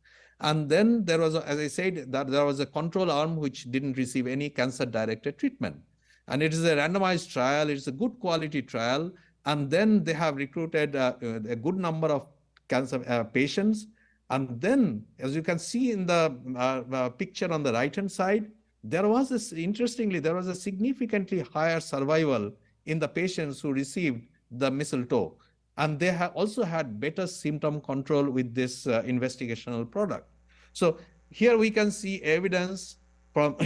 And then there was, as I said, that there was a control arm which didn't receive any cancer-directed treatment. And it is a randomized trial. It's a good quality trial. And then they have recruited a good number of cancer patients. And then, as you can see in the picture on the right-hand side, interestingly, there was a significantly higher survival in the patients who received the mistletoe. And they also had better symptom control with this investigational product. So here we can see evidence from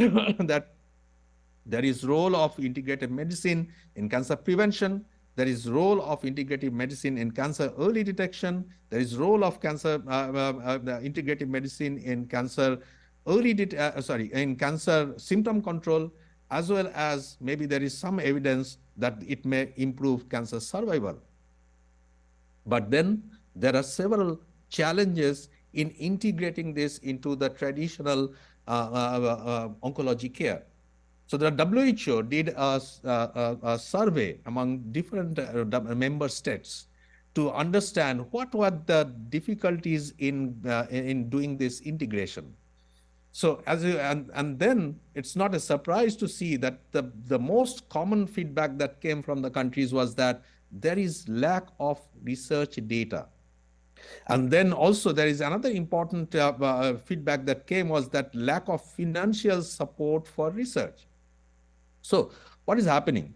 that there is role of integrative medicine in cancer prevention. There is role of integrative medicine in cancer early detection. There is role of integrative medicine in cancer in cancer symptom control, as well as maybe there is some evidence that it may improve cancer survival. But then there are several challenges in integrating this into the traditional oncology care. So the WHO did a survey among different member states to understand what were the difficulties in doing this integration. So and then it's not a surprise to see that the most common feedback that came from the countries was that there is lack of research data. And then also there is another important feedback that came was that lack of financial support for research. So what is happening?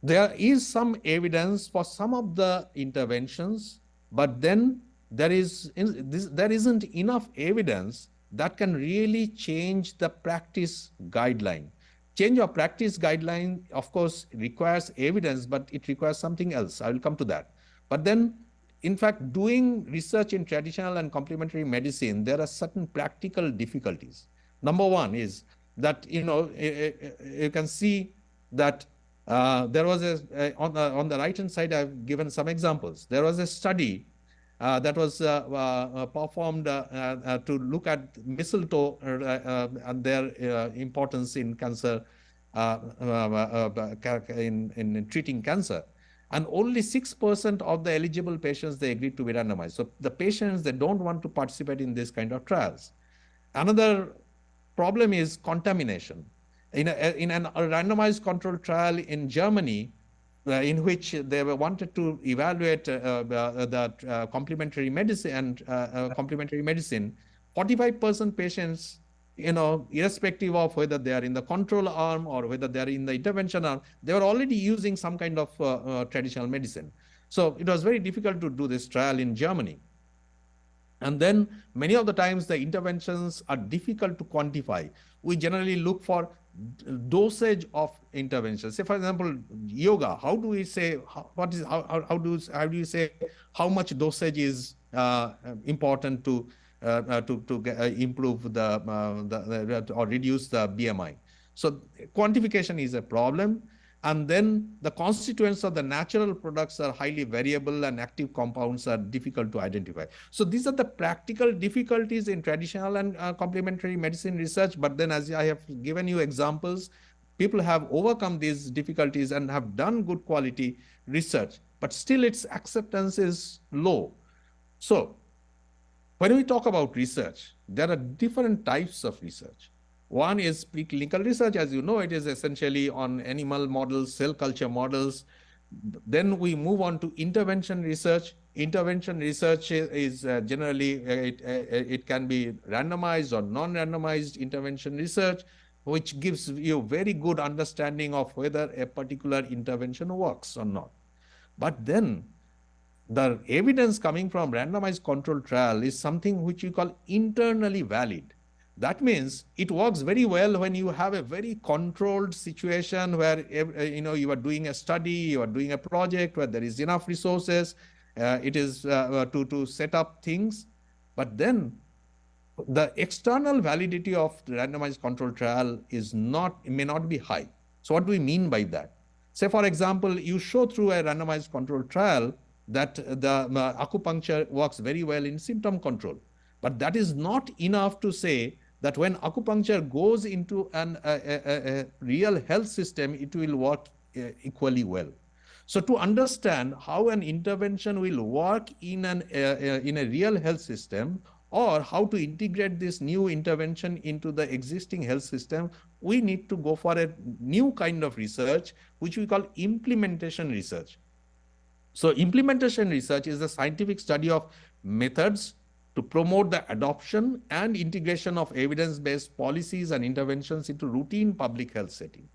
There is some evidence for some of the interventions, but then there isn't enough evidence that can really change the practice guideline. Change of practice guideline, of course, requires evidence, but it requires something else. I will come to that. But then, in fact, doing research in traditional and complementary medicine, there are certain practical difficulties. Number one is that, you can see that there was on the right hand side, I've given some examples. There was a study that was performed to look at mistletoe and their importance in cancer, in treating cancer. And only 6% of the eligible patients, they agreed to be randomized. So the patients, they don't want to participate in this kind of trials. Another problem is contamination. A randomized controlled trial in Germany, in which they were wanted to evaluate the complementary medicine and complementary medicine, 45% patients, irrespective of whether they are in the control arm or whether they are in the intervention arm, they were already using some kind of traditional medicine. So it was very difficult to do this trial in Germany. And then many of the times the interventions are difficult to quantify. We generally look for dosage of interventions. Say, for example, yoga. How do we say how do you say how much dosage is important to improve or reduce the BMI? So quantification is a problem. And then the constituents of the natural products are highly variable and active compounds are difficult to identify. So these are the practical difficulties in traditional and complementary medicine research. But then, as I have given you examples, people have overcome these difficulties and have done good quality research, but still its acceptance is low. So when we talk about research, there are different types of research. One is preclinical research. As you know, it is essentially on animal models, cell culture models. Then we move on to intervention research. Intervention research is generally, it can be randomized or non-randomized intervention research, which gives you very good understanding of whether a particular intervention works or not. But then the evidence coming from randomized controlled trial is something which you call internally valid. That means it works very well when you have a very controlled situation where you are doing a study, you are doing a project where there is enough resources. It is to set up things. But then the external validity of the randomized controlled trial may not be high. So what do we mean by that? Say, for example, you show through a randomized controlled trial that the acupuncture works very well in symptom control. But that is not enough to say that when acupuncture goes into a real health system, it will work equally well. So to understand how an intervention will work in a real health system, or how to integrate this new intervention into the existing health system, we need to go for a new kind of research, which we call implementation research. So implementation research is the scientific study of methods to promote the adoption and integration of evidence-based policies and interventions into routine public health setting.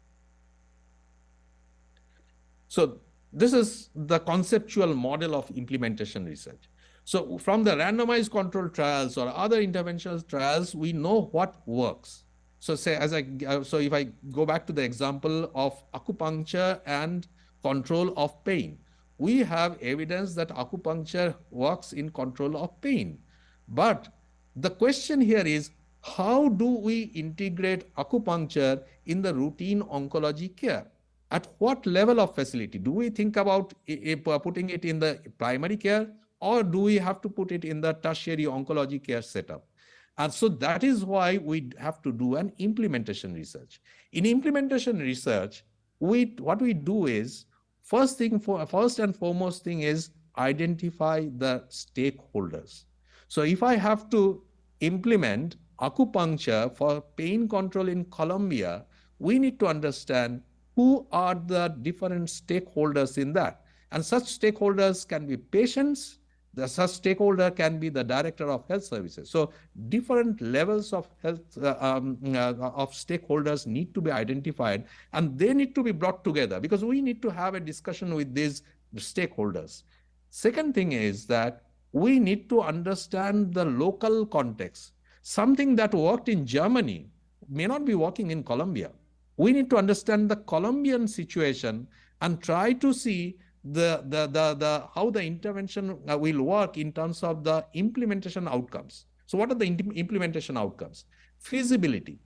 So this is the conceptual model of implementation research. So from the randomized controlled trials or other interventional trials, we know what works. So if I go back to the example of acupuncture and control of pain, we have evidence that acupuncture works in control of pain. But the question here is, how do we integrate acupuncture in the routine oncology care? At what level of facility? Do we think about putting it in the primary care, or do we have to put it in the tertiary oncology care setup? And so that is why we have to do an implementation research. In implementation research, what we do is, first and foremost thing is identify the stakeholders. So if I have to implement acupuncture for pain control in Colombia, we need to understand who are the different stakeholders in that. And such stakeholders can be patients, such stakeholder can be the director of health services. So different levels of health of stakeholders need to be identified, and they need to be brought together, because we need to have a discussion with these stakeholders. Second thing is that we need to understand the local context. Something that worked in Germany may not be working in Colombia. We need to understand the Colombian situation and try to see how the intervention will work in terms of the implementation outcomes. So what are the implementation outcomes? Feasibility.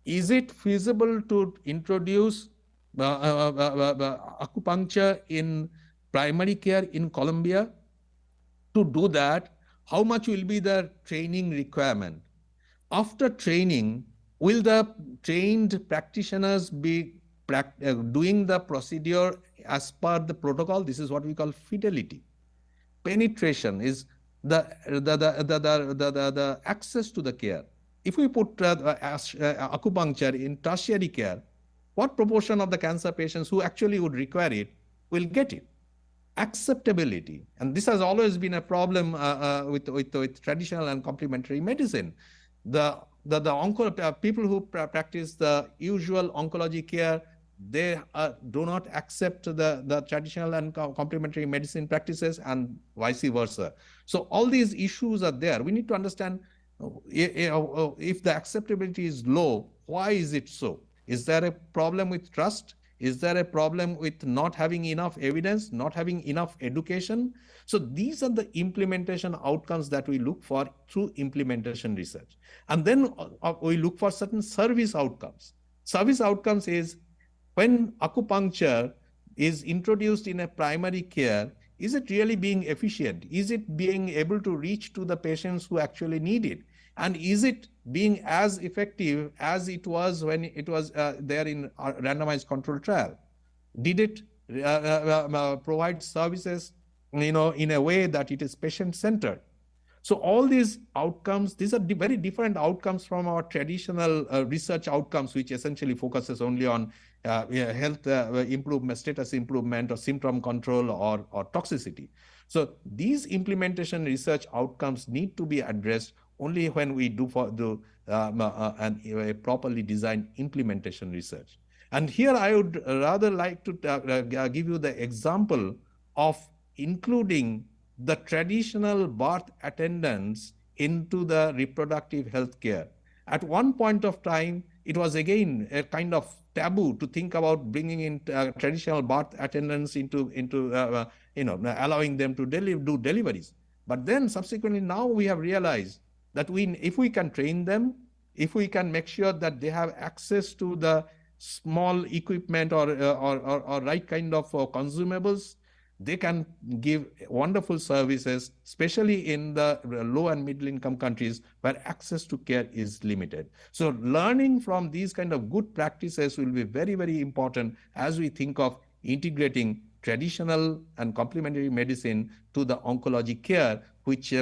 Is it feasible to introduce acupuncture in primary care in Colombia? To do that, how much will be the training requirement? After training, will the trained practitioners be doing the procedure as per the protocol? This is what we call fidelity. Penetration is the access to the care. If we put acupuncture in tertiary care, what proportion of the cancer patients who actually would require it will get it? Acceptability, and this has always been a problem with traditional and complementary medicine. The people who practice the usual oncology care, they do not accept the traditional and complementary medicine practices, and vice versa. So all these issues are there. We need to understand if the acceptability is low, why is it so? Is there a problem with trust? Is there a problem with not having enough evidence, not having enough education? So these are the implementation outcomes that we look for through implementation research. And then we look for certain service outcomes. Service outcomes is when acupuncture is introduced in a primary care, is it really being efficient? Is it being able to reach to the patients who actually need it? And is it being as effective as it was when it was there in a randomized control trial? Did it provide services, in a way that it is patient-centered? So all these outcomes, these are very different outcomes from our traditional research outcomes, which essentially focuses only on health improvement, status improvement, or symptom control, or toxicity. So these implementation research outcomes need to be addressed only when we do a properly designed implementation research. And here I would rather like to give you the example of including the traditional birth attendants into the reproductive health care. At one point of time, it was again a kind of taboo to think about bringing in traditional birth attendants into allowing them to do deliveries. But then subsequently now we have realized that if we can train them, if we can make sure that they have access to the small equipment or right kind of consumables, they can give wonderful services, especially in the low and middle income countries where access to care is limited. So learning from these kind of good practices will be very, very important as we think of integrating traditional and complementary medicine to the oncology care, which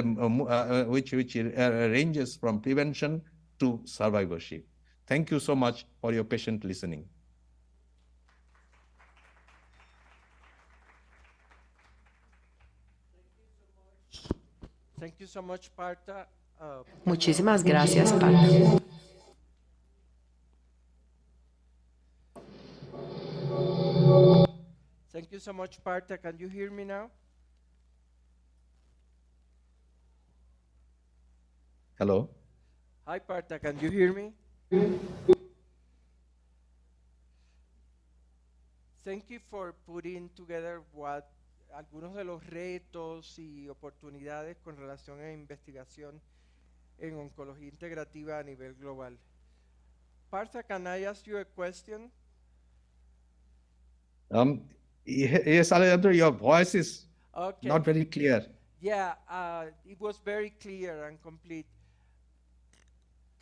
ranges from prevention to survivorship. Thank you so much for your patient listening. Thank you so much, Partha. Muchísimas gracias, Parta. Thank you so much, Partha. Can you hear me now? Hello. Hi, Partha. Can you hear me? Thank you for putting together algunos de los retos y oportunidades con relación a investigación en oncología integrativa a nivel global. Partha, can I ask you a question? Yes, Alejandro, your voice is Okay. not very clear. Yeah, it was very clear and complete.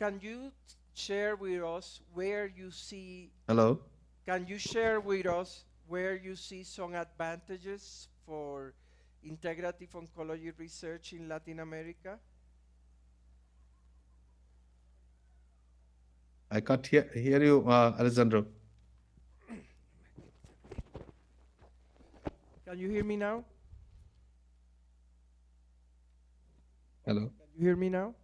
Can you share with us where you see... Hello? Can you share with us where you see some advantages for integrative oncology research in Latin America? I can't hear you, Alessandro. Can you hear me now? Hello? Can you hear me now?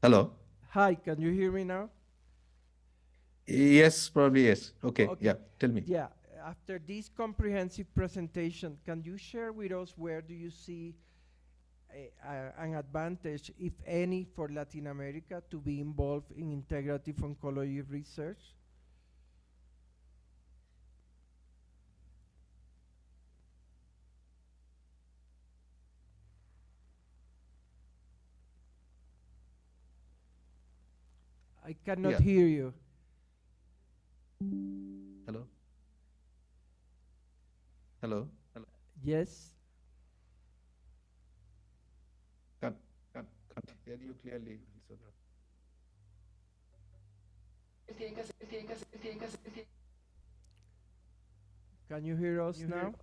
Hello? Hi, can you hear me now? Yes, probably yes. Okay, Okay. yeah, tell me. Yeah, after this comprehensive presentation, can you share with us where do you see an advantage, if any, for Latin America to be involved in integrative oncology research? I cannot Yeah. hear you. Hello? Hello? Yes. Can't, can't hear you clearly. Can you hear us now?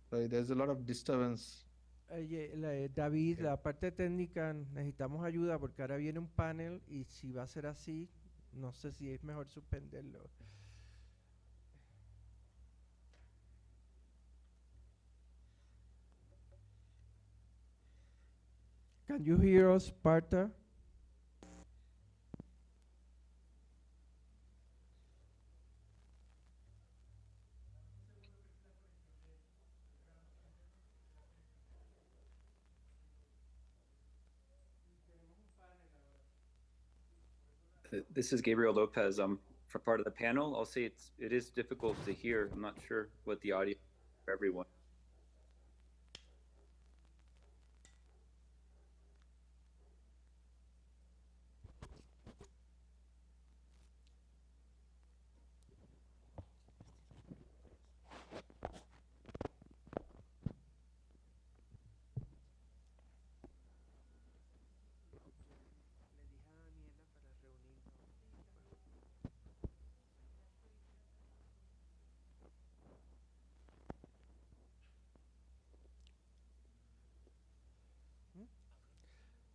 Sorry, there's a lot of disturbance. David, la parte técnica, necesitamos ayuda porque ahora viene un panel y si va a ser así, no sé si es mejor suspenderlo. Can you hear us, Parta? This is Gabriel Lopez. I'm for part of the panel. I'll say it is difficult to hear. I'm not sure what the audio for everyone.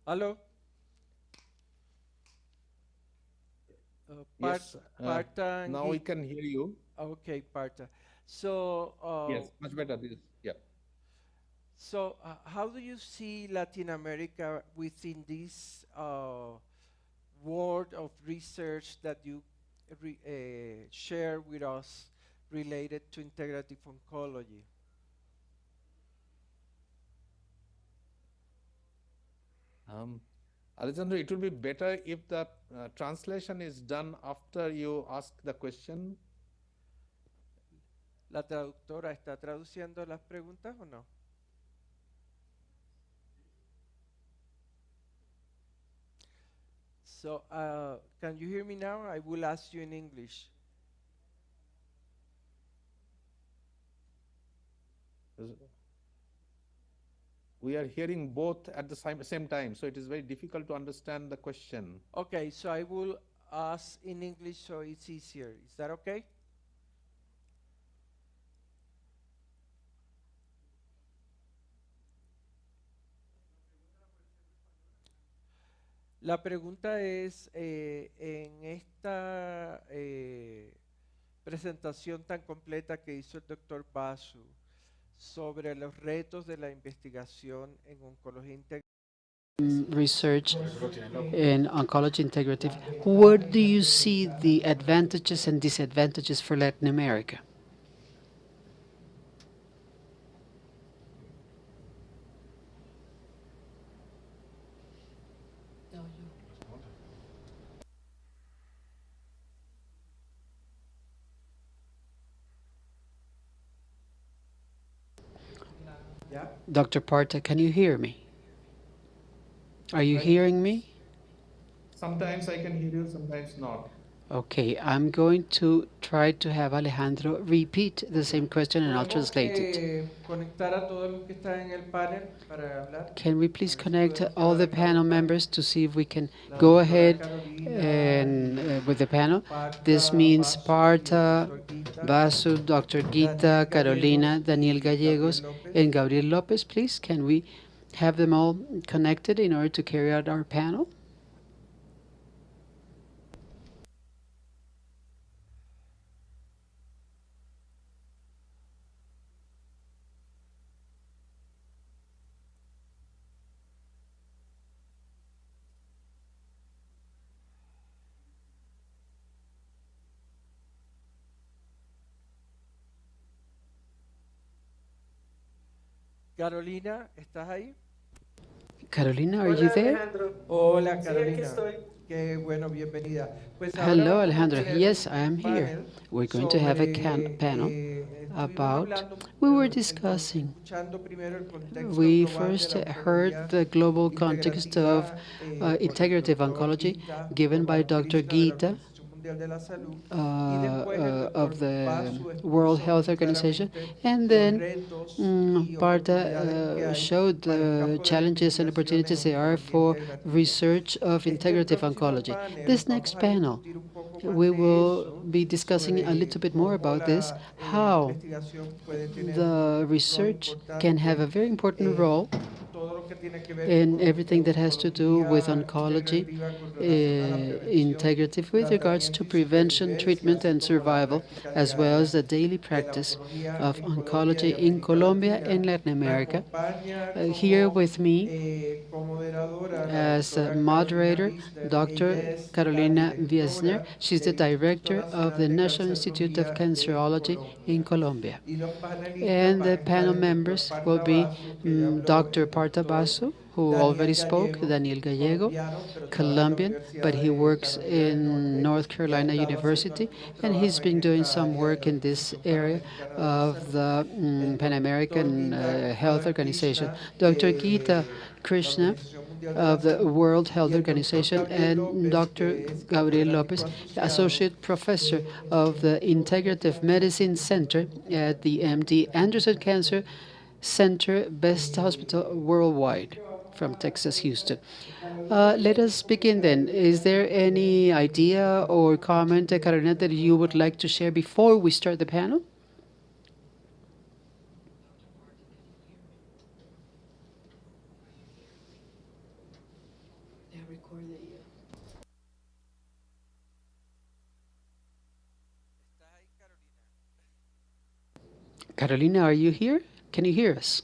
Hello? Yes, Parta now we can hear you. Okay, Parta. So, Yes, much better. Yeah. so how do you see Latin America within this world of research that you share with us related to integrative oncology? Alessandro, it will be better if the translation is done after you ask the question. ¿La traductora está traduciendo las preguntas o no? So, can you hear me now? I will ask you in English. We are hearing both at the same time, so it is very difficult to understand the question. Okay, so I will ask in English so it's easier. Is that okay? La pregunta es, en esta presentación tan completa que hizo el doctor Basu sobre los retos de la investigación en oncología integral, Research in oncology integrative, where do you see the advantages and disadvantages for Latin America? ¿ya? Dr. Parta, can you hear me? Are you hearing me? Sometimes I can hear you, sometimes not. Okay, I'm going to try to have Alejandro repeat the same question and I'll Podemos translate it. conectar a todos los que están en el panel para hablar. Can we please A ver si connect podemos all the quedar acá panel los members to see if we can La go doctora ahead Carolina and y with the panel? Parta, This means Basu y el Parta, doctor Guita, Basu, Dr. Gita, Daniel Carolina, Gallegos Daniel y Gabriel Gallegos, López. and Gabriel Lopez, please. Can we have them all connected in order to carry out our panel? Carolina, ¿estás ahí? Carolina, are you there? Hola, Carolina. Qué bueno, bienvenida. Pues ahora Hello, vamos a Alejandro. tener Yes, un I am here. panel We're going to have a sobre, panel estuvimos about. hablando, We were entonces, discussing. escuchando primero el contexto We global de first la heard oncología the global context of integrativa por el integrative doctor oncology Gita given by Gopal Dr. Krishna de la Gita Organización Mundial de la Salud y después el of doctor the Basu World expuso Health muy Organization, claramente and los then retos y oportunidades que Parta hay showed para el the campo de la challenges and investigación en opportunities there are oncología for integrativa. research of Este integrative próximo oncology. panel This vamos next a panel, discutir un poco más we de will eso, be discussing a little sobre bit more cómo about this, la how investigación puede tener the un rol research can have a importante very important en role todo lo que tiene que ver in con everything that has to do with oncología oncology, integrativa con relación a la prevención, integrative with regards to tratamiento y prevention, supervivencia, treatment, así and como la survival, práctica as well as diaria the daily de la practice oncología of en Colombia y oncology in América Colombia and Latina. Latin Me America. acompaña Here como with me comoderadora la as a doctora Carolina moderator, Wisner. Ella Dr. es la Carolina Wiesner. directora She's the del Instituto director of Nacional the de National Institute of Cancerología de Cancerology in Colombia. Colombia. Y los panelistas And van the a estar panel el doctor members will Parta be Basu, que ya habló, Dr. el Parta doctor Basu, who already Daniel spoke, Gallego, Daniel Gallego, colombiano, pero trabaja en la Colombian, but Universidad he de works Carolina del in Norte North y ha Carolina estado haciendo University, algunos and he's trabajos en been doing esta some área de work la in this Organización area Panamericana de la of Salud. the El Pan doctor American Gita Health Gopal Organization. Krishna Dr. Gita de la Krishna Organización Mundial de la of the Salud World y Health el doctor Organization, Gabriel and López, Dr. que es Gabriel catedrático Lopez, asociado Associate Professor of the Integrative Medicine Center at the MD Anderson Cancer Center, best hospital worldwide from Texas, Houston. Let us begin then. Is there any idea or comment, Carolina, that you would like to share before we start the panel? Carolina, are you here? Can you hear us?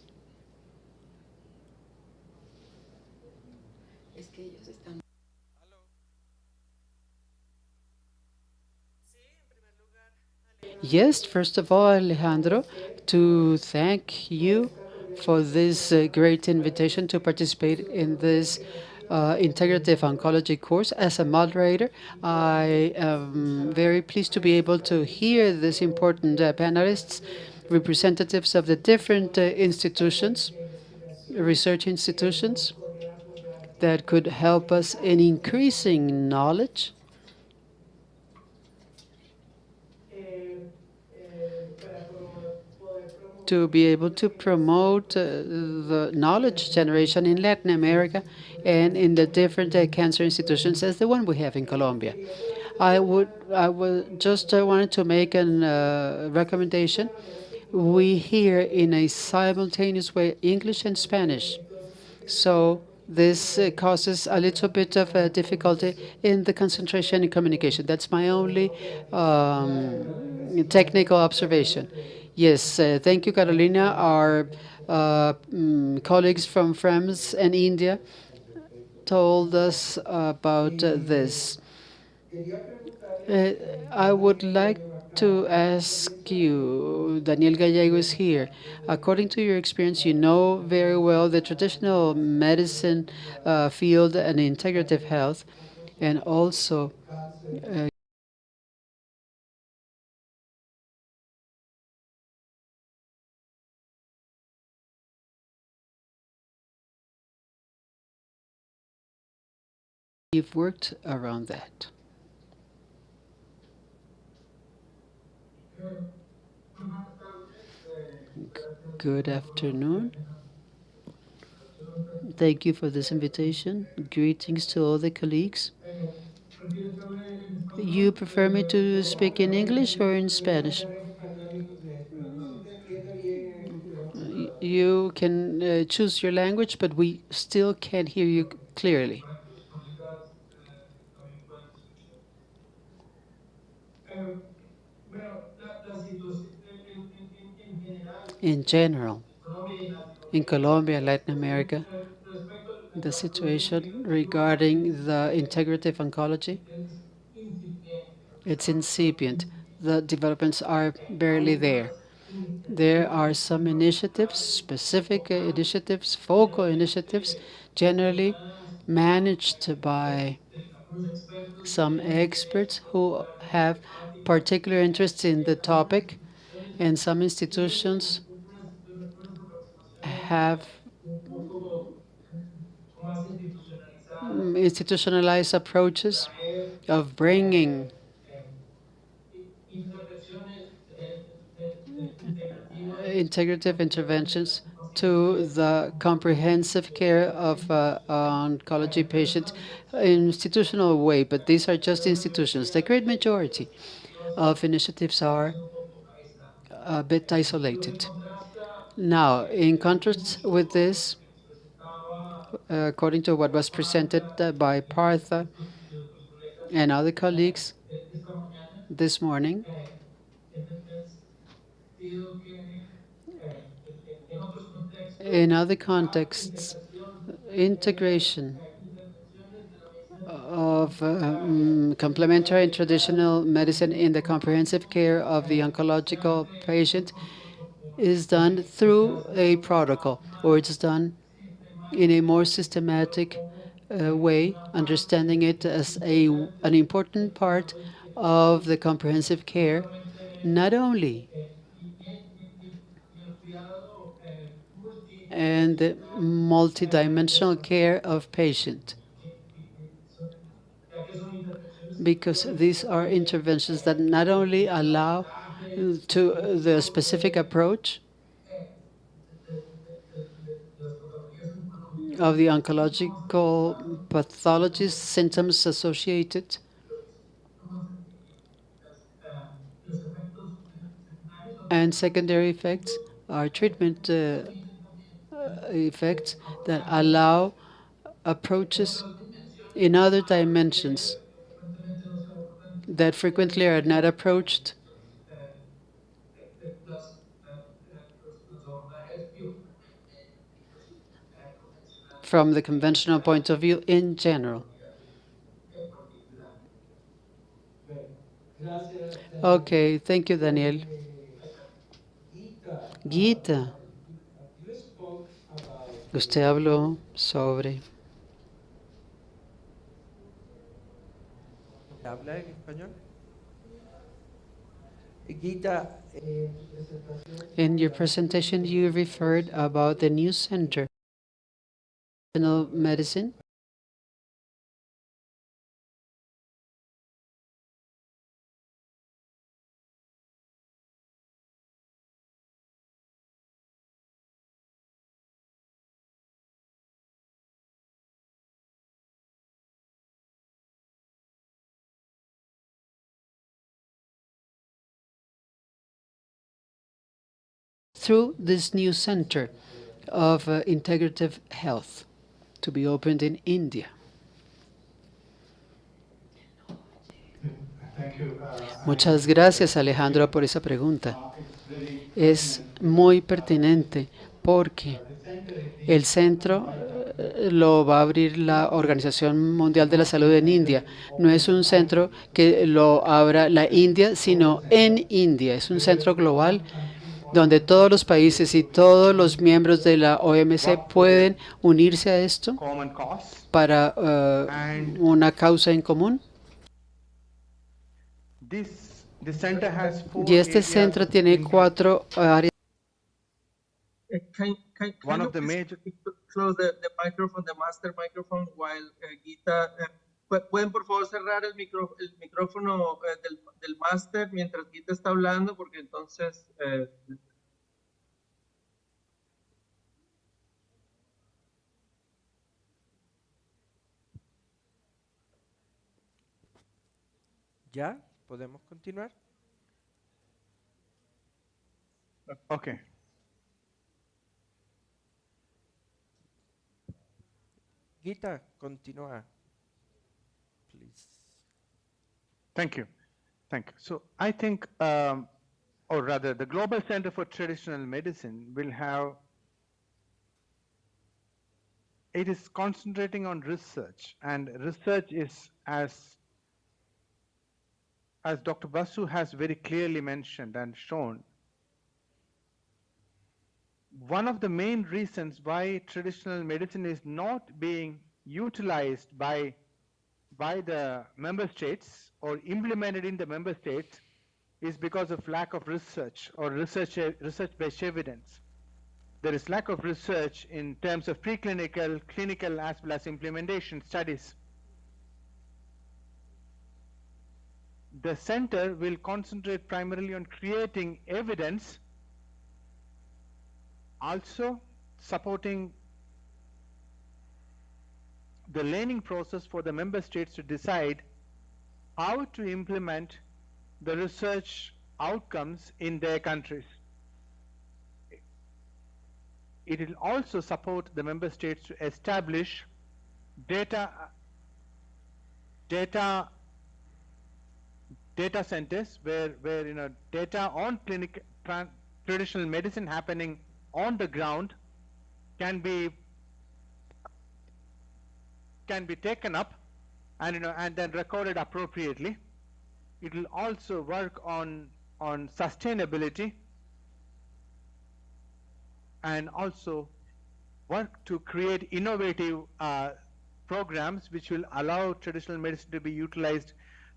Yes, first of all, Alejandro, to thank you for this great invitation to participate in this integrative oncology course. As a moderator, I am very pleased to be able to hear these important panelists, representatives of the different institutions, research institutions that could help us in increasing knowledge to be able to promote the knowledge generation in Latin America and in the different cancer institutions as the one we have in Colombia. I would just wanted to make a recommendation. We hear in a simultaneous way English and Spanish. So this causes a little bit of difficulty in the concentration and communication. That's my only technical observation. Yes, thank you, Carolina. Our colleagues from France and India told us about this. Uh, I would like to ask you, Daniel Gallego is here. According to your experience, you know very well the traditional medicine field and integrative health, and also you've worked around that. Good afternoon. Thank you for this invitation. Greetings to all the colleagues. You prefer me to speak in English or in Spanish? You can choose your language, but we still can't hear you clearly. In general, in Colombia, Latin America, the situation regarding the integrative oncology, it's incipient. The developments are barely there. There are some initiatives, specific initiatives, focal initiatives, generally managed by some experts who have particular interests in the topic, and some institutions have institutionalized approaches of bringing integrative interventions to the comprehensive care of oncology patients in institutional way, but these are just institutions. The great majority of initiatives are a bit isolated. Now, in contrast with this, according to what was presented by Partha and other colleagues this morning, in other contexts, integration of complementary and traditional medicine in the comprehensive care of the oncological patient is done through a protocol, or it's done in a more systematic way, understanding it as an important part of the comprehensive care, not only and the multidimensional care of patient, because these are interventions that not only allow to the specific approach of the oncological pathologies, symptoms associated, and secondary effects are treatment effects that allow approaches in other dimensions that frequently are not approached from the conventional point of view in general. Okay, thank you, Daniel. Gita, usted habló sobre ¿Habla en español? Gita, in your presentation you referred about the new center medicine. Through this new center of integrative health to be opened in India. Muchas gracias, Alejandro, por esa pregunta. Es muy pertinente porque el centro lo va a abrir la Organización Mundial de la Salud en India. No es un centro que lo abra la India, sino en India. Es un centro global donde todos los países y todos los miembros de la OMC pueden unirse a esto para una causa en común. Y este centro tiene 4 áreas. Can you please close the microphone, the master microphone, while Gita... ¿Pueden por favor cerrar el micrófono del máster mientras Gita está hablando? Porque entonces... ¿Ya? ¿Podemos continuar? Okay. Gita, continúa. Please. Thank you. Thank you. So I think, or rather, the Global Center for Traditional Medicine will have, it is concentrating on research, and research is, as Dr. Basu has very clearly mentioned and shown, one of the main reasons why traditional medicine is not being utilized by the member states or implemented in the member states is because of lack of research or research-based evidence. There is lack of research in terms of preclinical, clinical, as well as implementation studies. The center will concentrate primarily on creating evidence, also supporting the learning process for the member states to decide how to implement the research outcomes in their countries. It will also support the member states to establish data centers where data on traditional medicine happening on the ground can be taken up and then recorded appropriately. It will also work on sustainability and also work to create innovative programs which will allow traditional medicine to be utilized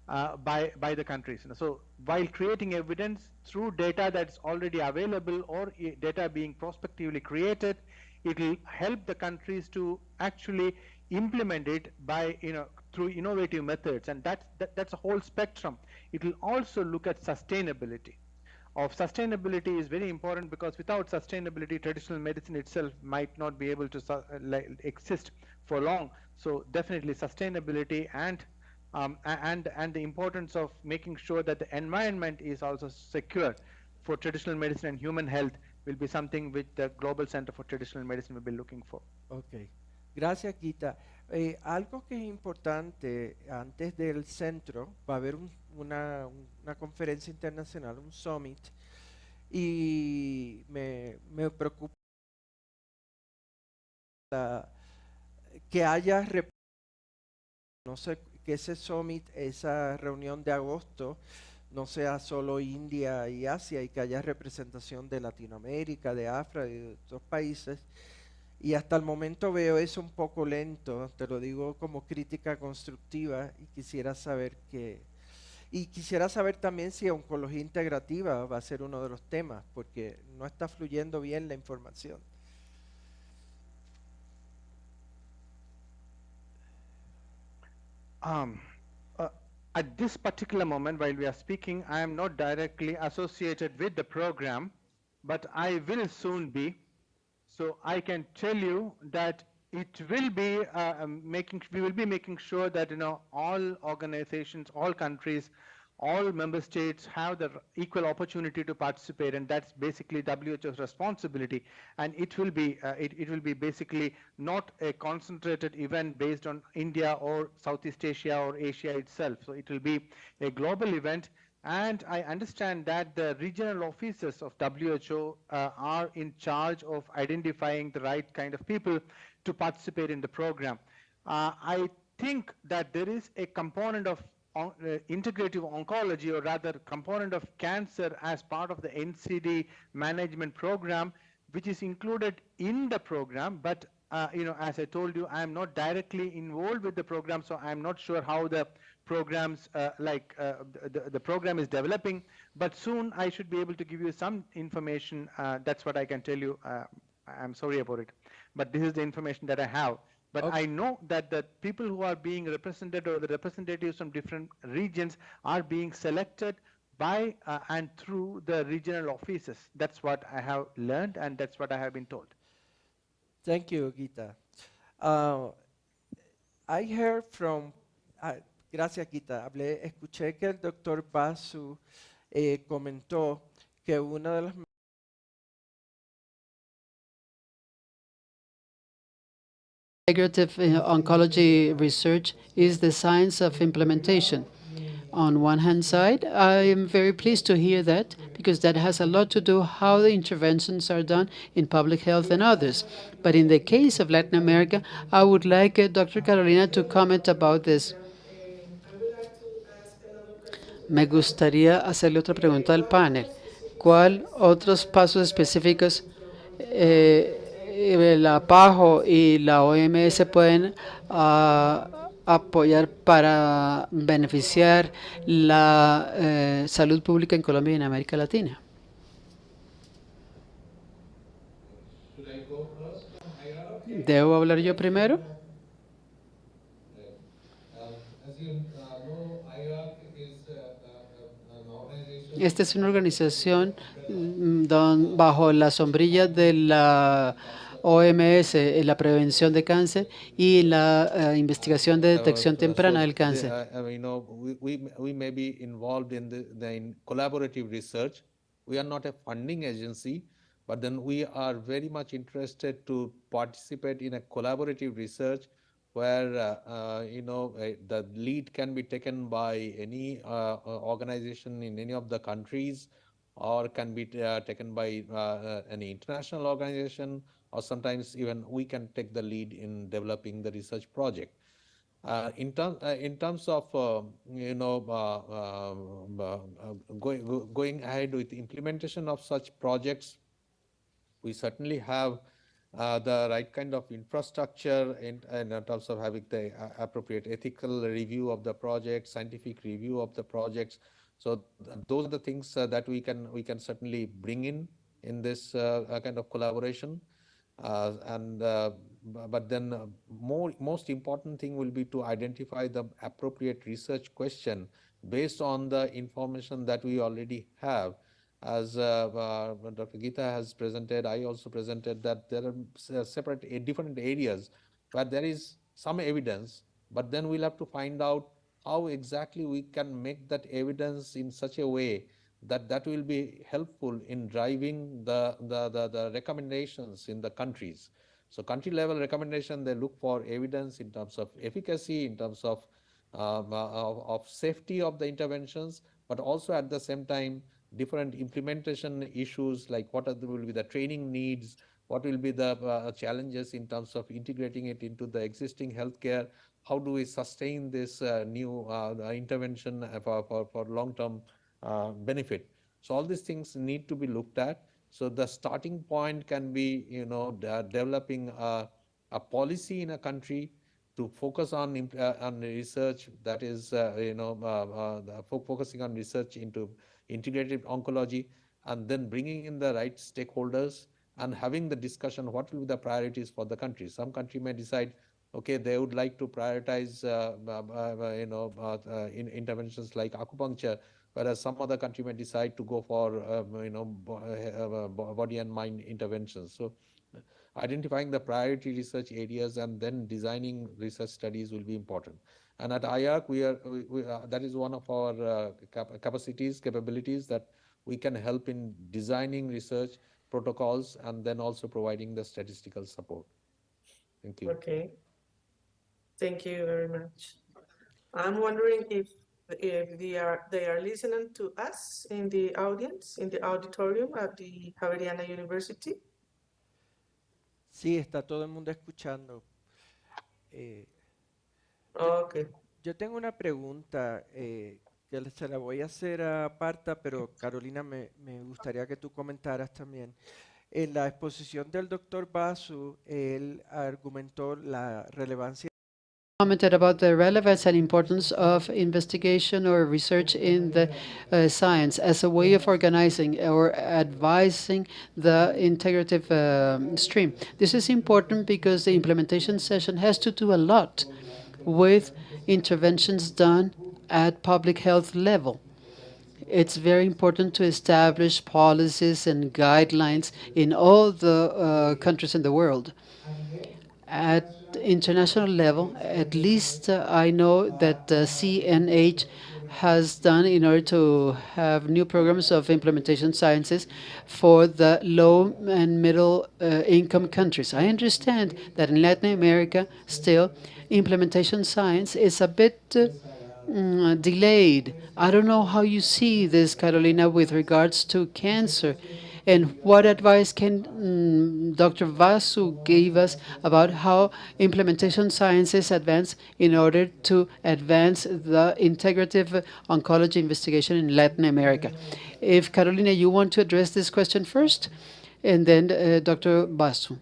by the countries. So while creating evidence through data that's already available or data being prospectively created, it will help the countries to actually implement it by through innovative methods, and that's a whole spectrum. It will also look at sustainability. Sustainability is very important because without sustainability, traditional medicine itself might not be able to exist for long. So definitely sustainability and the importance of making sure that the environment is also secure for traditional medicine and human health will be something which the Global Center for Traditional Medicine will be looking for. Ok, gracias Gita. Algo que es importante, antes del centro va a haber una conferencia internacional, un summit, y me preocupa que haya, no sé, que ese summit, esa reunión de agosto, no sea solo India y Asia y que haya representación de Latinoamérica, de África y de otros países. Y hasta el momento veo eso un poco lento, te lo digo como crítica constructiva y quisiera saber también si oncología integrativa va a ser uno de los temas, porque no está fluyendo bien la información. At this particular moment, while we are speaking, I am not directly associated with the program, but I will soon be. So I can tell you that it will be we will be making sure that all organizations, all countries, all member states have the equal opportunity to participate, and that's basically WHO's responsibility. And it will be basically not a concentrated event based on India or Southeast Asia or Asia itself. So it will be a global event. And I understand that the regional offices of WHO are in charge of identifying the right kind of people to participate in the program. I think that there is a component of integrative oncology, or rather component of cancer, as part of the NCD management program, which is included in the program. But as I told you, I am not directly involved with the program, so I am not sure how the programs the program is developing. But soon I should be able to give you some information. That's what I can tell you. I'm sorry about it, but this is the information that I have. But okay. I know that the people who are being represented, or the representatives from different regions, are being selected by and through the regional offices. That's what I have learned, and that's what I have been told. Thank you, Gita. I heard from... gracias, Gita. Escuché que el doctor Basu comentó que una de las... Integrative oncology research is the science of implementation. On one hand side, I am very pleased to hear that, because that has a lot to do how the interventions are done in public health and others. But in the case of Latin America, I would like Dr. Carolina to comment about this. Me gustaría hacerle otra pregunta al panel. ¿Cuál otros pasos específicos la PAHO y la OMS pueden apoyar para beneficiar la salud pública en Colombia y en América Latina. ¿Debo hablar yo primero? Esta es una organización bajo la sombrilla de la OMS, la prevención de cáncer y la investigación de detección temprana del cáncer. We may be involved in in collaborative research. We are not a funding agency, but then we are very much interested to participate in a collaborative research where the lead can be taken by any organization in any of the countries, or can be taken by any international organization, or sometimes even we can take the lead in developing the research project. In terms of going ahead with implementation of such projects, we certainly have the right kind of infrastructure in terms of having the appropriate ethical review of the project, scientific review of the projects. So those are the things that we can certainly bring in this kind of collaboration. But then most important thing will be to identify the appropriate research question based on the information that we already have. As Dr. Geeta has presented, I also presented that there are separate different areas where there is some evidence, but then we'll have to find out how exactly we can make that evidence in such a way that will be helpful in driving the recommendations in the countries. So country level recommendation, they look for evidence in terms of efficacy, in terms of safety of the interventions, but also at the same time different implementation issues, like will be the training needs, what will be the challenges in terms of integrating it into the existing healthcare, how do we sustain this new intervention for long-term benefit. So all these things need to be looked at. So the starting point can be, developing a policy in a country to focus on research, that is, focusing on research into integrative oncology, and then bringing in the right stakeholders and having the discussion what will be the priorities for the country. Some country may decide, okay, they would like to prioritize interventions like acupuncture, whereas some other country may decide to go for body and mind interventions. So identifying the priority research areas and then designing research studies will be important. And at IARC, that is one of our capabilities, that we can help in designing research protocols and then also providing the statistical support. Thank you. Okay. Thank you very much. I'm wondering if they are listening to us in the audience, in the auditorium at the Javeriana University. Sí, está todo el mundo escuchando. Okay. Yo tengo una pregunta que se la voy a hacer a Parta, pero Carolina, me gustaría que tú comentaras también. En la exposición del doctor Basu, él argumentó la relevancia. Commented about the relevance and importance of investigation or research in the science as a way of organizing or advising the integrative stream. This is important because the implementation session has to do a lot with interventions done at public health level. It's very important to establish policies and guidelines in all the countries in the world. At international level, at least I know that CNH has done in order to have new programs of implementation sciences for the low and middle income countries. I understand that in Latin America still implementation science is a bit delayed. I don't know how you see this, Carolina, with regards to cancer. And what advice can Dr. Vasu give us about how implementation sciences advance in order to advance the integrative oncology investigation in Latin America? If Carolina, you want to address this question first, and then Dr. Basu.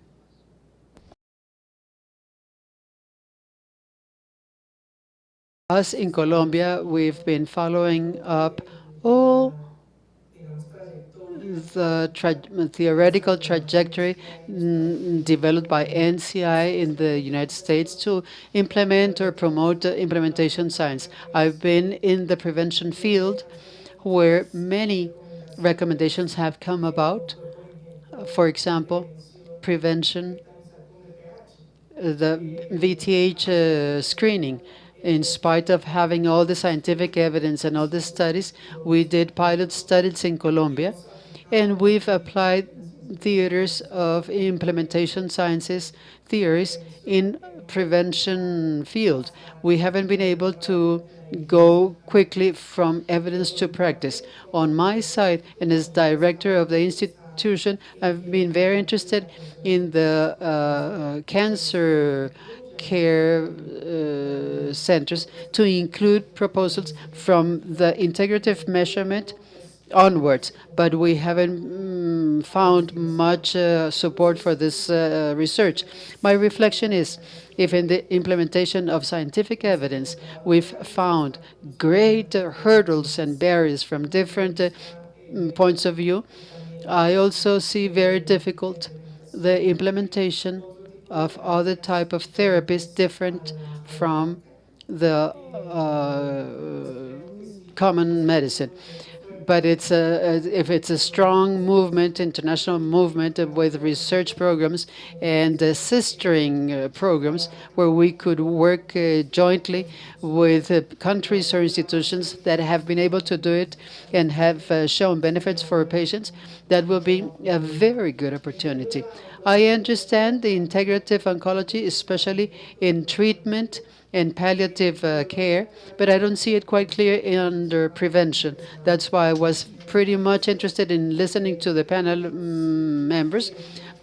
Us in Colombia, we've been following up all the theoretical trajectory developed by NCI in the United States to implement or promote implementation science. I've been in the prevention field where many recommendations have come about. For example, prevention, the VTH screening. In spite of having all the scientific evidence and all the studies, we did pilot studies in Colombia, and we've applied theaters of implementation sciences theories in prevention field. We haven't been able to go quickly from evidence to practice. On my side, and as director of the institution, I've been very interested in the cancer care centers to include proposals from the integrative measurement onwards, but we haven't found much support for this research. My reflection is, if in the implementation of scientific evidence we've found great hurdles and barriers from different points of view, I also see very difficult the implementation of other type of therapies different from the common medicine. But if it's a strong movement, international movement with research programs and sistering programs where we could work jointly with countries or institutions that have been able to do it and have shown benefits for patients, that will be a very good opportunity. I understand the integrative oncology, especially in treatment and palliative care, but I don't see it quite clear under prevention. That's why I was pretty much interested in listening to the panel members,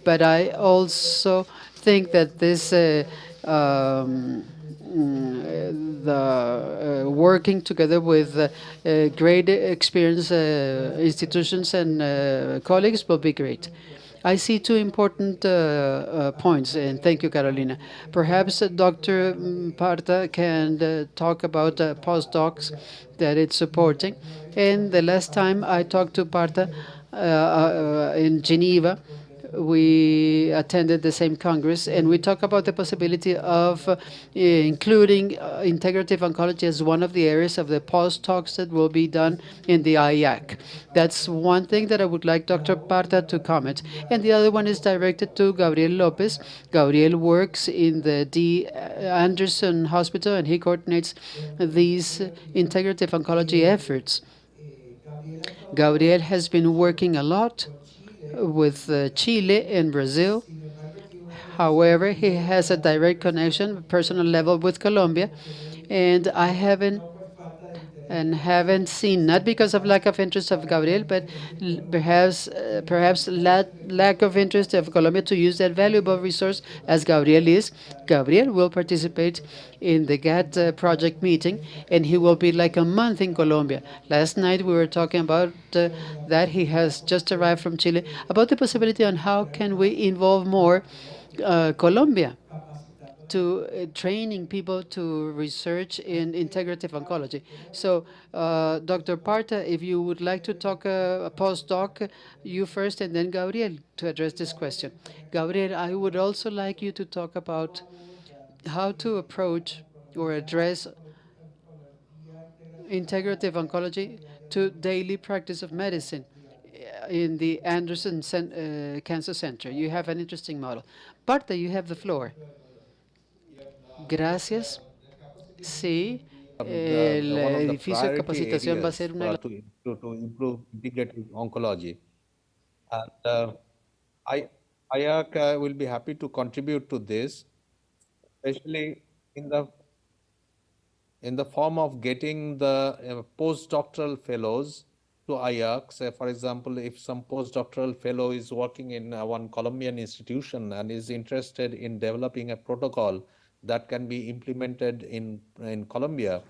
but I also think that this the working together with great experienced institutions and colleagues will be great. I see two important points, and thank you, Carolina. Perhaps Dr. Parta can talk about postdocs that it's supporting. And the last time I talked to Parta in Geneva, we attended the same Congress, and we talked about the possibility of including integrative oncology as one of the areas of the post-talks that will be done in the IAC. That's one thing that I would like Dr. Parta to comment. And the other one is directed to Gabriel Lopez. Gabriel works in the D. Anderson Hospital, and he coordinates these integrative oncology efforts. Gabriel has been working a lot with Chile and Brazil. However, he has a direct connection, personal level, with Colombia, and I haven't seen, not because of lack of interest of Gabriel, but perhaps lack of interest of Colombia to use that valuable resource as Gabriel is. Gabriel will participate in the GATT project meeting, and he will be like a month in Colombia. Last night we were talking about that. He has just arrived from Chile, about the possibility on how can we involve more Colombia to training people to research in integrative oncology. So, Dr. Parta, if you would like to talk a postdoc, you first, and then Gabriel to address this question. Gabriel, I would also like you to talk about how to approach or address integrative oncology to daily practice of medicine in the Anderson Cancer Center. You have an interesting model. Parta, you have the floor. Gracias. Sí, el One of the edificio de priority capacitación va a ser areas una de las... to improve integrative oncology. And IAC will be happy to contribute to this, especially in the form of getting the postdoctoral fellows to IAC. Say, for example, if some postdoctoral fellow is working in one Colombian institution and is interested in developing a protocol that can be implemented in Colombia,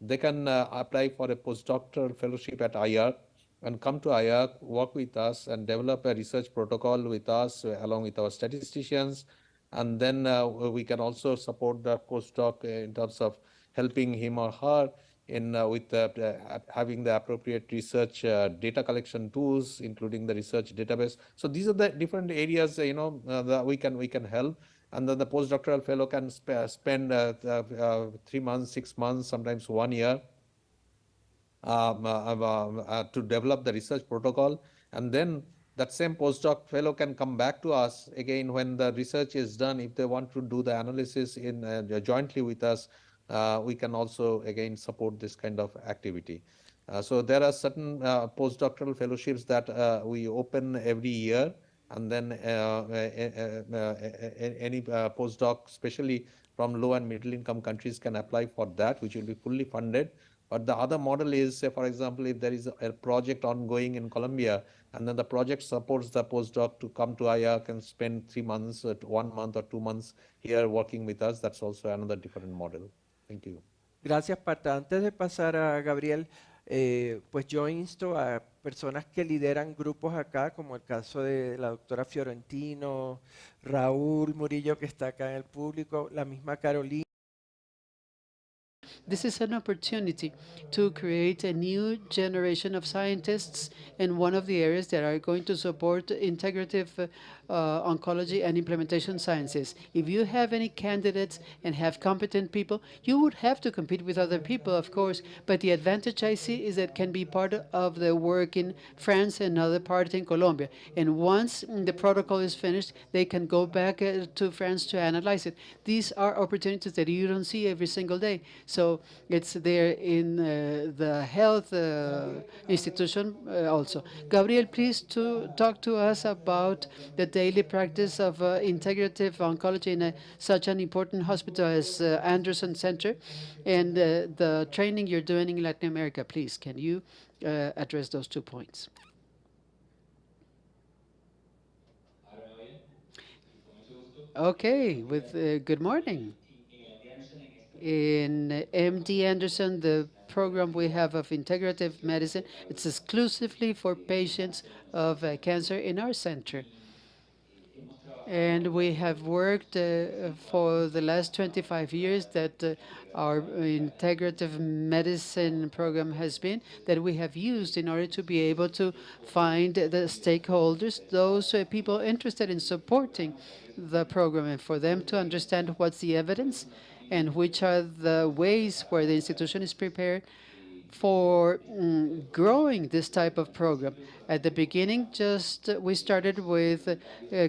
they can apply for a postdoctoral fellowship at IAC, and come to IAC, work with us, and develop a research protocol with us along with our statisticians. And then we can also support the postdoc in terms of helping him or her in with having the appropriate research data collection tools, including the research database. So these are the different areas that we can help. And then the postdoctoral fellow can spend 3 months, 6 months, sometimes 1 year to develop the research protocol. And then that same postdoc fellow can come back to us again when the research is done. If they want to do the analysis in jointly with us, we can also again support this kind of activity. So there are certain postdoctoral fellowships that we open every year, and then any postdoc, especially from low and middle income countries, can apply for that, which will be fully funded. But the other model is, say, for example, if there is a project ongoing in Colombia, and then the project supports the postdoc to come to IAC and spend 3 months, 1 month or 2 months here working with us, that's also another different model. Thank you. Gracias, Parta. Antes de pasar a Gabriel, pues yo insto a personas que lideran grupos acá, como el caso de la doctora Fiorentino, Raúl Murillo, que está acá en el público, la misma Carolina. This is an opportunity to create a new generation of scientists in one of the areas that are going to support integrative oncology and implementation sciences. If you have any candidates and have competent people, you would have to compete with other people, of course, but the advantage I see is that it can be part of the work in France and other parts in Colombia. And once the protocol is finished, they can go back to France to analyze it. These are opportunities that you don't see every single day. So it's there in the health institution also. Gabriel, please to talk to us about the daily practice of integrative oncology in such an important hospital as Anderson Center, and the training you're doing in Latin America. Please, can you address those 2 points? Okay, with good morning. In MD Anderson, the program we have of integrative medicine, it's exclusively for patients of cancer in our center. And we have worked for the last 25 years that our integrative medicine program has been, that we have used in order to be able to find the stakeholders, those people interested in supporting the program, and for them to understand what's the evidence and which are the ways where the institution is prepared for growing this type of program. At the beginning, just we started with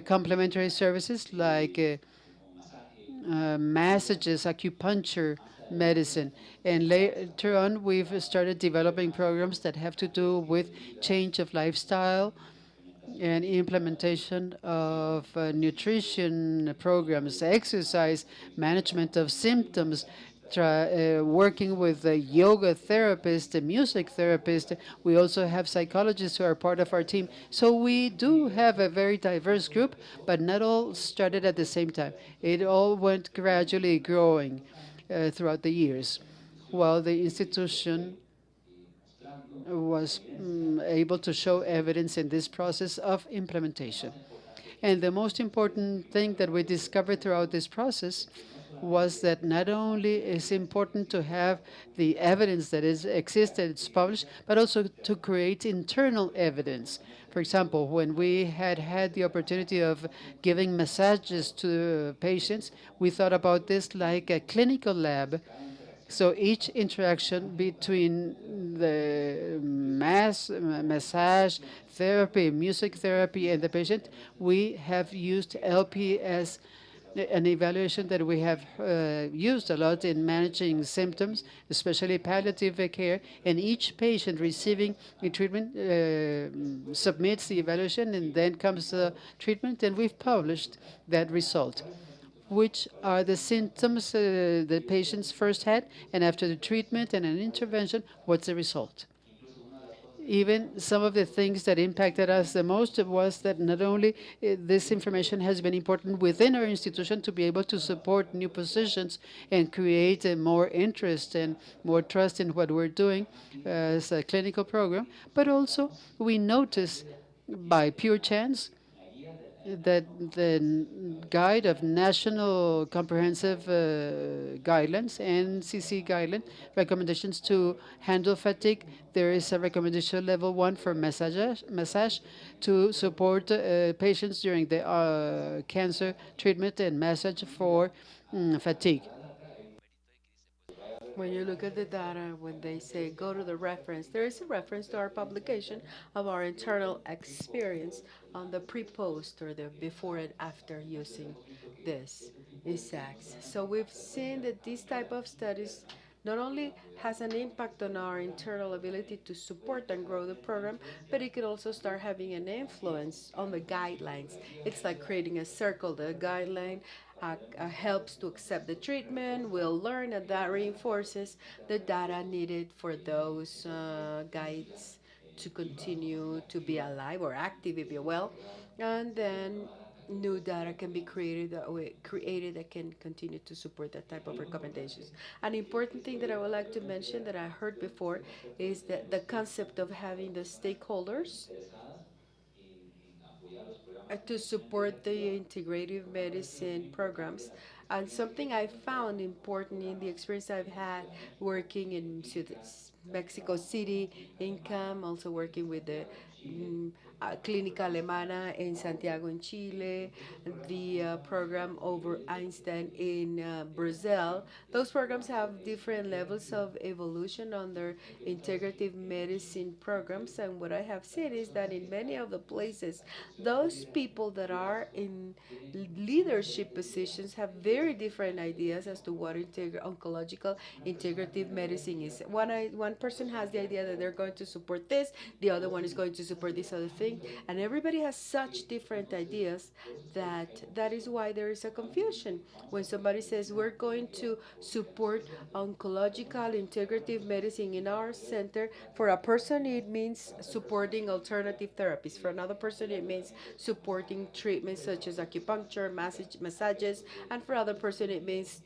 complementary services like massages, acupuncture, medicine. And later on, we've started developing programs that have to do with change of lifestyle and implementation of nutrition programs, exercise, management of symptoms, working with a yoga therapist, a music therapist. We also have psychologists who are part of our team. So we do have a very diverse group, but not all started at the same time. It all went gradually growing throughout the years, while the institution was able to show evidence in this process of implementation. And the most important thing that we discovered throughout this process was that not only is important to have the evidence that exists, that it's published, but also to create internal evidence. For example, when we had the opportunity of giving massages to patients, we thought about this like a clinical lab. So each interaction between the massage therapy, music therapy, and the patient, we have used LP as an evaluation that we have used a lot in managing symptoms, especially palliative care. And each patient receiving the treatment submits the evaluation, and then comes the treatment, and we've published that result. Which are the symptoms the patients first had, and after the treatment and an intervention, what's the result? Even some of the things that impacted us the most was that not only this information has been important within our institution to be able to support new positions and create more interest and more trust in what we're doing as a clinical program, but also we notice by pure chance that the guide of National Comprehensive Guidelines, NCC guideline recommendations to handle fatigue, there is a recommendation level 1 for massage to support patients during the cancer treatment and massage for fatigue. When you look at the data, when they say go to the reference, there is a reference to our publication of our internal experience on the pre-post or the before and after using this ISACs. So we've seen that this type of studies not only has an impact on our internal ability to support and grow the program, but it can also start having an influence on the guidelines. It's like creating a circle. The guideline helps to accept the treatment, will learn, and that reinforces the data needed for those guides to continue to be alive or active, if you will. And then new data can be created that can continue to support that type of recommendations. An important thing that I would like to mention that I heard before is that the concept of having the stakeholders to support the integrative medicine programs. And something I found important in the experience I've had working in Mexico City, INCAM, also working with the Clínica Alemana in Santiago in Chile, the program over Einstein in Brazil. Those programs have different levels of evolution on their integrative medicine programs. And what I have seen is that in many of the places, those people that are in leadership positions have very different ideas as to what oncological integrative medicine is. One person has the idea that they're going to support this, the other one is going to support this other thing, and everybody has such different ideas that is why there is a confusion. When somebody says we're going to support oncological integrative medicine in our center, for a person it means supporting alternative therapies. For another person it means supporting treatments such as acupuncture, massages, and for other person it means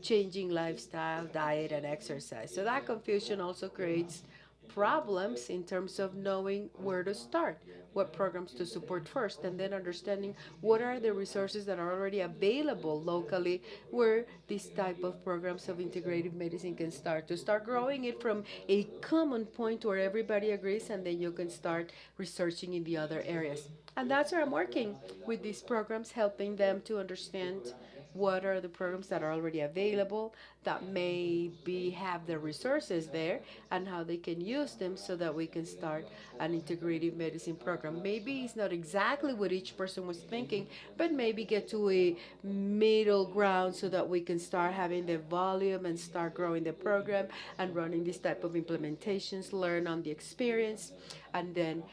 changing lifestyle, diet, and exercise. So that confusion also creates problems in terms of knowing where to start, what programs to support first, and then understanding what are the resources that are already available locally where this type of programs of integrative medicine can start to start growing it from a common point where everybody agrees, and then you can start researching in the other areas. And that's where I'm working with these programs, helping them to understand what are the programs that are already available that maybe have the resources there and how they can use them so that we can start an integrative medicine program. Maybe it's not exactly what each person was thinking, but maybe get to a middle ground so that we can start having the volume and start growing the program and running this type of implementations, learn on the experience, and then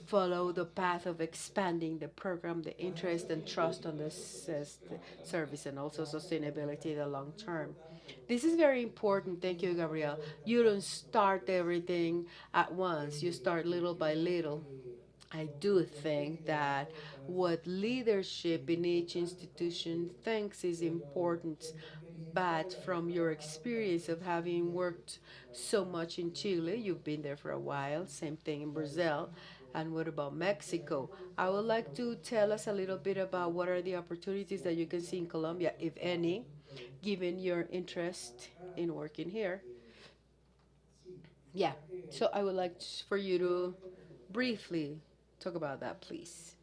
follow the path of expanding the program, the interest and trust on this service, and also sustainability in the long term. This is very important. Thank you, Gabriel. You don't start everything at once, you start little by little. I do think that what leadership in each institution thinks is important, but from your experience of having worked so much in Chile, you've been there for a while, same thing in Brazil, and what about Mexico? I would like to tell us a little bit about what are the opportunities that you can see in Colombia, if any, given your interest in working here. Yeah, so I would like for you to briefly talk about that, please.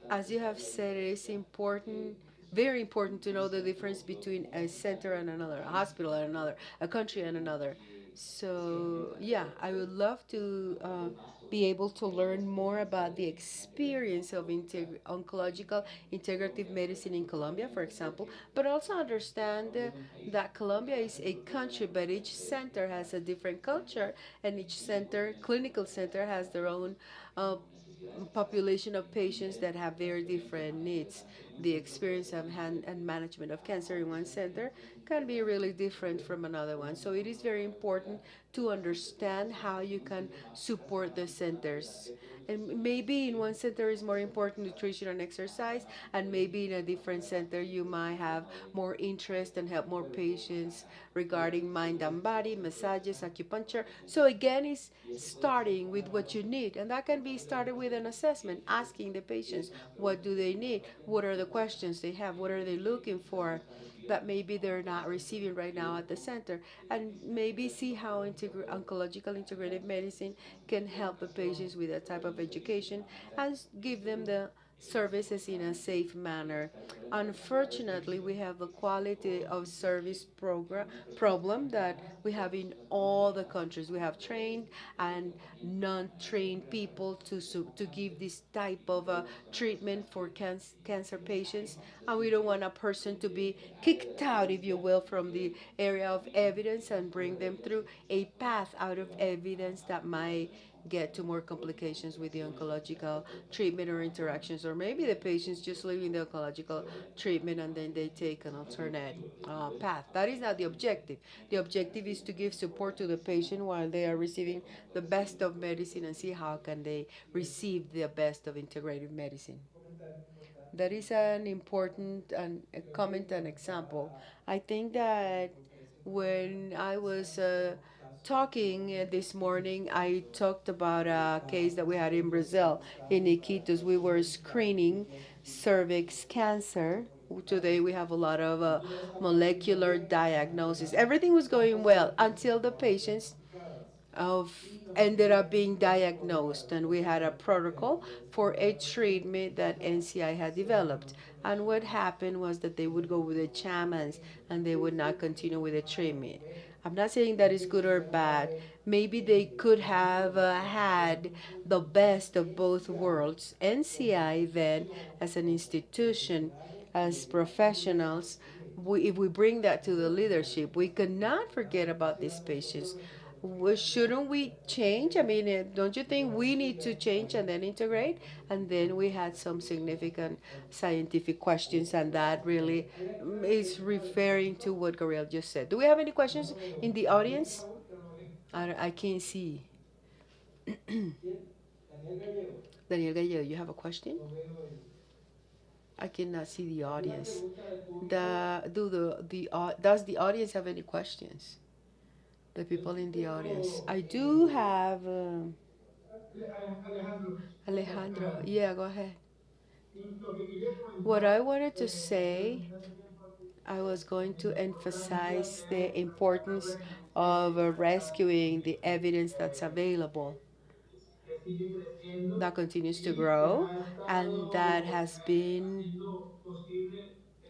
As you have said, it is important, very important to know the difference between a center and another, a hospital and another, a country and another. So, yeah, I would love to be able to learn more about the experience of oncological integrative medicine in Colombia, for example, but also understand that Colombia is a country, but each center has a different culture, and each center, clinical center, has their own population of patients that have very different needs. The experience of hand and management of cancer in one center can be really different from another one. So it is very important to understand how you can support the centers. And maybe in one center is more important nutrition and exercise, and maybe in a different center you might have more interest and help more patients regarding mind and body, massages, acupuncture. So again, it's starting with what you need, and that can be started with an assessment, asking the patients what do they need, what are the questions they have, what are they looking for that maybe they're not receiving right now at the center, and maybe see how oncological integrative medicine can help the patients with that type of education and give them the services in a safe manner. Unfortunately, we have a quality of service problem that we have in all the countries. We have trained and non-trained people to give this type of treatment for cancer patients, and we don't want a person to be kicked out, if you will, from the area of evidence and bring them through a path out of evidence that might get to more complications with the oncological treatment or interactions, or maybe the patients just leaving the oncological treatment and then they take an alternate path. That is not the objective. The objective is to give support to the patient while they are receiving the best of medicine and see how can they receive the best of integrative medicine. That is an important and a comment and example. I think that when I was talking this morning, I talked about a case that we had in Brazil, in Iquitos. We were screening cervix cancer. Today we have a lot of molecular diagnosis. Everything was going well until the patients of ended up being diagnosed, and we had a protocol for a treatment that NCI had developed. And what happened was that they would go with the shamans and they would not continue with the treatment. I'm not saying that is good or bad. Maybe they could have had the best of both worlds. NCI then, as an institution, as professionals, if we bring that to the leadership, we cannot forget about these patients. Shouldn't we change? I mean, don't you think we need to change and then integrate? And then we had some significant scientific questions, and that really is referring to what Gabriel just said. Do we have any questions in the audience? I can't see. Daniel Gallego, you have a question? I cannot see the audience. Does the audience have any questions? The people in the audience. I do have Alejandro. Yeah, go ahead. What I wanted to say, I was going to emphasize the importance of rescuing the evidence that's available, that continues to grow, and that has been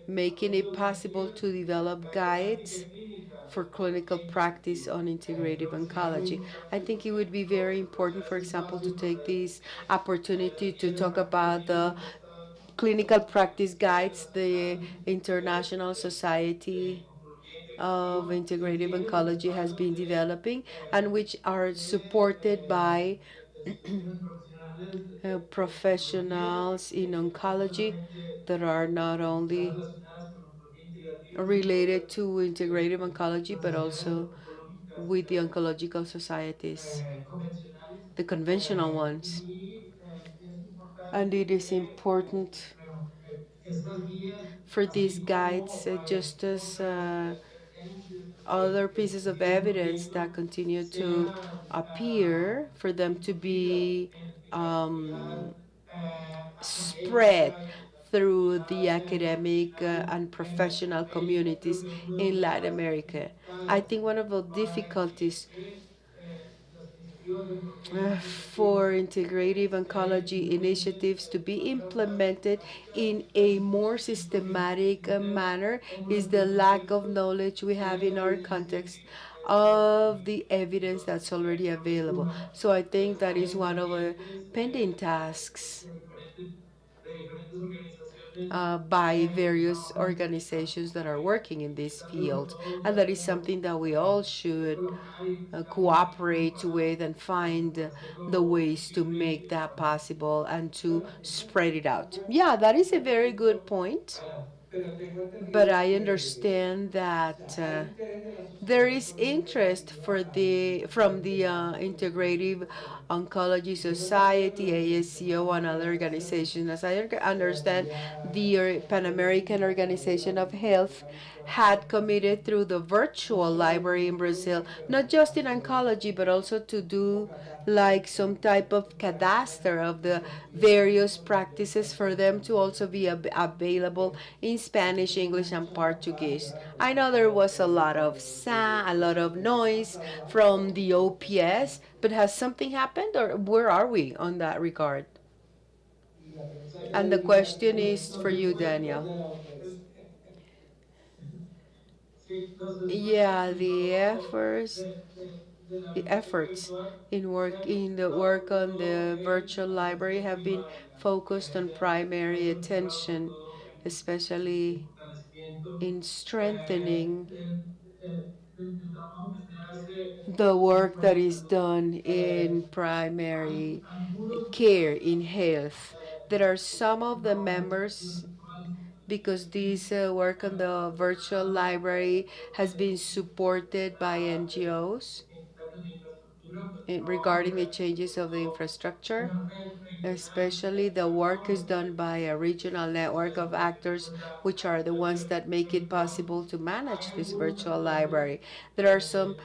making it possible to develop guides for clinical practice on integrative oncology. I think it would be very important, for example, to take this opportunity to talk about the clinical practice guides the International Society of Integrative Oncology has been developing, and which are supported by professionals in oncology that are not only related to integrative oncology but also with the oncological societies, the conventional ones. And it is important for these guides, just as other pieces of evidence that continue to appear, for them to be spread through the academic and professional communities in Latin America. I think one of the difficulties for integrative oncology initiatives to be implemented in a more systematic manner is the lack of knowledge we have in our context of the evidence that's already available. So I think that is one of the pending tasks by various organizations that are working in this field. And that is something that we all should cooperate with and find the ways to make that possible and to spread it out. Yeah, that is a very good point. But I understand that there is interest for the from the Integrative Oncology Society, ASCO, and other organizations. As I understand, the Pan American Organization of Health had committed through the virtual library in Brazil, not just in oncology, but also to do like some type of cadastre of the various practices for them to also be available in Spanish, English, and Portuguese. I know there was a lot of noise from the OPS, but has something happened, or where are we on that regard? And the question is for you, Daniel. Yeah, the efforts in the work on the virtual library have been focused on primary attention, especially in strengthening the work that is done in primary care in health. There are some of the members, because this work on the virtual library has been supported by NGOs regarding the changes of the infrastructure. Especially the work is done by a regional network of actors, which are the ones that make it possible to manage this virtual library. There are some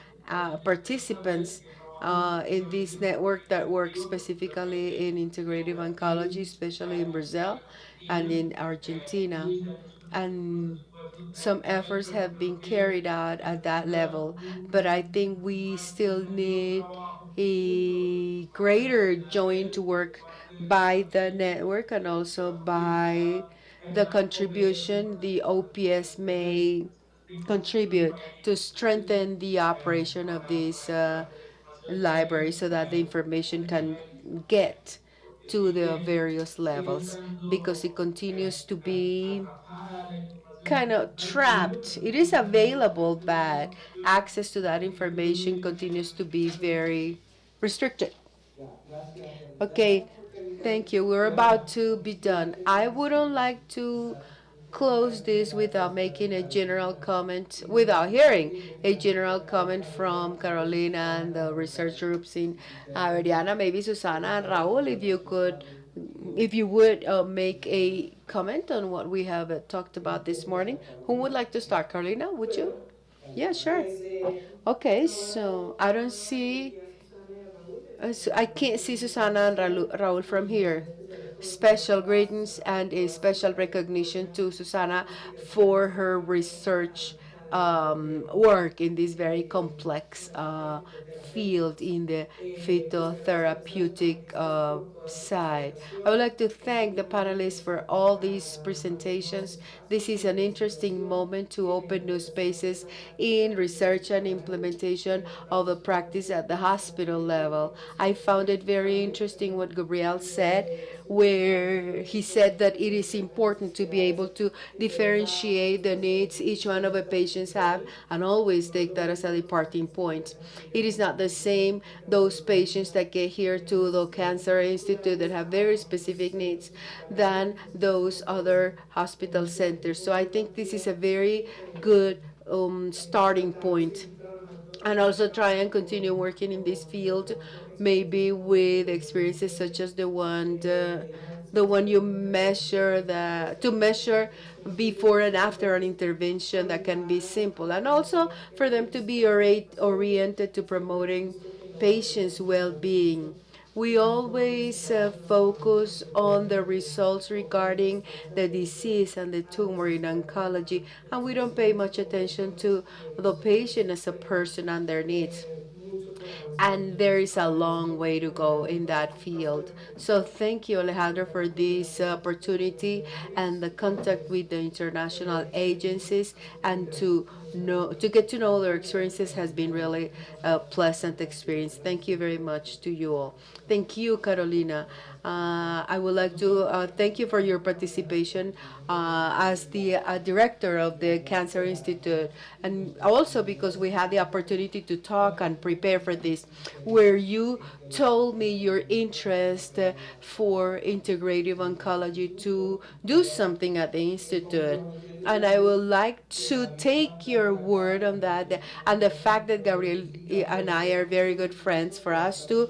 participants in this network that work specifically in integrative oncology, especially in Brazil and in Argentina. And some efforts have been carried out at that level, but I think we still need a greater joint work by the network and also by the contribution the OPS may contribute to strengthen the operation of this library so that the information can get to the various levels, because it continues to be kind of trapped. It is available, but access to that information continues to be very restricted. Okay, thank you. We're about to be done. I wouldn't like to close this without making a general comment, without hearing a general comment from Carolina and the research groups in Ariana, maybe Susana and Raul, if you could, if you would make a comment on what we have talked about this morning. Who would like to start? Carolina, would you? Yeah, sure. Okay, so I don't see so I can't see Susana and Raul from here. Special greetings and a special recognition to Susana for her research work in this very complex field in the phytotherapeutic side. I would like to thank the panelists for all these presentations. This is an interesting moment to open new spaces in research and implementation of the practice at the hospital level. I found it very interesting what Gabriel said, where he said that it is important to be able to differentiate the needs each one of the patients have and always take that as a departing point. It is not the same those patients that get here to the Cancer Institute that have very specific needs than those other hospital centers. So I think this is a very good starting point, and also try and continue working in this field, maybe with experiences such as the one you measure the to measure before and after an intervention that can be simple, and also for them to be oriented to promoting patients' well-being. We always focus on the results regarding the disease and the tumor in oncology, and we don't pay much attention to the patient as a person and their needs. And there is a long way to go in that field. So thank you, Alejandro, for this opportunity and the contact with the international agencies, and to to get to know their experiences has been really a pleasant experience. Thank you very much to you all. Thank you, Carolina. I would like to thank you for your participation as the director of the Cancer Institute, and also because we had the opportunity to talk and prepare for this, where you told me your interest for integrative oncology to do something at the institute. And I would like to take your word on that, and the fact that Gabriel and I are very good friends, for us to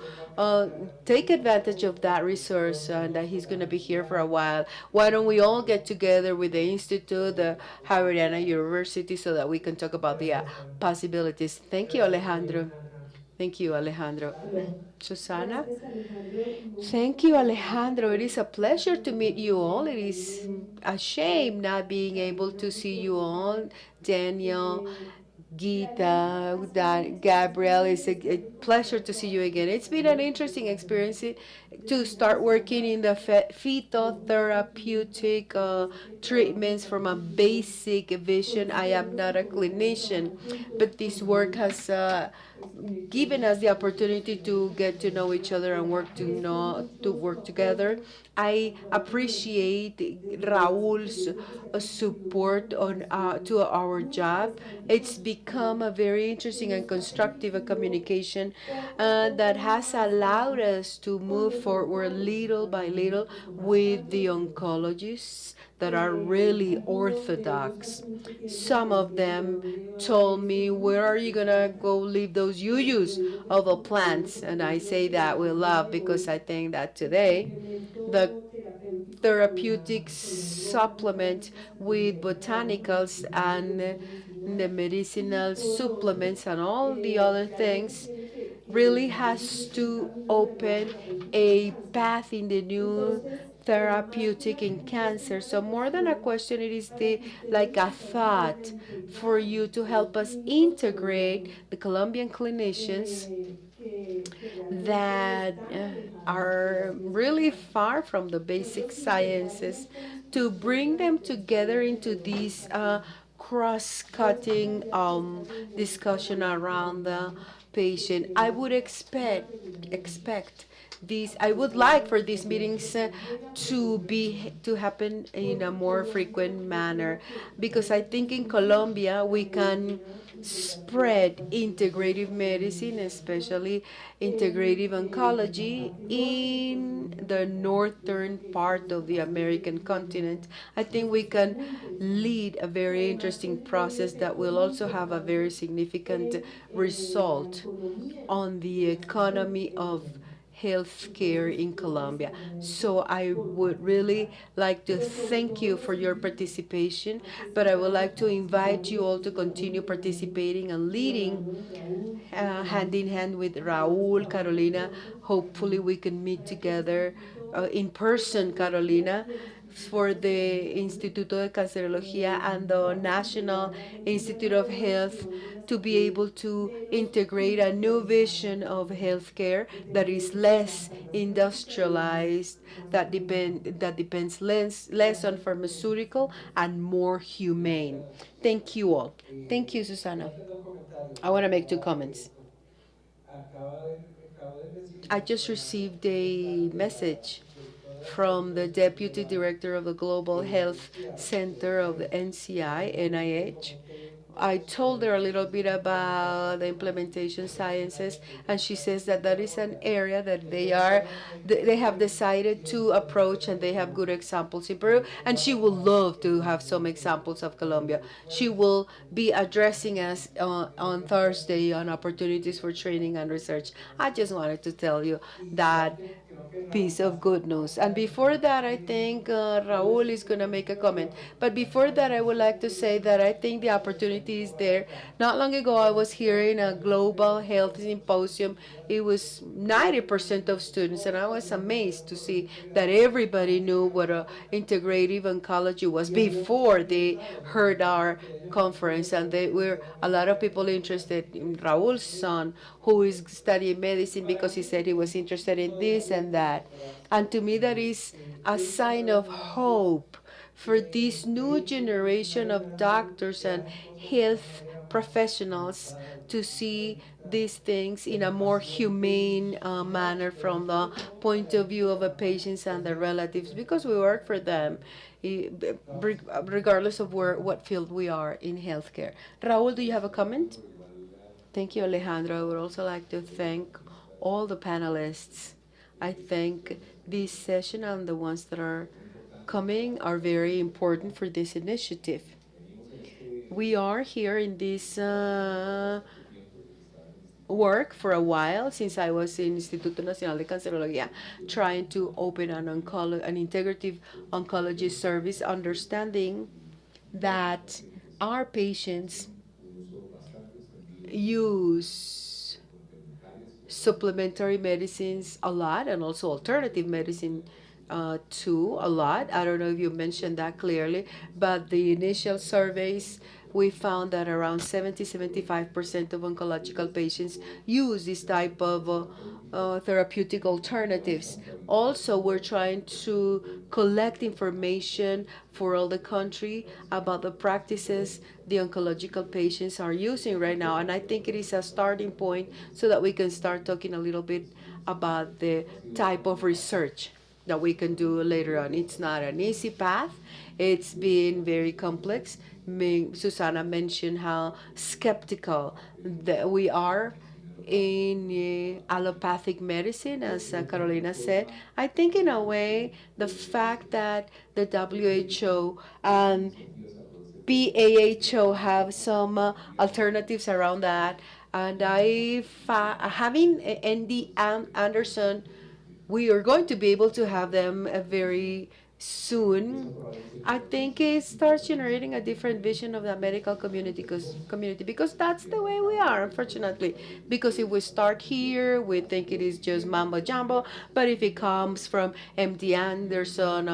take advantage of that resource, and that he's going to be here for a while. Why don't we all get together with the Institute, the Javeriana University, so that we can talk about the possibilities? Thank you, Alejandro. Thank you, Alejandro. Susana? Thank you, Alejandro. It is a pleasure to meet you all. It is a shame not being able to see you all. Daniel, Gita, Gabriel, it's a pleasure to see you again. It's been an interesting experience to start working in the phytotherapeutic treatments from a basic vision. I am not a clinician, but this work has given us the opportunity to get to know each other and work together. I appreciate Raul's support on to our job. It's become a very interesting and constructive communication that has allowed us to move forward little by little with the oncologists that are really orthodox. Some of them told me, "Where are you gonna go leave those yuyus of the plants?" And I say that with love, because I think that today the therapeutic supplement with botanicals and the medicinal supplements and all the other things really has to open a path in the new therapeutic in cancer. So more than a question, it is the like a thought for you to help us integrate the Colombian clinicians that are really far from the basic sciences, to bring them together into these cross-cutting discussion around the patient. I would expect these. I would like for these meetings to happen in a more frequent manner, because I think in Colombia we can spread integrative medicine, especially integrative oncology, in the northern part of the American continent. I think we can lead a very interesting process that will also have a very significant result on the economy of healthcare in Colombia. So I would really like to thank you for your participation, but I would like to invite you all to continue participating and leading hand in hand with Raul, Carolina. Hopefully, we can meet together in person, Carolina, for the Instituto de Cancerología and the National Institute of Health, to be able to integrate a new vision of healthcare that is less industrialized, that depends less on pharmaceutical and more humane. Thank you all. Thank you, Susana. I want to make two comments. I just received a message from the Deputy Director of the Global Health Center of the NIH. I told her a little bit about the implementation sciences, and she says that that is an area that they have decided to approach, and they have good examples in Peru, and she would love to have some examples of Colombia. She will be addressing us on Thursday on opportunities for training and research. I just wanted to tell you that piece of good news. And before that, I think Raul is going to make a comment. But before that, I would like to say that I think the opportunity is there. Not long ago, I was here in a global health symposium. It was 90% of students, and I was amazed to see that everybody knew what a integrative oncology was before they heard our conference. And there were a lot of people interested in Raul's son, who is studying medicine, because he said he was interested in this and that. And to me, that is a sign of hope for this new generation of doctors and health professionals to see these things in a more humane manner from the point of view of the patients and their relatives, because we work for them, regardless of what field we are in healthcare. Raul, do you have a comment? Thank you, Alejandro. I would also like to thank all the panelists. I think this session and the ones that are coming are very important for this initiative. We are here in this work for a while, since I was in Instituto Nacional de Cancerología, trying to open an integrative oncology service, understanding that our patients use supplementary medicines a lot, and also alternative medicine too a lot. I don't know if you mentioned that clearly, but the initial surveys, we found that around 70-75% of oncological patients use this type of therapeutic alternatives. Also, we're trying to collect information for all the country about the practices the oncological patients are using right now. And I think it is a starting point so that we can start talking a little bit about the type of research that we can do later on. It's not an easy path. It's been very complex. Susanna mentioned how skeptical that we are in allopathic medicine, as Carolina said. I think, in a way, the fact that the WHO and PAHO have some alternatives around that, and having Andy Anderson, we are going to be able to have them very soon. I think it starts generating a different vision of the medical community, because that's the way we are, unfortunately. Because if we start here, we think it is just mambo jumbo, but if it comes from MD Anderson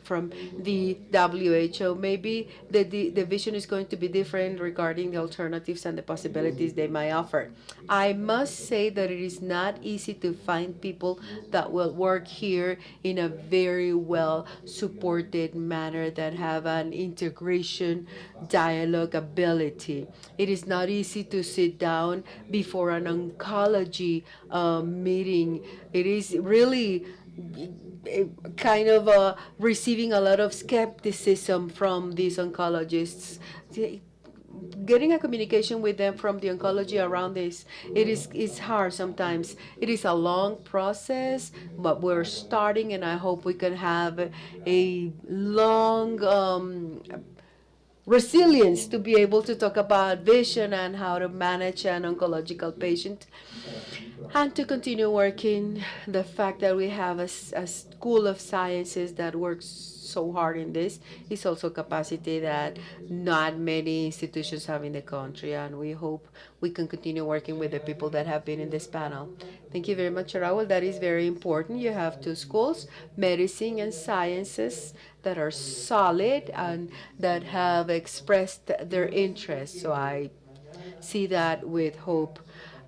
from the WHO, maybe the vision is going to be different regarding the alternatives and the possibilities they might offer. I must say that it is not easy to find people that will work here in a very well supported manner, that have an integration dialogue ability. It is not easy to sit down before an oncology meeting. It is really kind of receiving a lot of skepticism from these oncologists. Getting a communication with them from the oncology around this, it's hard sometimes. It is a long process, but we're starting, and I hope we can have a long resilience to be able to talk about vision and how to manage an oncological patient, and to continue working the fact that we have a school of sciences that works so hard in this is also capacity that not many institutions have in the country, and we hope we can continue working with the people that have been in this panel. Thank you very much, Raul. That is very important. You have two schools, medicine and sciences, that are solid and that have expressed their interest. So I see that with hope.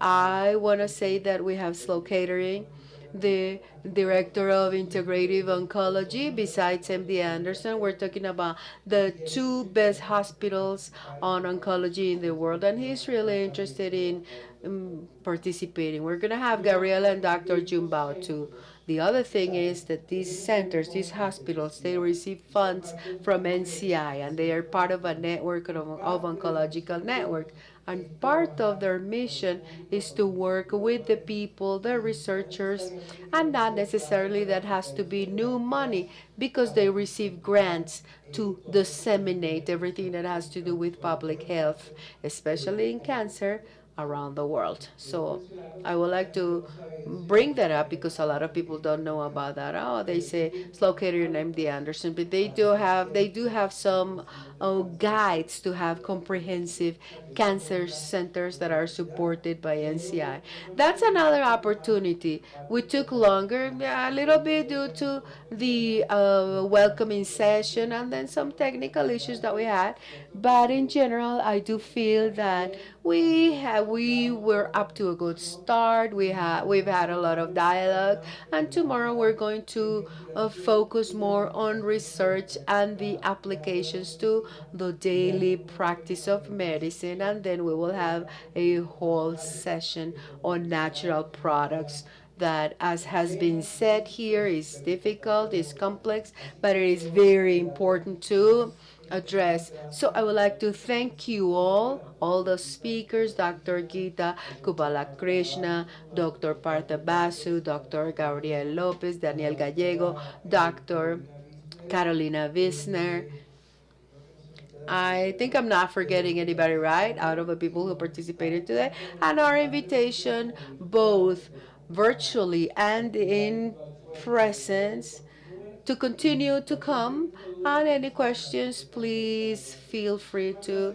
I want to say that we have Slow Catering, the director of Integrative Oncology. Besides MD Anderson, we're talking about the two best hospitals on oncology in the world, and he's really interested in participating. We're going to have Gabriela and Dr. Jumbao too. The other thing is that these centers, these hospitals, they receive funds from NCI, and they are part of a network of oncological network. And part of their mission is to work with the people, the researchers, and not necessarily that has to be new money, because they receive grants to disseminate everything that has to do with public health, especially in cancer, around the world. So I would like to bring that up, because a lot of people don't know about that. Oh, they say it's located in MD Anderson, but they do have some guides to have comprehensive cancer centers that are supported by NCI. That's another opportunity. We took longer, yeah, a little bit, due to the welcoming session and then some technical issues that we had. But in general, I do feel that we were up to a good start. We've had a lot of dialogue, and tomorrow we're going to focus more on research and the applications to the daily practice of medicine, and then we will have a whole session on natural products that, as has been said here, is difficult, is complex, but it is very important to address. So I would like to thank you all the speakers, Dr. Gita Kubalakrishna, Dr. Partha Basu, Dr. Gabriel Lopez, Daniel Gallego, Dr. Carolina Wisner. I think I'm not forgetting anybody, right, out of the people who participated today. And our invitation, both virtually and in presence, to continue to come. And any questions, please feel free to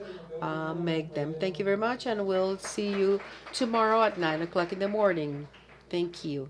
make them. Thank you very much, and we'll see you tomorrow at 9 o'clock in the morning. Thank you.